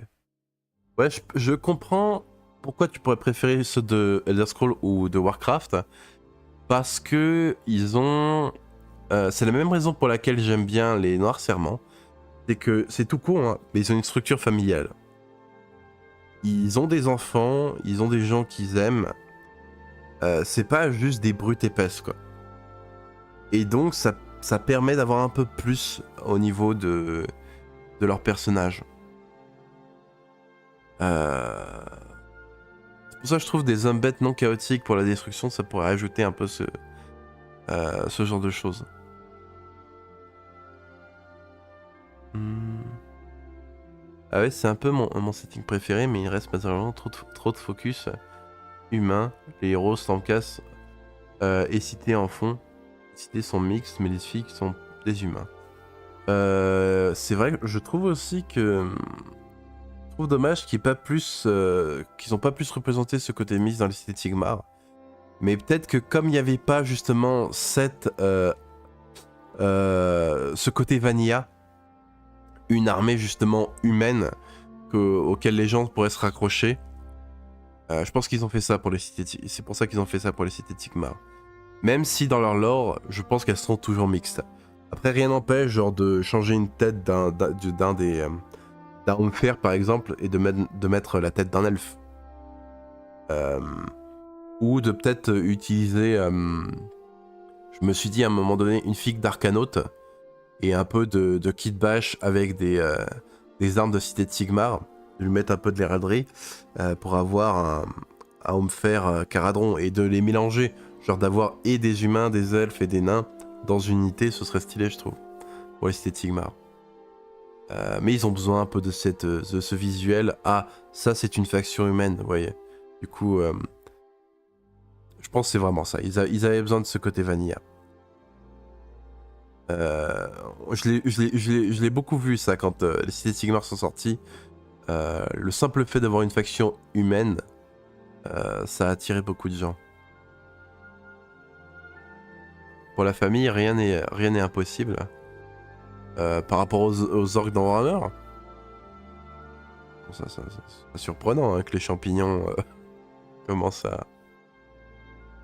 Ouais, je comprends pourquoi tu pourrais préférer ceux de Elder Scrolls ou de Warcraft. Parce que ils ont... c'est la même raison pour laquelle j'aime bien les Noirs Serments. C'est que c'est tout court, hein, mais ils ont une structure familiale. Ils ont des enfants, ils ont des gens qu'ils aiment. C'est pas juste des brutes épaisses, quoi. Et donc, ça permet d'avoir un peu plus au niveau de leur personnage. C'est pour ça que je trouve des hommes bêtes non chaotiques pour la destruction, ça pourrait ajouter un peu ce genre de choses. Ah ouais, c'est un peu mon setting préféré, mais il reste matériellement trop de focus humain. Les héros Stormcast et cités en fond. Les cités sont mixtes, mais les filles sont des humains. C'est vrai que je trouve aussi que... Je trouve dommage qu'ils n'ont pas plus représenté ce côté mixte dans les cités de Sigmar. Mais peut-être que comme il n'y avait pas justement ce côté vanilla, une armée justement humaine auquel les gens pourraient se raccrocher, je pense qu'ils ont fait ça pour les cités. C'est pour ça qu'ils ont fait ça pour les cités de Sigmar. Même si dans leur lore, je pense qu'elles seront toujours mixtes. Après, rien n'empêche genre de changer une tête d'un Homefair par exemple et de mettre la tête d'un elfe. Ou de peut-être utiliser, je me suis dit à un moment donné, une figue d'Arcanote et un peu de Kit Bash avec des armes de cité de Sigmar, de lui mettre un peu de l'héralderie pour avoir un Homefair Caradron et de les mélanger, genre d'avoir et des humains, des elfes et des nains dans une unité, ce serait stylé je trouve, pour les cités de Sigmar. Mais ils ont besoin un peu de ce visuel. Ah, ça c'est une faction humaine, vous voyez. Du coup, je pense que c'est vraiment ça. Ils avaient besoin de ce côté vanilla. Je l'ai beaucoup vu ça quand les cités de Sigmar sont sorties. Le simple fait d'avoir une faction humaine, ça a attiré beaucoup de gens. Pour la famille, rien n'est impossible. Par rapport aux orques dans Warhammer. Bon, c'est surprenant hein, que les champignons commencent à...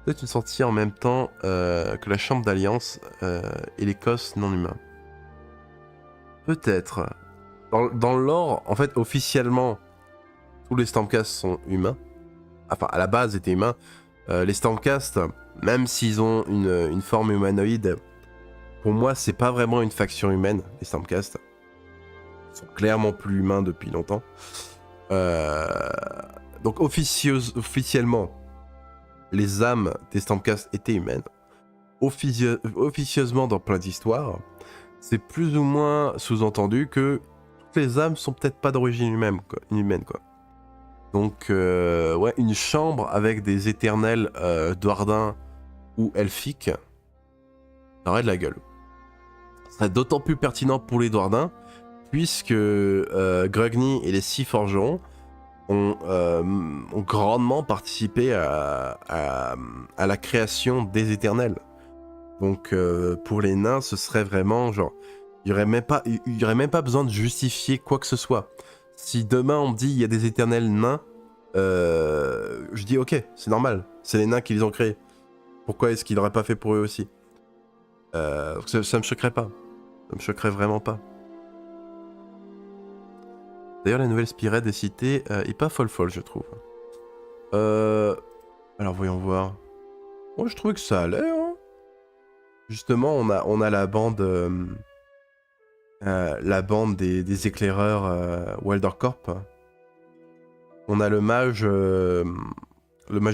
Peut-être une sortie en même temps que la chambre d'alliance et les cosses non humains. Peut-être. Dans le lore, en fait, officiellement, tous les Stormcast sont humains. Enfin, à la base, étaient humains. Les Stormcast, même s'ils ont une forme humanoïde, pour moi, c'est pas vraiment une faction humaine, les Stormcast. Ils sont clairement plus humains depuis longtemps. Donc, officiellement, les âmes des Stormcast étaient humaines. Officieusement, dans plein d'histoires, c'est plus ou moins sous-entendu que toutes les âmes sont peut-être pas d'origine humaine, quoi. Donc, ouais, une chambre avec des éternels Duardins ou elfiques, ça aurait de la gueule. Ce serait d'autant plus pertinent pour les Duardins, puisque Grugny et les 6 forgerons ont grandement participé à la création des éternels. Donc pour les nains, ce serait vraiment genre, il y aurait même pas besoin de justifier quoi que ce soit. Si demain on me dit il y a des éternels nains, je dis ok, c'est normal, c'est les nains qui les ont créés. Pourquoi est-ce qu'ils l'auraient pas fait pour eux aussi? Ça me choquerait pas. Ça me choquerait vraiment pas. D'ailleurs, la nouvelle Spirit des cités est pas folle, je trouve. Alors, voyons voir. Moi, je trouve que ça a l'air. Hein. Justement, on a la bande des éclaireurs Wildercorp. On a le mage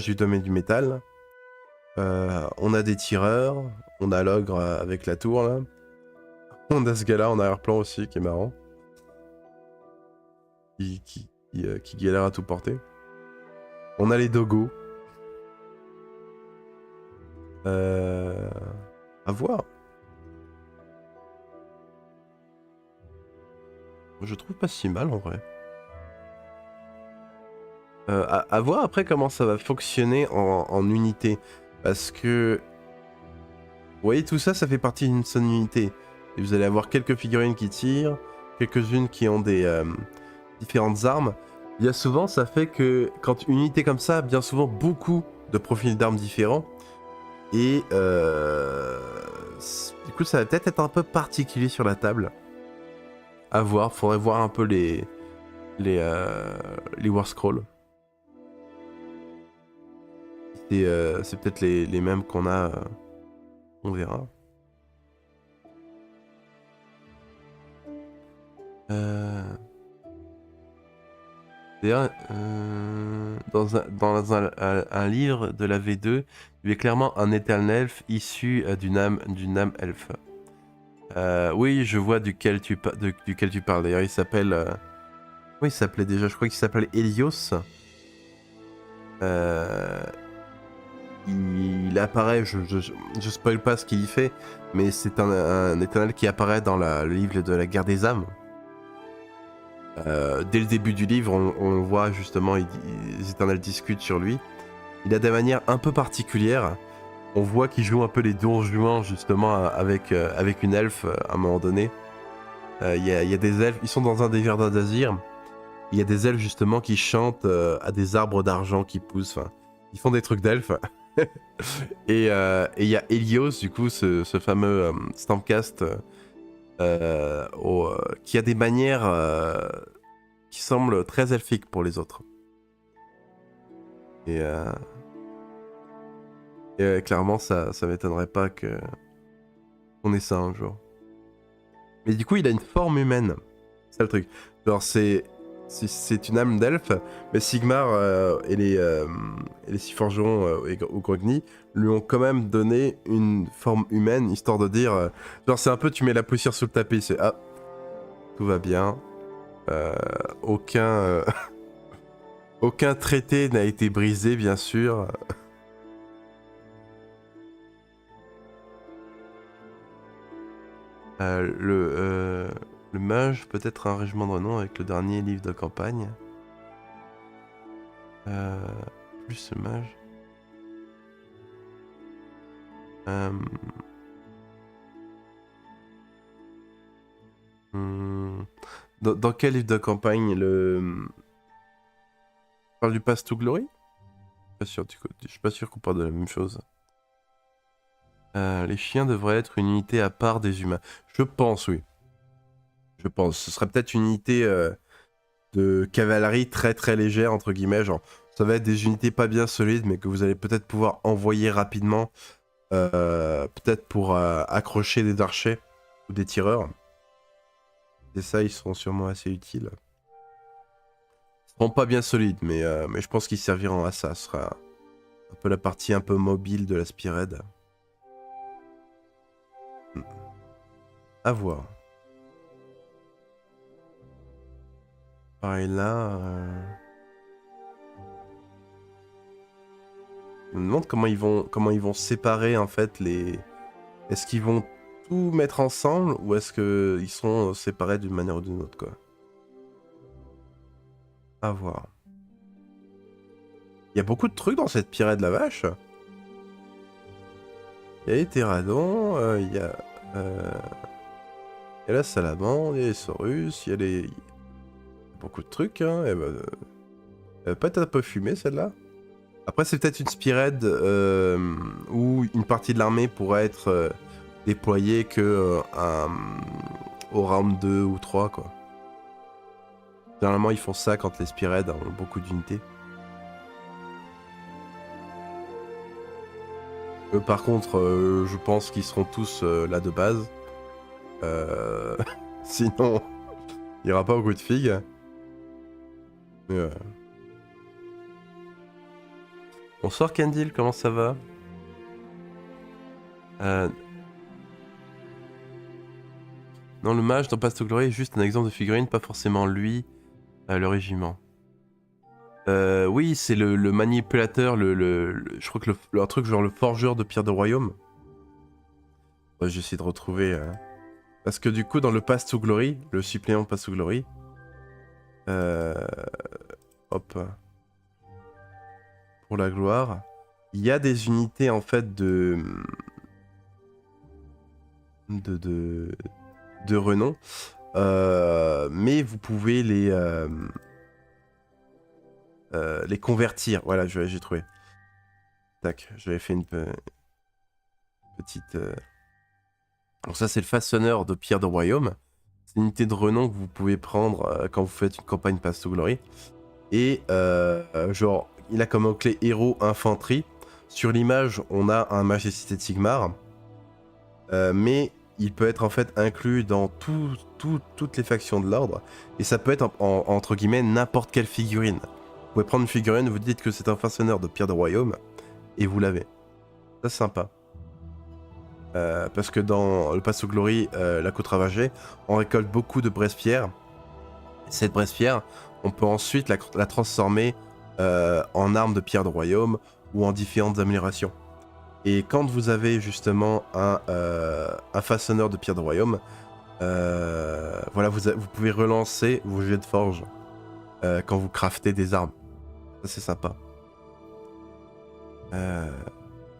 du domaine du métal. On a des tireurs. On a l'ogre avec la tour, là. On a ce gars-là en arrière-plan aussi, qui est marrant. Qui galère à tout porter. On a les dogos. À voir. Je trouve pas si mal en vrai. À voir après comment ça va fonctionner en unité. Parce que... Vous voyez, tout ça, ça fait partie d'une seule unité. Et vous allez avoir quelques figurines qui tirent, quelques-unes qui ont des différentes armes. Bien souvent, ça fait que quand une unité comme ça a bien souvent beaucoup de profils d'armes différents. Et du coup, ça va peut-être être un peu particulier sur la table. À voir, faudrait voir un peu les War Scrolls. C'est peut-être les mêmes qu'on a. On verra. D'ailleurs, dans un livre de la V2, il y a clairement un Eternal Elf issu d'une âme elfe. Oui, je vois duquel tu parles. D'ailleurs, il s'appelle... Oui, il s'appelait déjà, je crois qu'il s'appelle Helios. Il apparaît, je spoil pas ce qu'il y fait, mais c'est un éternel qui apparaît dans le livre de la guerre des âmes. Dès le début du livre, on voit justement, les éternels discutent sur lui. Il a des manières un peu particulières. On voit qu'il joue un peu les donjons justement avec une elfe à un moment donné. Il y a des elfes, ils sont dans un des jardins d'Azir. Il y a des elfes justement qui chantent à des arbres d'argent qui poussent. Enfin, ils font des trucs d'elfes. Et il y a Helios, du coup, ce fameux Stampcast qui a des manières qui semblent très elfiques pour les autres. Et clairement, ça m'étonnerait pas qu'on ait ça un jour. Mais du coup, il a une forme humaine. C'est ça le truc. Genre, c'est une âme d'elfe, mais Sigmar et les six forgerons au Grogny lui ont quand même donné une forme humaine, histoire de dire... genre, c'est un peu, tu mets la poussière sous le tapis, c'est... Ah, tout va bien. Aucun traité n'a été brisé, bien sûr. Le mage peut être un régiment de renom avec le dernier livre de campagne. Plus le mage. Dans quel livre de campagne je parle du Path to Glory? Je suis pas sûr qu'on parle de la même chose. Les chiens devraient être une unité à part des humains. Je pense, oui. Je pense. Ce serait peut-être une unité de cavalerie très très légère, entre guillemets. Genre, ça va être des unités pas bien solides, mais que vous allez peut-être pouvoir envoyer rapidement. Peut-être pour accrocher des archers ou des tireurs. Et ça, ils seront sûrement assez utiles. Ils seront pas bien solides, mais je pense qu'ils serviront à ça. Ce sera un peu la partie un peu mobile de la Spired. À voir. Pareil là... Je me demande comment ils vont séparer en fait les... Est-ce qu'ils vont tout mettre ensemble ou est-ce qu'ils sont séparés d'une manière ou d'une autre, quoi. À voir. Il y a beaucoup de trucs dans cette pirate de la vache. Il y a les pteradons, il y a la salamandre, il y a les saurus, il y a les... beaucoup de trucs, hein. Elle va pas être un peu fumée celle-là. Après c'est peut-être une spearhead où une partie de l'armée pourrait être déployée que au round 2 ou 3 quoi. Généralement ils font ça quand les spearheads ont beaucoup d'unités. Eux par contre je pense qu'ils seront tous là de base. Sinon il n'y aura pas beaucoup de figues. Mais bonsoir Candil, comment ça va? Non, le mage dans Path to Glory est juste un exemple de figurine, pas forcément lui, le régiment. Oui, c'est le manipulateur, je crois que un truc genre le forgeur de pierre de royaume. Ouais, j'essaie de retrouver... Parce que du coup, dans le Path to Glory, le supplément Path to Glory... Hop... Pour la gloire, il y a des unités en fait de renom, mais vous pouvez les convertir. Voilà, j'ai trouvé. Tac, j'avais fait une petite... Donc ça c'est le façonneur de pierre de royaume. C'est une unité de renom que vous pouvez prendre quand vous faites une campagne Path to Glory. Et genre, il a comme mot-clé héros infanterie. Sur l'image, on a un Majesté de Sigmar. Mais il peut être en fait inclus dans toutes les factions de l'ordre. Et ça peut être entre guillemets n'importe quelle figurine. Vous pouvez prendre une figurine, vous dites que c'est un façonneur de pierre de royaume. Et vous l'avez. Ça c'est sympa. Parce que dans le Path to Glory, la côte ravagée, on récolte beaucoup de braise-pierre. Cette braise-pierre, on peut ensuite la transformer en arme de pierre de royaume ou en différentes améliorations. Et quand vous avez justement un façonneur de pierre de royaume, voilà, vous pouvez relancer vos jets de forge quand vous craftez des armes. Ça c'est sympa.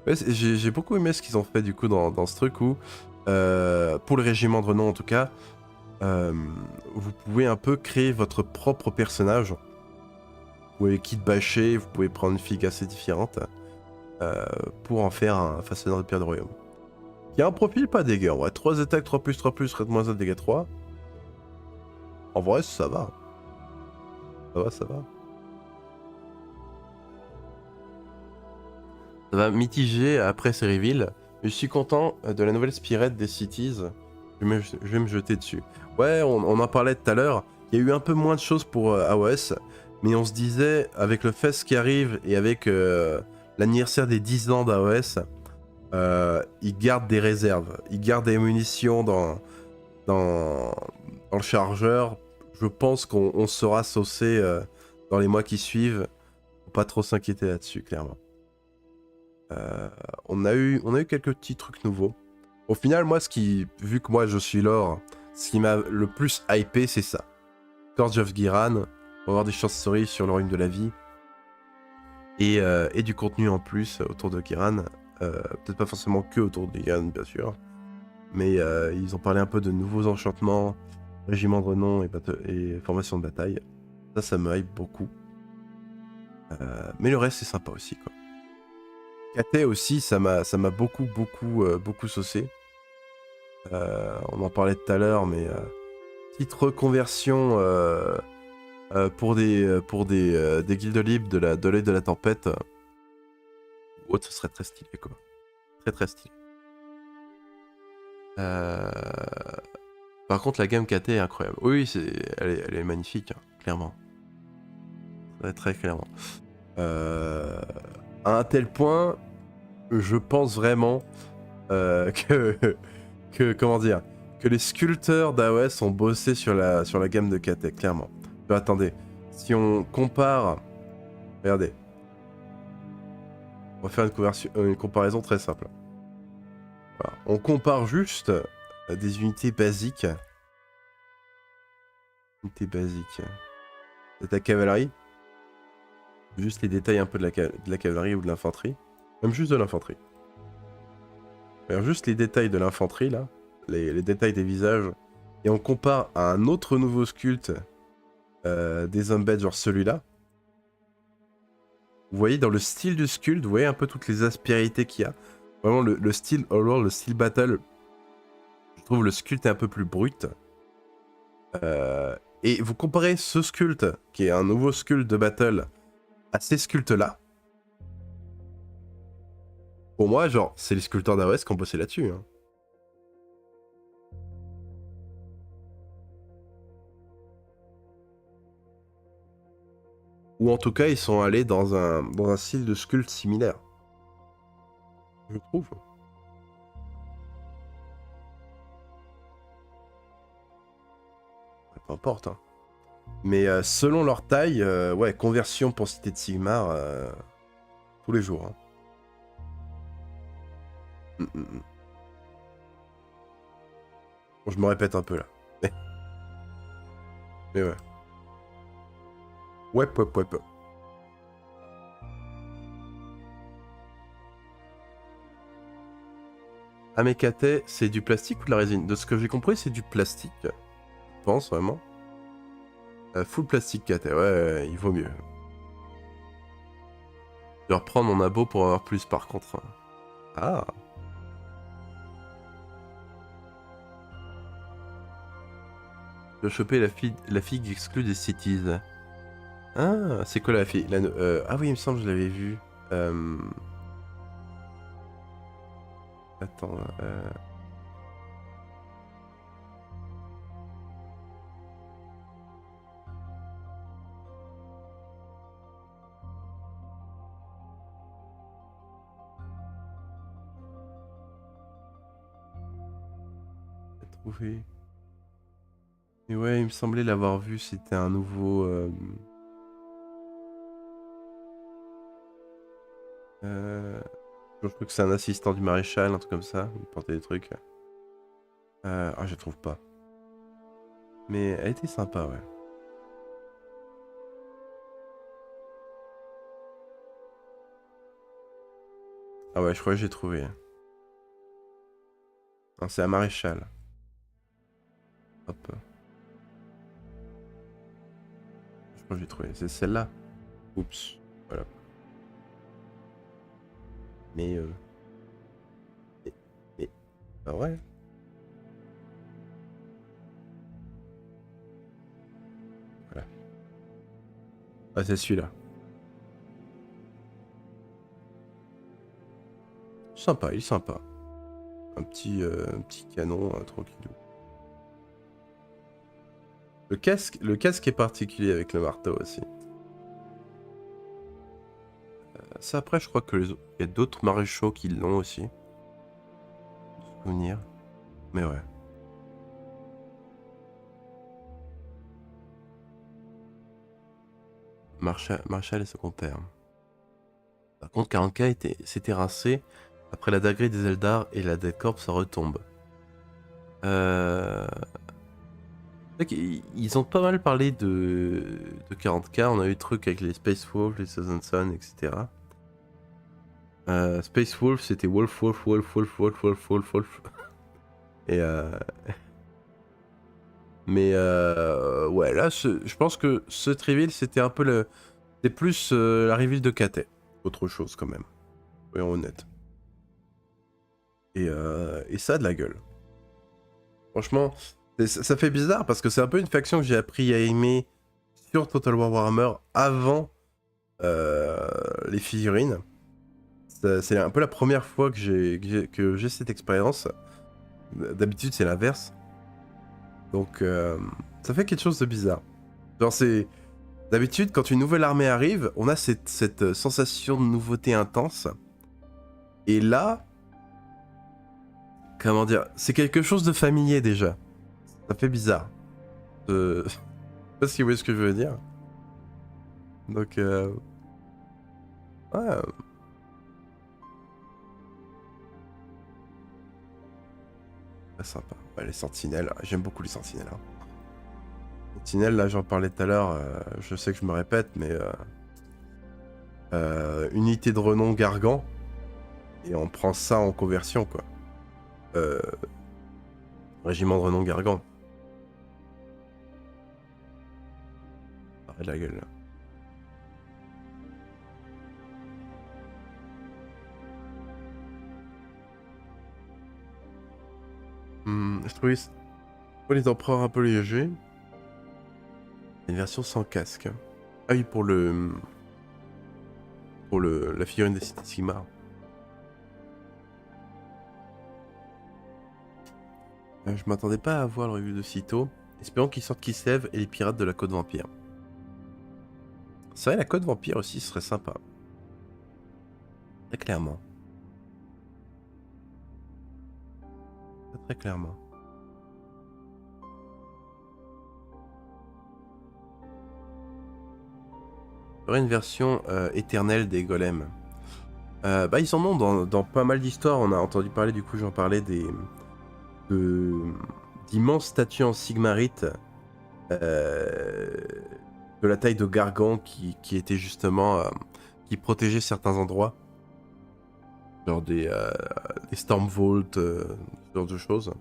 Ouais, j'ai beaucoup aimé ce qu'ils ont fait du coup dans ce truc où, pour le régiment de renom en tout cas, vous pouvez un peu créer votre propre personnage. Vous pouvez kit bâcher, vous pouvez prendre une figue assez différente pour en faire un façonneur de pierre de royaume. Il y a un profil pas dégueu, ouais, 3 attaques, 3+, raid -1, dégâts 3. En vrai, ça va. Ça va. Ça va mitiger après ces reveals. Je suis content de la nouvelle Spearhead des Cities. Je vais me jeter dessus. Ouais, on en parlait tout à l'heure. Il y a eu un peu moins de choses pour AOS. Mais on se disait, avec le fest qui arrive et avec l'anniversaire des 10 ans d'AOS, ils gardent des réserves. Ils gardent des munitions dans le chargeur. Je pense qu'on sera saucé dans les mois qui suivent. Faut pas trop s'inquiéter là-dessus, clairement. On a eu quelques petits trucs nouveaux. Au final, moi, vu que moi je suis lore, ce qui m'a le plus hypé, c'est ça. Scourge of Ghyran, on va avoir des short stories sur le royaume de la vie. Et du contenu en plus autour de Ghyran. Peut-être pas forcément que autour de Ghyran, bien sûr. Mais ils ont parlé un peu de nouveaux enchantements, régiment de renom et formation de bataille. Ça me hype beaucoup. Mais le reste, c'est sympa aussi, quoi. KT aussi, ça m'a beaucoup saucé. On en parlait tout à l'heure, mais petite reconversion pour des guildes libres de l'œil de la tempête. Ce serait très stylé, quoi. Très stylé. Par contre, la gamme KT est incroyable. Oui, elle est magnifique, hein, clairement. Très clairement. À un tel point, je pense vraiment comment dire, que les sculpteurs d'AOS ont bossé sur la gamme de KT, clairement. Mais attendez, si on compare, regardez, on va faire une comparaison très simple. Voilà. On compare juste des unités basiques. C'est ta cavalerie. Juste les détails un peu de la cavalerie ou de l'infanterie. Même juste de l'infanterie. Alors juste les détails de l'infanterie là. Les détails des visages. Et on compare à un autre nouveau sculpte des embeds, genre celui-là. Vous voyez dans le style du sculpte, vous voyez un peu toutes les aspérités qu'il y a. Vraiment le style Horror, le style Battle. Je trouve le sculpte est un peu plus brut. Et vous comparez ce sculpte, qui est un nouveau sculpte de Battle, à ces sculptes-là. Pour moi, genre, c'est les sculpteurs d'AOS qui ont bossé là-dessus. Hein. Ou en tout cas, ils sont allés dans un style de sculpte similaire. Je trouve. Peu importe. Hein. Mais selon leur taille, ouais, conversion pour Cité de Sigmar, tous les jours. Hein. Bon, je me répète un peu là. Mais ouais. Ouais. Amekate, c'est du plastique ou de la résine? De ce que j'ai compris, c'est du plastique. Je pense vraiment. Full plastique Kate, ouais, il vaut mieux. Je vais reprendre mon abo pour avoir plus par contre. Ah. Je vais choper la figue exclue des cities. Ah, c'est quoi la figue ah oui, il me semble que je l'avais vu. Attends. Trouvé. Mais ouais, il me semblait l'avoir vu, c'était un nouveau... Je crois que c'est un assistant du maréchal, un truc comme ça, il portait des trucs. Ah, je la trouve pas. Mais elle était sympa, ouais. Ah ouais, je crois que j'ai trouvé. Non, c'est un maréchal. Hop. Je crois que j'ai trouvé. C'est celle-là. Oups. Voilà. Mais bah ouais. Voilà. Ah, c'est celui-là. Sympa, il est sympa. Un petit canon tranquillou. Le casque est particulier avec le marteau aussi. Ça après, je crois que il y a d'autres maréchaux qui l'ont aussi. Souvenir. Mais ouais. Marshall et son compère. Par contre, 40K s'était rincé après la dinguerie des Eldar et la Dead Corps retombe. Ils ont pas mal parlé de 40K. On a eu le truc avec les Space Wolves, les Southern Sun, etc. Space Wolf, c'était Wolf. Et mais ouais, là, je pense que ce reveal, c'était un peu le... C'est plus la reveal de Kate. Autre chose, quand même. Soyons honnêtes. Et ça a de la gueule. Franchement, ça fait bizarre, parce que c'est un peu une faction que j'ai appris à aimer sur Total War Warhammer avant les figurines. C'est un peu la première fois que j'ai cette expérience. D'habitude, c'est l'inverse. Donc, ça fait quelque chose de bizarre. Genre, c'est... D'habitude, quand une nouvelle armée arrive, on a cette sensation de nouveauté intense. Et là... Comment dire? C'est quelque chose de familier, déjà. Ça fait bizarre. Je sais pas si vous voyez ce que je veux dire. Donc, ouais... Sympa. Ouais, les sentinelles, j'aime beaucoup les sentinelles. Hein. Sentinelles, là j'en parlais tout à l'heure, je sais que je me répète, mais unité de renom Gargan. Et on prend ça en conversion, quoi. Régiment de renom Gargan. Arrête la gueule, là. Je trouvais les empereurs un peu légers. Une version sans casque. Ah oui, pour la figurine des Cités Sigmar. Je m'attendais pas à voir le review de sitôt. Espérons qu'il sorte Kislev et les pirates de la Côte Vampire. C'est vrai, la Côte Vampire aussi serait sympa. Très clairement. Très clairement. Il y aurait une version éternelle des golems. Bah, ils en ont dans pas mal d'histoires. On a entendu parler, du coup j'en parlais, d'immenses statues en sigmarite de la taille de Gargan qui étaient justement qui protégeaient certains endroits, genre des Stormvault, ce genre de choses,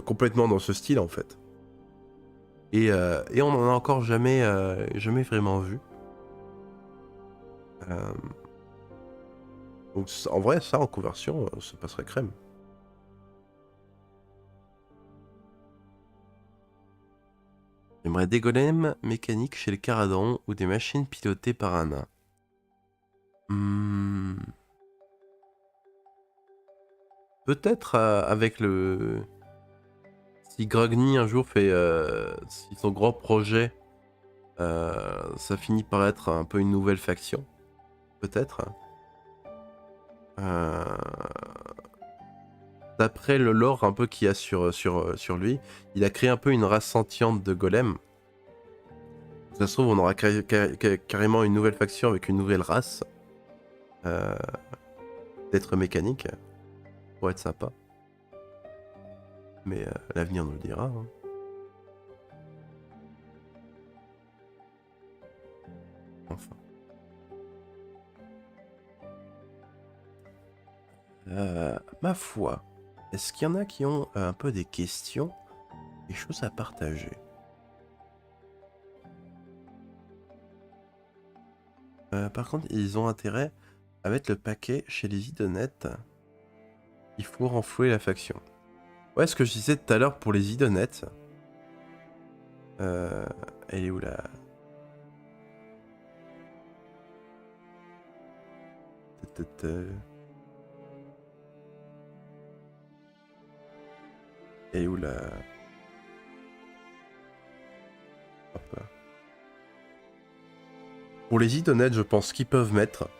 complètement dans ce style en fait, et on en a encore jamais vraiment vu. Donc en vrai, ça en conversion, ça passerait crème. J'aimerais des golems mécaniques chez les Caradons ou des machines pilotées par un nain. Peut-être avec le... Si Grogny un jour fait... si son grand projet, ça finit par être un peu une nouvelle faction. Peut-être. D'après le lore un peu qu'il y a sur lui, il a créé un peu une race sentiente de golems. Ça se trouve, on aura carrément une nouvelle faction avec une nouvelle race d'êtres mécaniques. Pour être sympa. Mais l'avenir nous le dira. Hein. Enfin. Ma foi, est-ce qu'il y en a qui ont un peu des questions, des choses à partager? Par contre, ils ont intérêt à mettre le paquet chez les idonettes. Il faut renflouer la faction. Ouais, ce que je disais tout à l'heure pour les idonettes. Elle est où là? Elle est où là? Hop là. Pour les idonettes, je pense qu'ils peuvent mettre...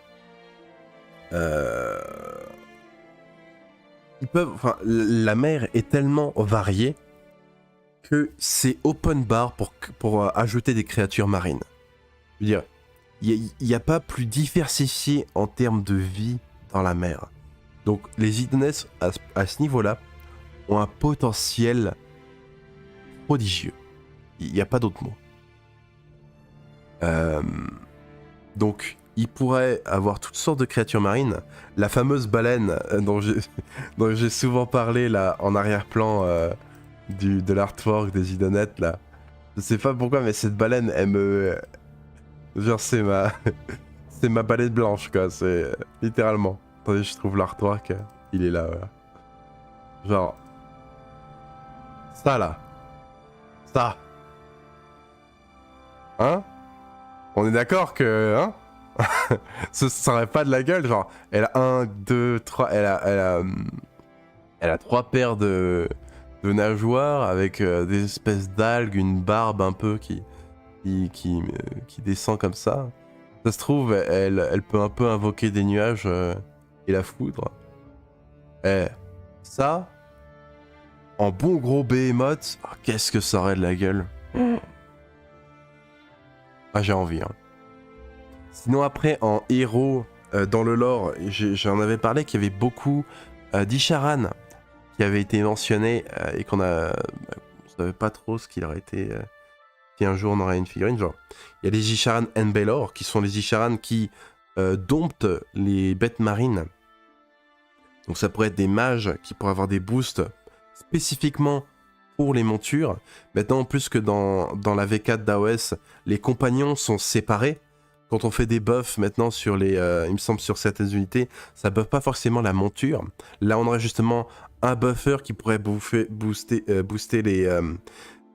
Ils peuvent... Enfin, la mer est tellement variée que c'est open bar pour ajouter des créatures marines. Je veux dire, il n'y a pas plus diversifié en termes de vie dans la mer. Donc les idonettes, à ce niveau-là, ont un potentiel prodigieux. Il n'y a pas d'autre mot. Donc, il pourrait avoir toutes sortes de créatures marines. La fameuse baleine dont j'ai souvent parlé là en arrière-plan de l'artwork des idonettes là. Je sais pas pourquoi, mais cette baleine, elle me... Genre, c'est ma baleine blanche, quoi. C'est littéralement. Attendez, je trouve l'artwork. Il est là, voilà. Genre... Ça, là. Ça. Hein? On est d'accord que... Hein? Ce serait pas de la gueule, genre... Elle a 1, 2, 3... Elle a 3 paires de nageoires avec des espèces d'algues, une barbe un peu qui descend comme ça. Ça se trouve, elle peut un peu invoquer des nuages et la foudre. Eh, ça, en bon gros behemoth, oh, qu'est-ce que ça aurait de la gueule. Ah, j'ai envie. Hein. Sinon après, en héros, dans le lore, j'en avais parlé qu'il y avait beaucoup d'Isharan qui avait été mentionné et qu'on savait pas trop ce qu'il aurait été... si un jour on aura une figurine, genre, il y a les Isharan Enbelor, qui sont les Isharan qui domptent les bêtes marines. Donc ça pourrait être des mages qui pourraient avoir des boosts spécifiquement pour les montures. Maintenant, plus que dans la V4 d'AOS, les compagnons sont séparés. Quand on fait des buffs maintenant sur les, il me semble sur certaines unités, ça buff pas forcément la monture. Là, on aurait justement un buffer qui pourrait booster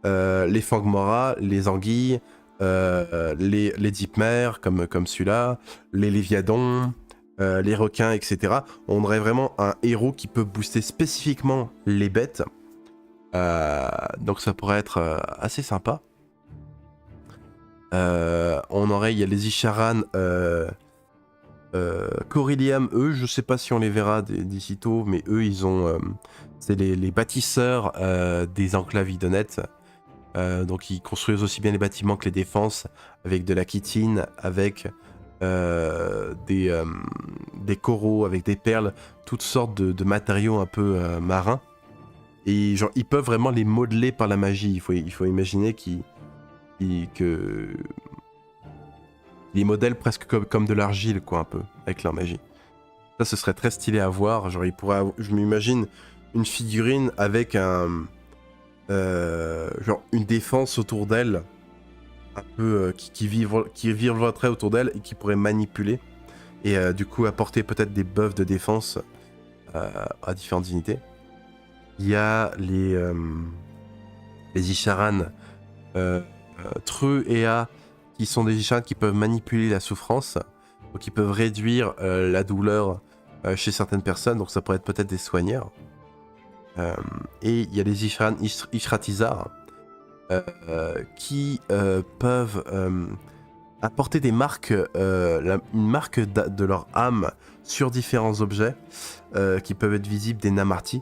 les Fangmora, les Anguilles, les Deepmers comme celui-là, les Léviadons, les requins, etc. On aurait vraiment un héros qui peut booster spécifiquement les bêtes. Donc ça pourrait être assez sympa. Il y a les Isharan Coryllium, eux, je sais pas si on les verra d'ici tôt, mais eux, ils ont... c'est les bâtisseurs des enclaves Idonette. Donc ils construisent aussi bien les bâtiments que les défenses, avec de la chitine, avec des coraux, avec des perles, toutes sortes de matériaux un peu marins. Et genre, ils peuvent vraiment les modeler par la magie. Il faut imaginer qu'ils les modèlent presque comme de l'argile, quoi, un peu, avec leur magie. Ça, ce serait très stylé à voir. Genre, je m'imagine une figurine avec genre une défense autour d'elle, un peu qui virevolterait autour d'elle et qui pourrait manipuler. Et du coup, apporter peut-être des buffs de défense à différentes unités. Il y a les Isharan Treux et A, qui sont des Isharan qui peuvent manipuler la souffrance, donc qui peuvent réduire la douleur chez certaines personnes, donc ça pourrait être peut-être des soigneurs. Et il y a les Isharan Ishratizar qui peuvent apporter des marques, une marque de leur âme sur différents objets qui peuvent être visibles des Namarti.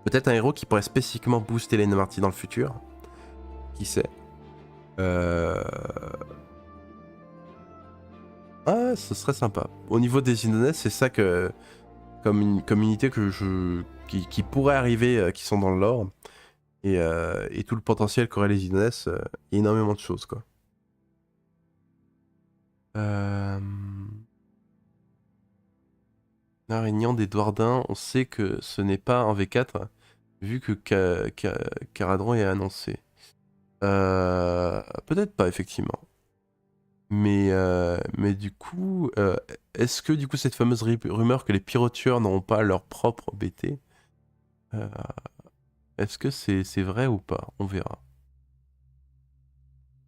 Peut-être un héros qui pourrait spécifiquement booster les Namarti dans le futur. Qui sait. Ah, ce serait sympa. Au niveau des Idoneth, c'est ça que... comme une communauté qui pourrait arriver, qui sont dans le lore. Et tout le potentiel qu'auraient les Idoneth, il y a énormément de choses, quoi. Réunion des Douardins, on sait que ce n'est pas un V4, vu que Caradron est annoncé. Peut-être pas, effectivement. Mais du coup, est-ce que du coup cette fameuse rumeur que les pyrotueurs n'auront pas leur propre BT, est-ce que c'est vrai ou pas? On verra.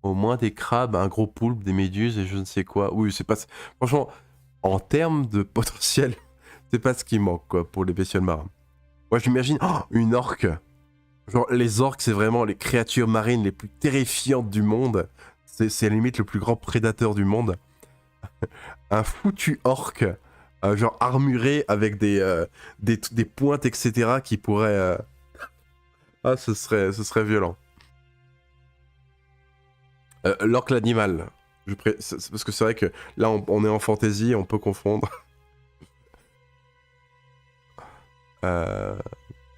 Au moins des crabes, un gros poulpe, des méduses et je ne sais quoi. Oui, c'est pas... Franchement, en termes de potentiel, c'est pas ce qui manque, quoi, pour les bestioles marins. Moi, j'imagine une orque. Genre, les orques, c'est vraiment les créatures marines les plus terrifiantes du monde. C'est à la limite le plus grand prédateur du monde. Un foutu orque, genre armuré avec des pointes, etc. qui pourraient... Ah, ce serait violent. L'orque l'animal. Parce que c'est vrai que là, on est en fantasy, on peut confondre.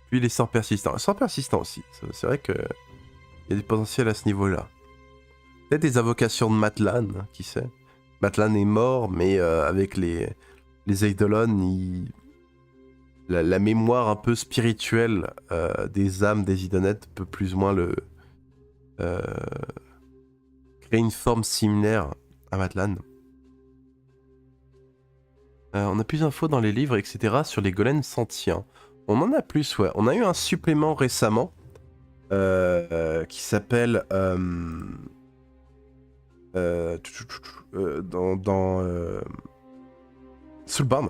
Puis les sorts persistants. Sorts persistants aussi. C'est vrai qu'il y a des potentiels à ce niveau-là. Peut-être des invocations de Matlan, qui sait. Matlan est mort, mais avec les Eidolon, la mémoire un peu spirituelle des âmes des Idoneth peut plus ou moins créer une forme similaire à Matlan. On a plus d'infos dans les livres, etc. sur les golems sentients. On en a plus, ouais. On a eu un supplément récemment qui s'appelle Soulborn,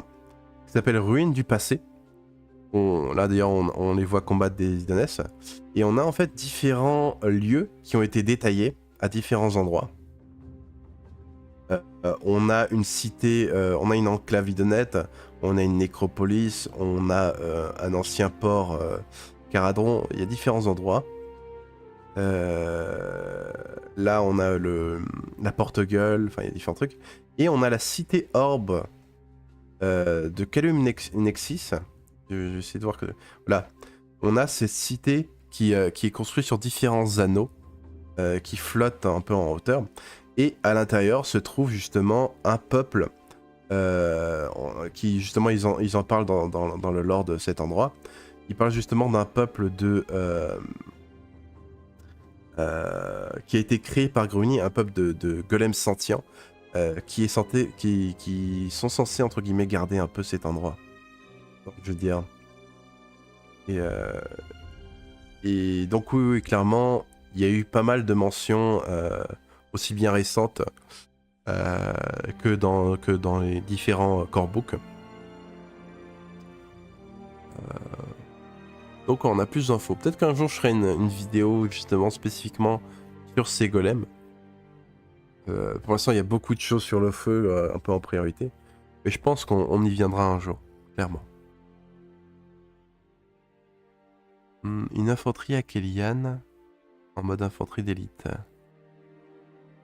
qui s'appelle Ruines du passé. Là d'ailleurs on les voit combattre des Idoneth. Et on a en fait différents lieux qui ont été détaillés à différents endroits. On a une cité, on a une enclave Idoneth, on a une nécropolis, on a un ancien port Caradron, il y a différents endroits. Là on a la Porte-Gueule, enfin il y a différents trucs. Et on a la cité Orbe de Calum Nexis. Je vais essayer de voir que... Voilà, on a cette cité qui est construite sur différents anneaux. qui flotte un peu en hauteur. Et à l'intérieur se trouve justement un peuple qui justement ils en parlent dans le lore de cet endroit. Ils parlent justement d'un peuple qui a été créé par Gruni, un peuple de golems sentients qui sont censés entre guillemets garder un peu cet endroit. Donc, je veux dire. Et donc oui, clairement, il y a eu pas mal de mentions aussi bien récentes que dans les différents core books. Donc on a plus d'infos. Peut-être qu'un jour je ferai une vidéo justement spécifiquement sur ces golems. Pour l'instant il y a beaucoup de choses sur le feu un peu en priorité. Mais je pense qu'on y viendra un jour, clairement. Une infanterie Akhelian en mode infanterie d'élite.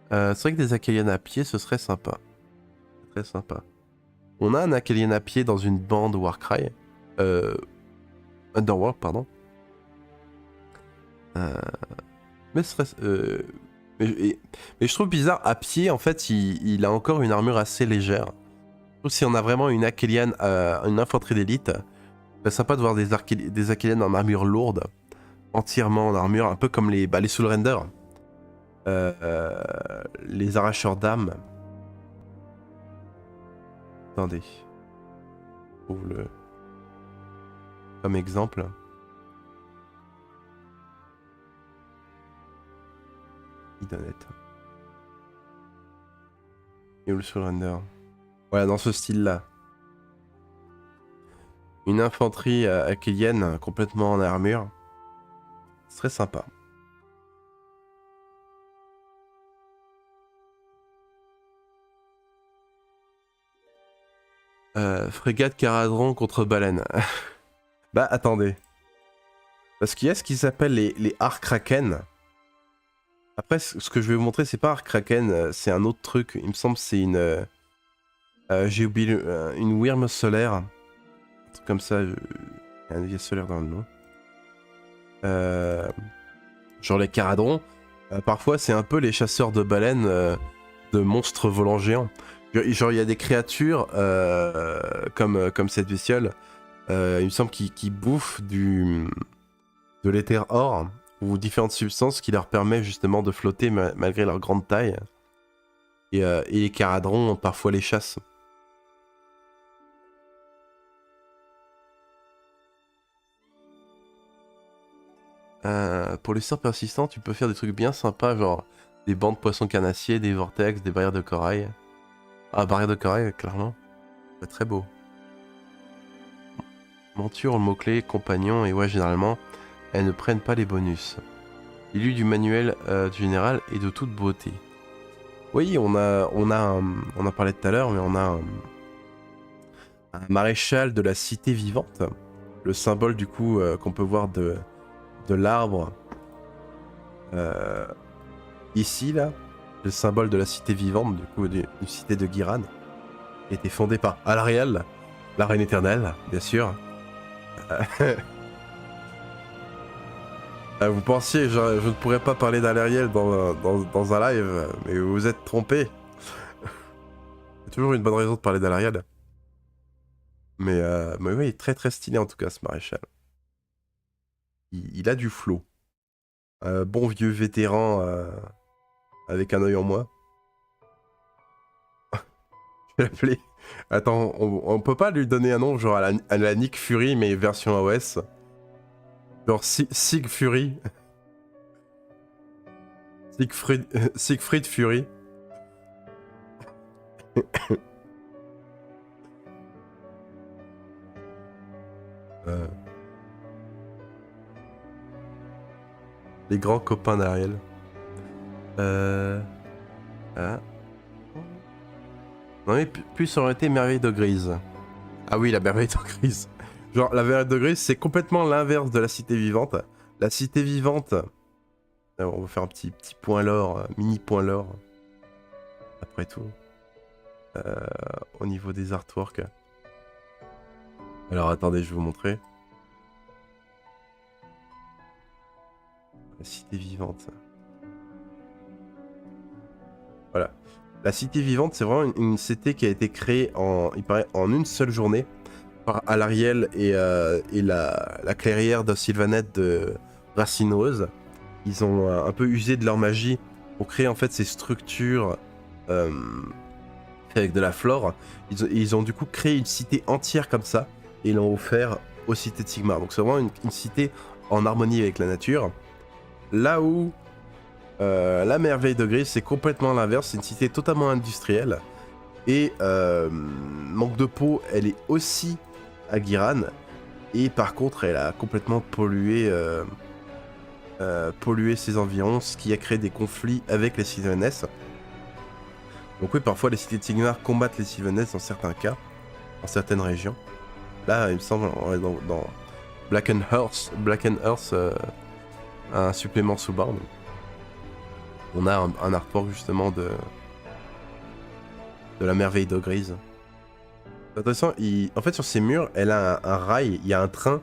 C'est vrai que des Akhelian à pied ce serait sympa. Très sympa. On a un Akhelian à pied dans une bande Warcry. Underworld, pardon. Mais je trouve bizarre, à pied, en fait, il a encore une armure assez légère. Je trouve que si on a vraiment une Akhelian, une infanterie d'élite, c'est sympa de voir des Akhelian en armure lourde, entièrement en armure, un peu comme les Soul Render, les arracheurs d'âmes. Attendez. Je trouve le... Comme exemple. Idonette. Et où le Surrender. Voilà, dans ce style-là. Une infanterie akhelienne complètement en armure. Ce serait sympa. Frégate Caradron contre baleine. Bah attendez. Parce qu'il y a ce qui s'appelle les Arkraken. Après, ce que je vais vous montrer, c'est pas Arkraken, c'est un autre truc. Il me semble que c'est une... j'ai oublié une Wyrm solaire. Un truc comme ça. Il y a un vieux solaire dans le nom. Genre les Caradrons. Parfois, c'est un peu les chasseurs de baleines de monstres volants géants. Genre, il y a des créatures comme cette bestiole. Il me semble qu'ils bouffent de l'éther or ou différentes substances qui leur permettent justement de flotter malgré leur grande taille. Et les Caradrons parfois les chassent. Pour les sorts persistants, tu peux faire des trucs bien sympas, genre des bancs de poissons carnassiers, des vortex, des barrières de corail. Ah, barrières de corail, clairement. C'est très beau. Monture, le mot-clé, compagnon, et ouais, généralement, elles ne prennent pas les bonus. L'élu du manuel du général est de toute beauté. Oui, on en parlait tout à l'heure, mais on a un maréchal de la cité vivante. Le symbole, du coup, qu'on peut voir de l'arbre. Ici, là, le symbole de la cité vivante, du coup, d'une cité de Ghiran, qui a été fondée par Alarielle, la reine éternelle, bien sûr. Vous pensiez, je ne pourrais pas parler d'Alarielle dans un live, mais vous vous êtes trompé. C'est toujours une bonne raison de parler d'Alarielle. Mais oui, il est très très stylé en tout cas, ce maréchal. Il a du flow. Bon vieux vétéran avec un œil en moins. Je vais l'appeler. Attends, on peut pas lui donner un nom genre à la Nick Fury, mais version AOS. Genre Sig Fury. Siegfried Fury. Les grands copains d'Ariel. Ah. Non mais plus ça aurait été merveille de grise. Ah oui, la merveille de grise. Genre la merveille de grise, c'est complètement l'inverse de la cité vivante. La cité vivante. On va faire un petit point lore, mini point lore. Après tout. Au niveau des artworks. Alors attendez, je vais vous montrer. La cité vivante. Voilà. La cité vivante, c'est vraiment une cité qui a été créée il paraît, en une seule journée par Alarielle et la clairière de Sylvanette de Racineuse. Ils ont un peu usé de leur magie pour créer en fait ces structures avec de la flore. Ils ont du coup créé une cité entière comme ça et ils l'ont offert aux cités de Sigmar. Donc c'est vraiment une cité en harmonie avec la nature. Là où la merveille de Grise, c'est complètement l'inverse. C'est une cité totalement industrielle. Et manque de peau, elle est aussi à Giran. Et par contre, elle a complètement pollué ses environs, ce qui a créé des conflits avec les Sylvanesses. Donc oui, parfois les cités de Sigmar combattent les Sylvanesses dans certains cas, dans certaines régions. Là, il me semble, on est dans Blacken Earth, un supplément sous borne. On a un artwork justement de la merveille de Grise. C'est intéressant, en fait sur ces murs, elle a un rail, il y a un train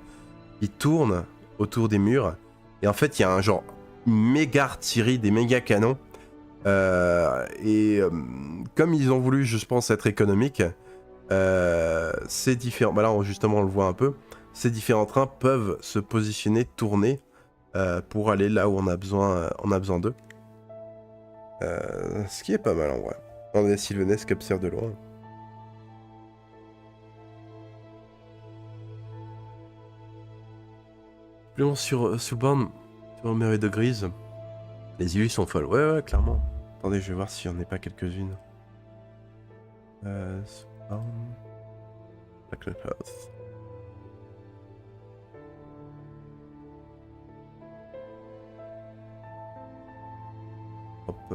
qui tourne autour des murs. Et en fait, il y a un genre méga artillerie, des méga canons. Comme ils ont voulu, je pense, être économiques, ces différents... Bah là, justement, on le voit un peu. Ces différents trains peuvent se positionner, tourner, pour aller là où on a besoin d'eux. Ce qui est pas mal, en vrai. On a Sylvanesses qui observent de loin. Plus on sur Soulborn, sur Merveille de Grise, les îles sont folles. Ouais, clairement. Attendez, je vais voir s'il n'y en a pas quelques-unes. Soulborn... Blackland House. Hop.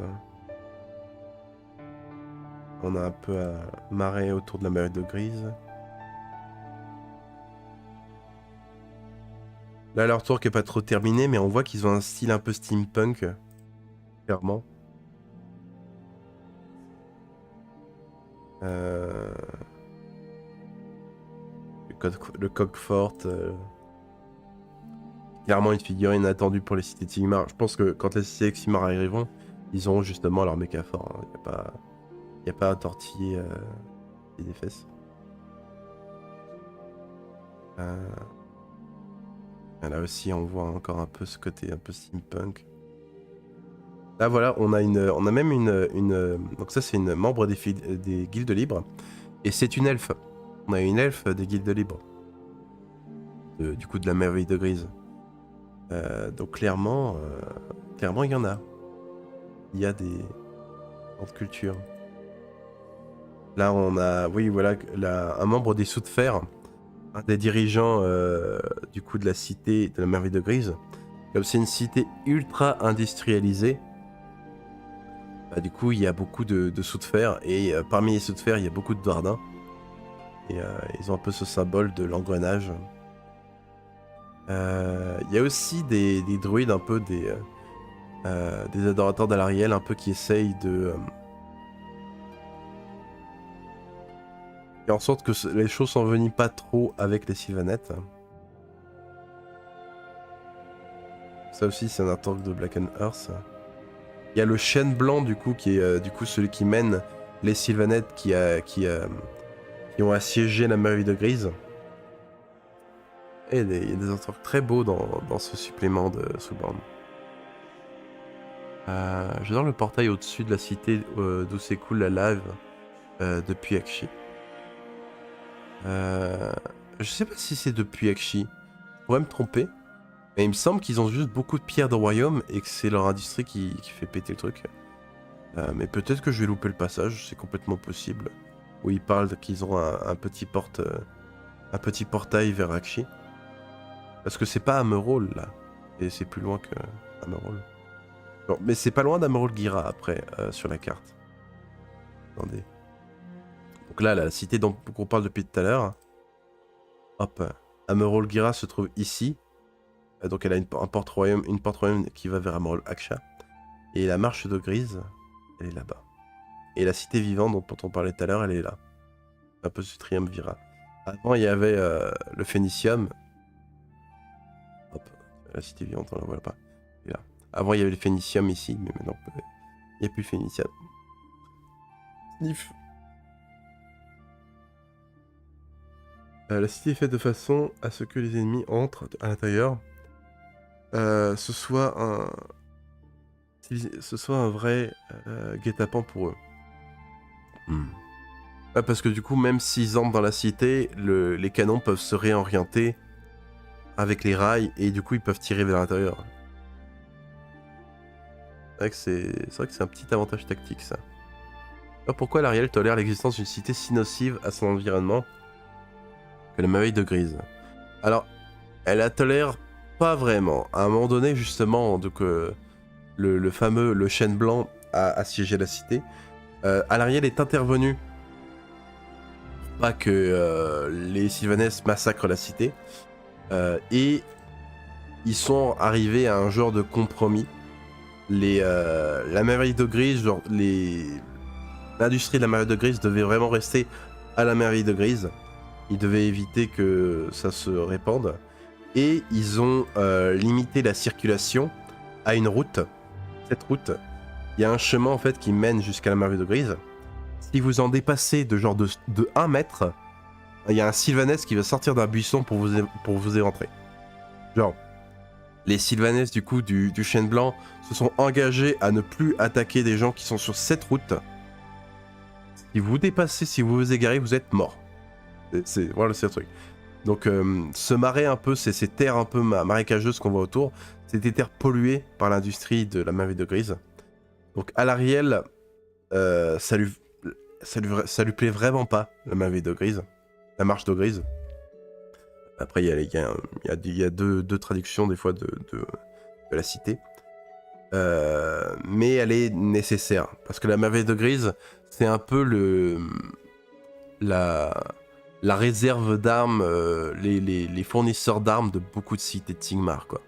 On a un peu à marrer autour de la Merveille de Grise. Là, leur tour qui est pas trop terminé, mais on voit qu'ils ont un style un peu steampunk. Clairement. Le coq-fort. Clairement une figurine inattendue pour les cités de Sigmar. Je pense que quand les cités de Sigmar arriveront, ils auront justement leur méca fort. Il n'y a pas à tortiller des fesses. Là aussi, on voit encore un peu ce côté un peu steampunk. Là, voilà, on a même une donc ça, c'est une membre des guildes libres. Et c'est une elfe. On a une elfe des guildes libres. Du coup, de la merveille de Grise. Donc clairement, il y en a. Il y a des cultures. Là, on a, oui, voilà, un membre des Sous de Fer, un des dirigeants du coup de la cité de la merveille de Grise. Comme c'est une cité ultra industrialisée, bah, du coup, il y a beaucoup de Sous de Fer, et parmi les Sous de Fer, il y a beaucoup de Dardins. Et ils ont un peu ce symbole de l'engrenage. Il y a aussi des druides, un peu des adorateurs d'Alarielle, un peu qui essayent de... faire en sorte que les choses s'enveniment pas trop avec les Sylvanettes. Ça aussi, c'est un artwork de Blacken Earth. Il y a le chêne blanc, du coup, qui est du coup celui qui mène les Sylvanettes qui ont assiégé la merveille de Grise. Et il y a des artworks très beaux dans ce supplément de Soulborn. J'adore le portail au-dessus de la cité d'où s'écoule la lave depuis Akshi. Je sais pas si c'est depuis Akshi. Je pourrais me tromper. Mais il me semble qu'ils ont juste beaucoup de pierres de royaume et que c'est leur industrie qui fait péter le truc. Mais peut-être que je vais louper le passage, c'est complètement possible. Où ils parlent qu'ils ont un petit portail vers Akshi. Parce que c'est pas Amerol là. Et c'est plus loin que Amerol. Bon, mais c'est pas loin d'Amerol Gira après sur la carte. Attendez. Donc là, la cité dont on parle depuis tout à l'heure. Hop. Amerol Gira se trouve ici. Donc elle a une porte royaume qui va vers Amerol Aksha. Et la marche de Grise, elle est là-bas. Et la cité vivante dont on parlait tout à l'heure, elle est là. Un peu ce triumvirat. Avant, il y avait le Phénicium. Hop. La cité vivante, on la voit pas. Elle est là. Avant, il y avait le Phénicium ici, mais maintenant, il n'y a plus le Phénicium. Sniff. La cité est faite de façon à ce que les ennemis entrent à l'intérieur. Ce soit un vrai guet-apens pour eux. Ouais, parce que du coup, même s'ils entrent dans la cité, les canons peuvent se réorienter avec les rails et du coup, ils peuvent tirer vers l'intérieur. C'est vrai que c'est un petit avantage tactique, ça. Alors pourquoi l'Ariel tolère l'existence d'une cité si nocive à son environnement que la merveille de Grise? Alors, elle la tolère pas vraiment. À un moment donné, justement, donc, le fameux chêne blanc a assiégé la cité. Alariel est intervenu pour pas que les Sylvanesses massacrent la cité. Et ils sont arrivés à un genre de compromis. La merveille de Grise, genre l'industrie de la merveille de Grise devait vraiment rester à la merveille de Grise. Ils devaient éviter que ça se répande. Et ils ont limité la circulation à une route. Cette route, il y a un chemin en fait qui mène jusqu'à la merveille de Grise. Si vous en dépassez de genre de 1 mètre, il y a un Sylvanès qui va sortir d'un buisson pour vous éventrer. Genre, les Sylvanès du coup du chêne blanc se sont engagés à ne plus attaquer des gens qui sont sur cette route. Si vous dépassez, si vous vous égarez, vous êtes mort. Voilà, c'est le truc. Donc, ce marais un peu, ces terres un peu marécageuses qu'on voit autour, c'est des terres polluées par l'industrie de la merveille de Grise. Donc, Alariel, ça lui plaît vraiment pas, la merveille de Grise. La marche de Grise. Après, il y a deux traductions des fois de la cité. Mais elle est nécessaire. Parce que la merveille de Grise, c'est un peu la réserve d'armes, les fournisseurs d'armes de beaucoup de cités de Sigmar, quoi.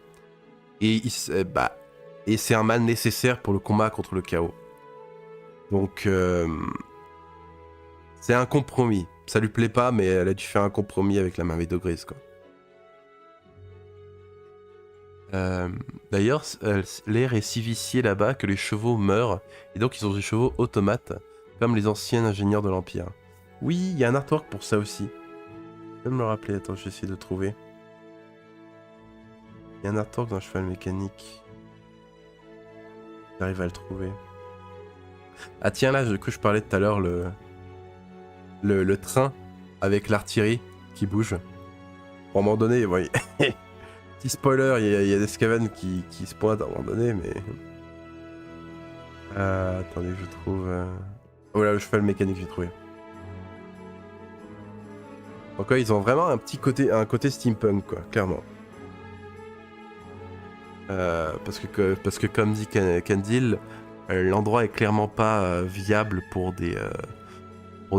Et c'est un mal nécessaire pour le combat contre le chaos. Donc, c'est un compromis. Ça lui plaît pas, mais elle a dû faire un compromis avec la merveille de Grise, quoi. D'ailleurs, l'air est si vicié là-bas que les chevaux meurent, et donc ils ont des chevaux automates, comme les anciens ingénieurs de l'Empire. Oui, il y a un artwork pour ça aussi. Je vais me le rappeler, attends, je vais essayer de trouver. Il y a un artwork dans Cheval Mécanique. J'arrive à le trouver. Ah tiens, là, que je parlais tout à l'heure, le train avec l'artillerie qui bouge. Pour un moment donné, ouais, petit spoiler, il y a des Skaven qui se pointent à un moment donné, mais... attendez, je trouve... Voilà, le Cheval Mécanique, j'ai trouvé. Donc ouais, ils ont vraiment un côté steampunk, quoi, clairement. Parce que comme dit Candil, l'endroit est clairement pas viable pour des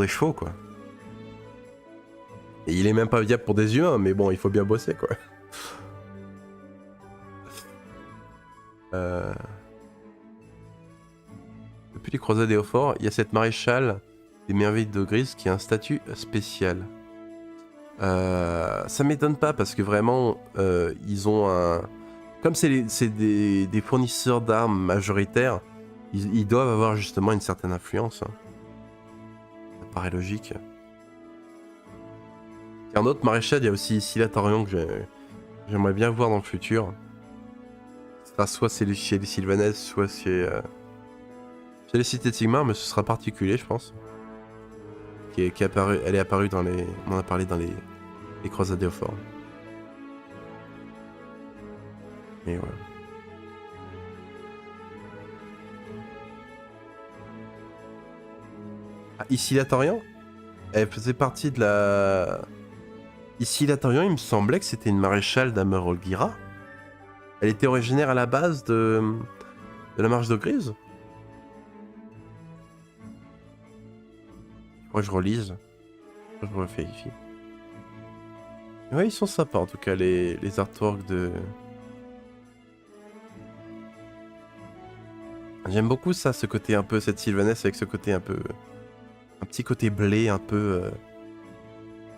chevaux, quoi. Et il est même pas viable pour des humains, mais bon, il faut bien bosser, quoi. Depuis les croisades et au fort, il y a cette maréchale des merveilles de Grise qui a un statut spécial. Ça m'étonne pas parce que vraiment, ils ont un... Comme c'est des fournisseurs d'armes majoritaires, ils doivent avoir justement une certaine influence. Hein. Ça paraît logique. Il y a un autre maréchal, il y a aussi Silatorion que j'aimerais bien voir dans le futur. Ce sera soit chez les Sylvanès, soit chez les cités de Sigmar, mais ce sera particulier, je pense. Elle est apparue dans les... On en a parlé dans les croisades au fort. Et voilà. Ah, ici Latorian, elle faisait partie de la... Ici Latorian, il me semblait que c'était une maréchale d'Amer Olgira. Elle était originaire à la base de la marche de Grise. Moi je relise. Je vérifie. Ouais, ils sont sympas en tout cas, les artworks de... J'aime beaucoup ça, ce côté un peu, cette Sylvanès avec ce côté un peu... Un petit côté blé, un peu...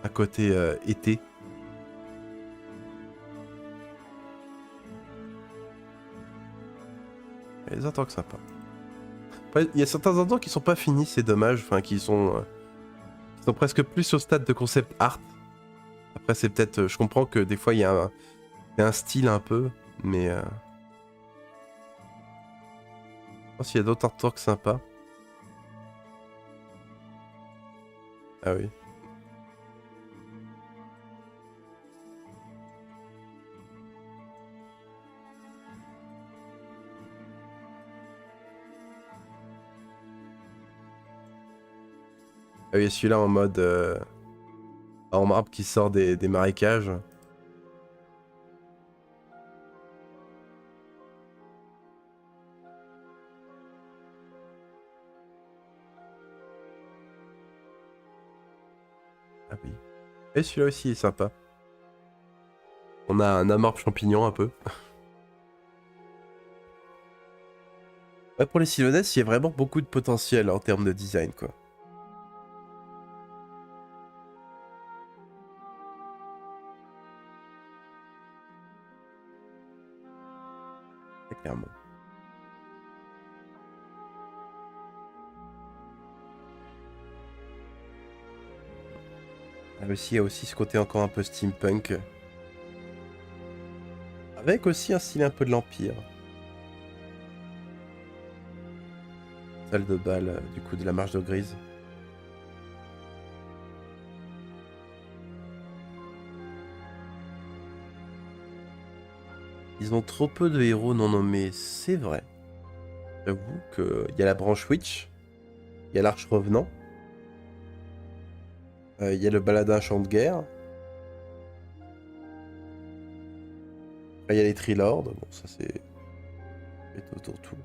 un côté été. Et les artworks sympas. Après, il y a certains endroits qui sont pas finis, c'est dommage, enfin qui sont presque plus au stade de concept art. Après c'est peut-être, je comprends que des fois il y a un style un peu, mais je pense qu'il y a d'autres artworks sympas. Ah oui. Ah oui, celui-là en mode en marbre qui sort des marécages. Ah oui. Et celui-là aussi est sympa. On a un amorphe champignon un peu. Ouais, pour les Sylvanas, il y a vraiment beaucoup de potentiel en termes de design, quoi. Très clairement. Ah, aussi, il y a aussi ce côté encore un peu steampunk. Avec aussi un style un peu de l'Empire. Salle de bal, du coup, de la marche de grise. Ils ont trop peu de héros non nommés, c'est vrai. J'avoue qu'il y a la branche Witch, il y a l'Arche Revenant, il y a le Baladin Chant de Guerre, après il y a les Trilords, bon ça c'est autour tout.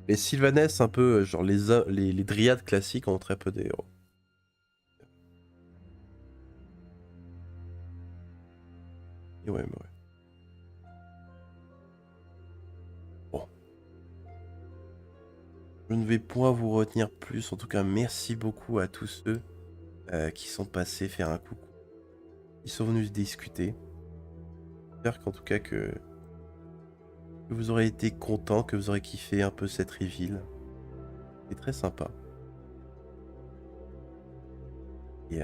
Les Sylvanesses, un peu, genre les Dryades classiques ont très peu de héros. Et ouais, mais ouais. Bon. Je ne vais point vous retenir plus. En tout cas, merci beaucoup à tous ceux qui sont passés faire un coucou. Ils sont venus discuter. J'espère qu'en tout cas que vous aurez été contents, que vous aurez kiffé un peu cette reveal. C'est très sympa. Et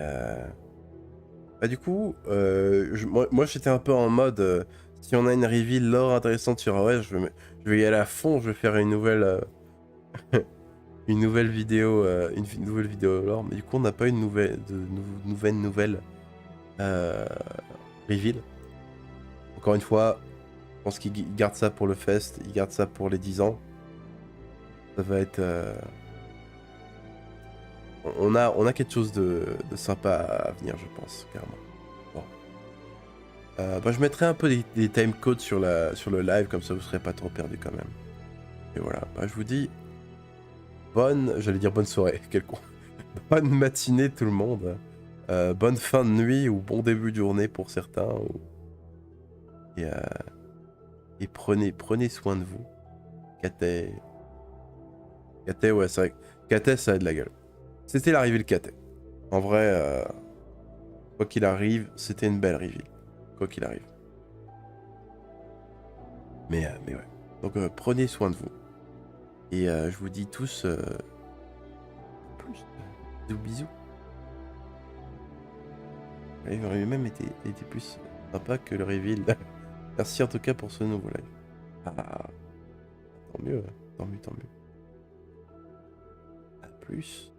bah du coup, moi j'étais un peu en mode, si on a une reveal lore intéressante sur AOS, je vais y aller à fond, je vais faire une nouvelle une nouvelle vidéo lore, mais du coup on n'a pas une nouvelle reveal. Encore une fois, je pense qu'ils gardent ça pour le fest, ils gardent ça pour les 10 ans. Ça va être on a quelque chose de sympa à venir, je pense, clairement. Bon. Bah, je mettrai un peu des timecodes sur le live, comme ça vous serez pas trop perdu quand même. Et voilà, bah, je vous dis j'allais dire bonne soirée, quel con. Bonne matinée tout le monde. Bonne fin de nuit ou bon début de journée pour certains. Et prenez soin de vous. Katé, ouais, c'est vrai. Katé, ça a de la gueule. C'était la reveal Katé. En vrai, quoi qu'il arrive, c'était une belle reveal. Quoi qu'il arrive. Mais ouais. Donc prenez soin de vous. Et je vous dis tous plus. Bisous. Il aurait même été plus sympa que le reveal. Merci en tout cas pour ce nouveau live. Ah, tant mieux. À plus.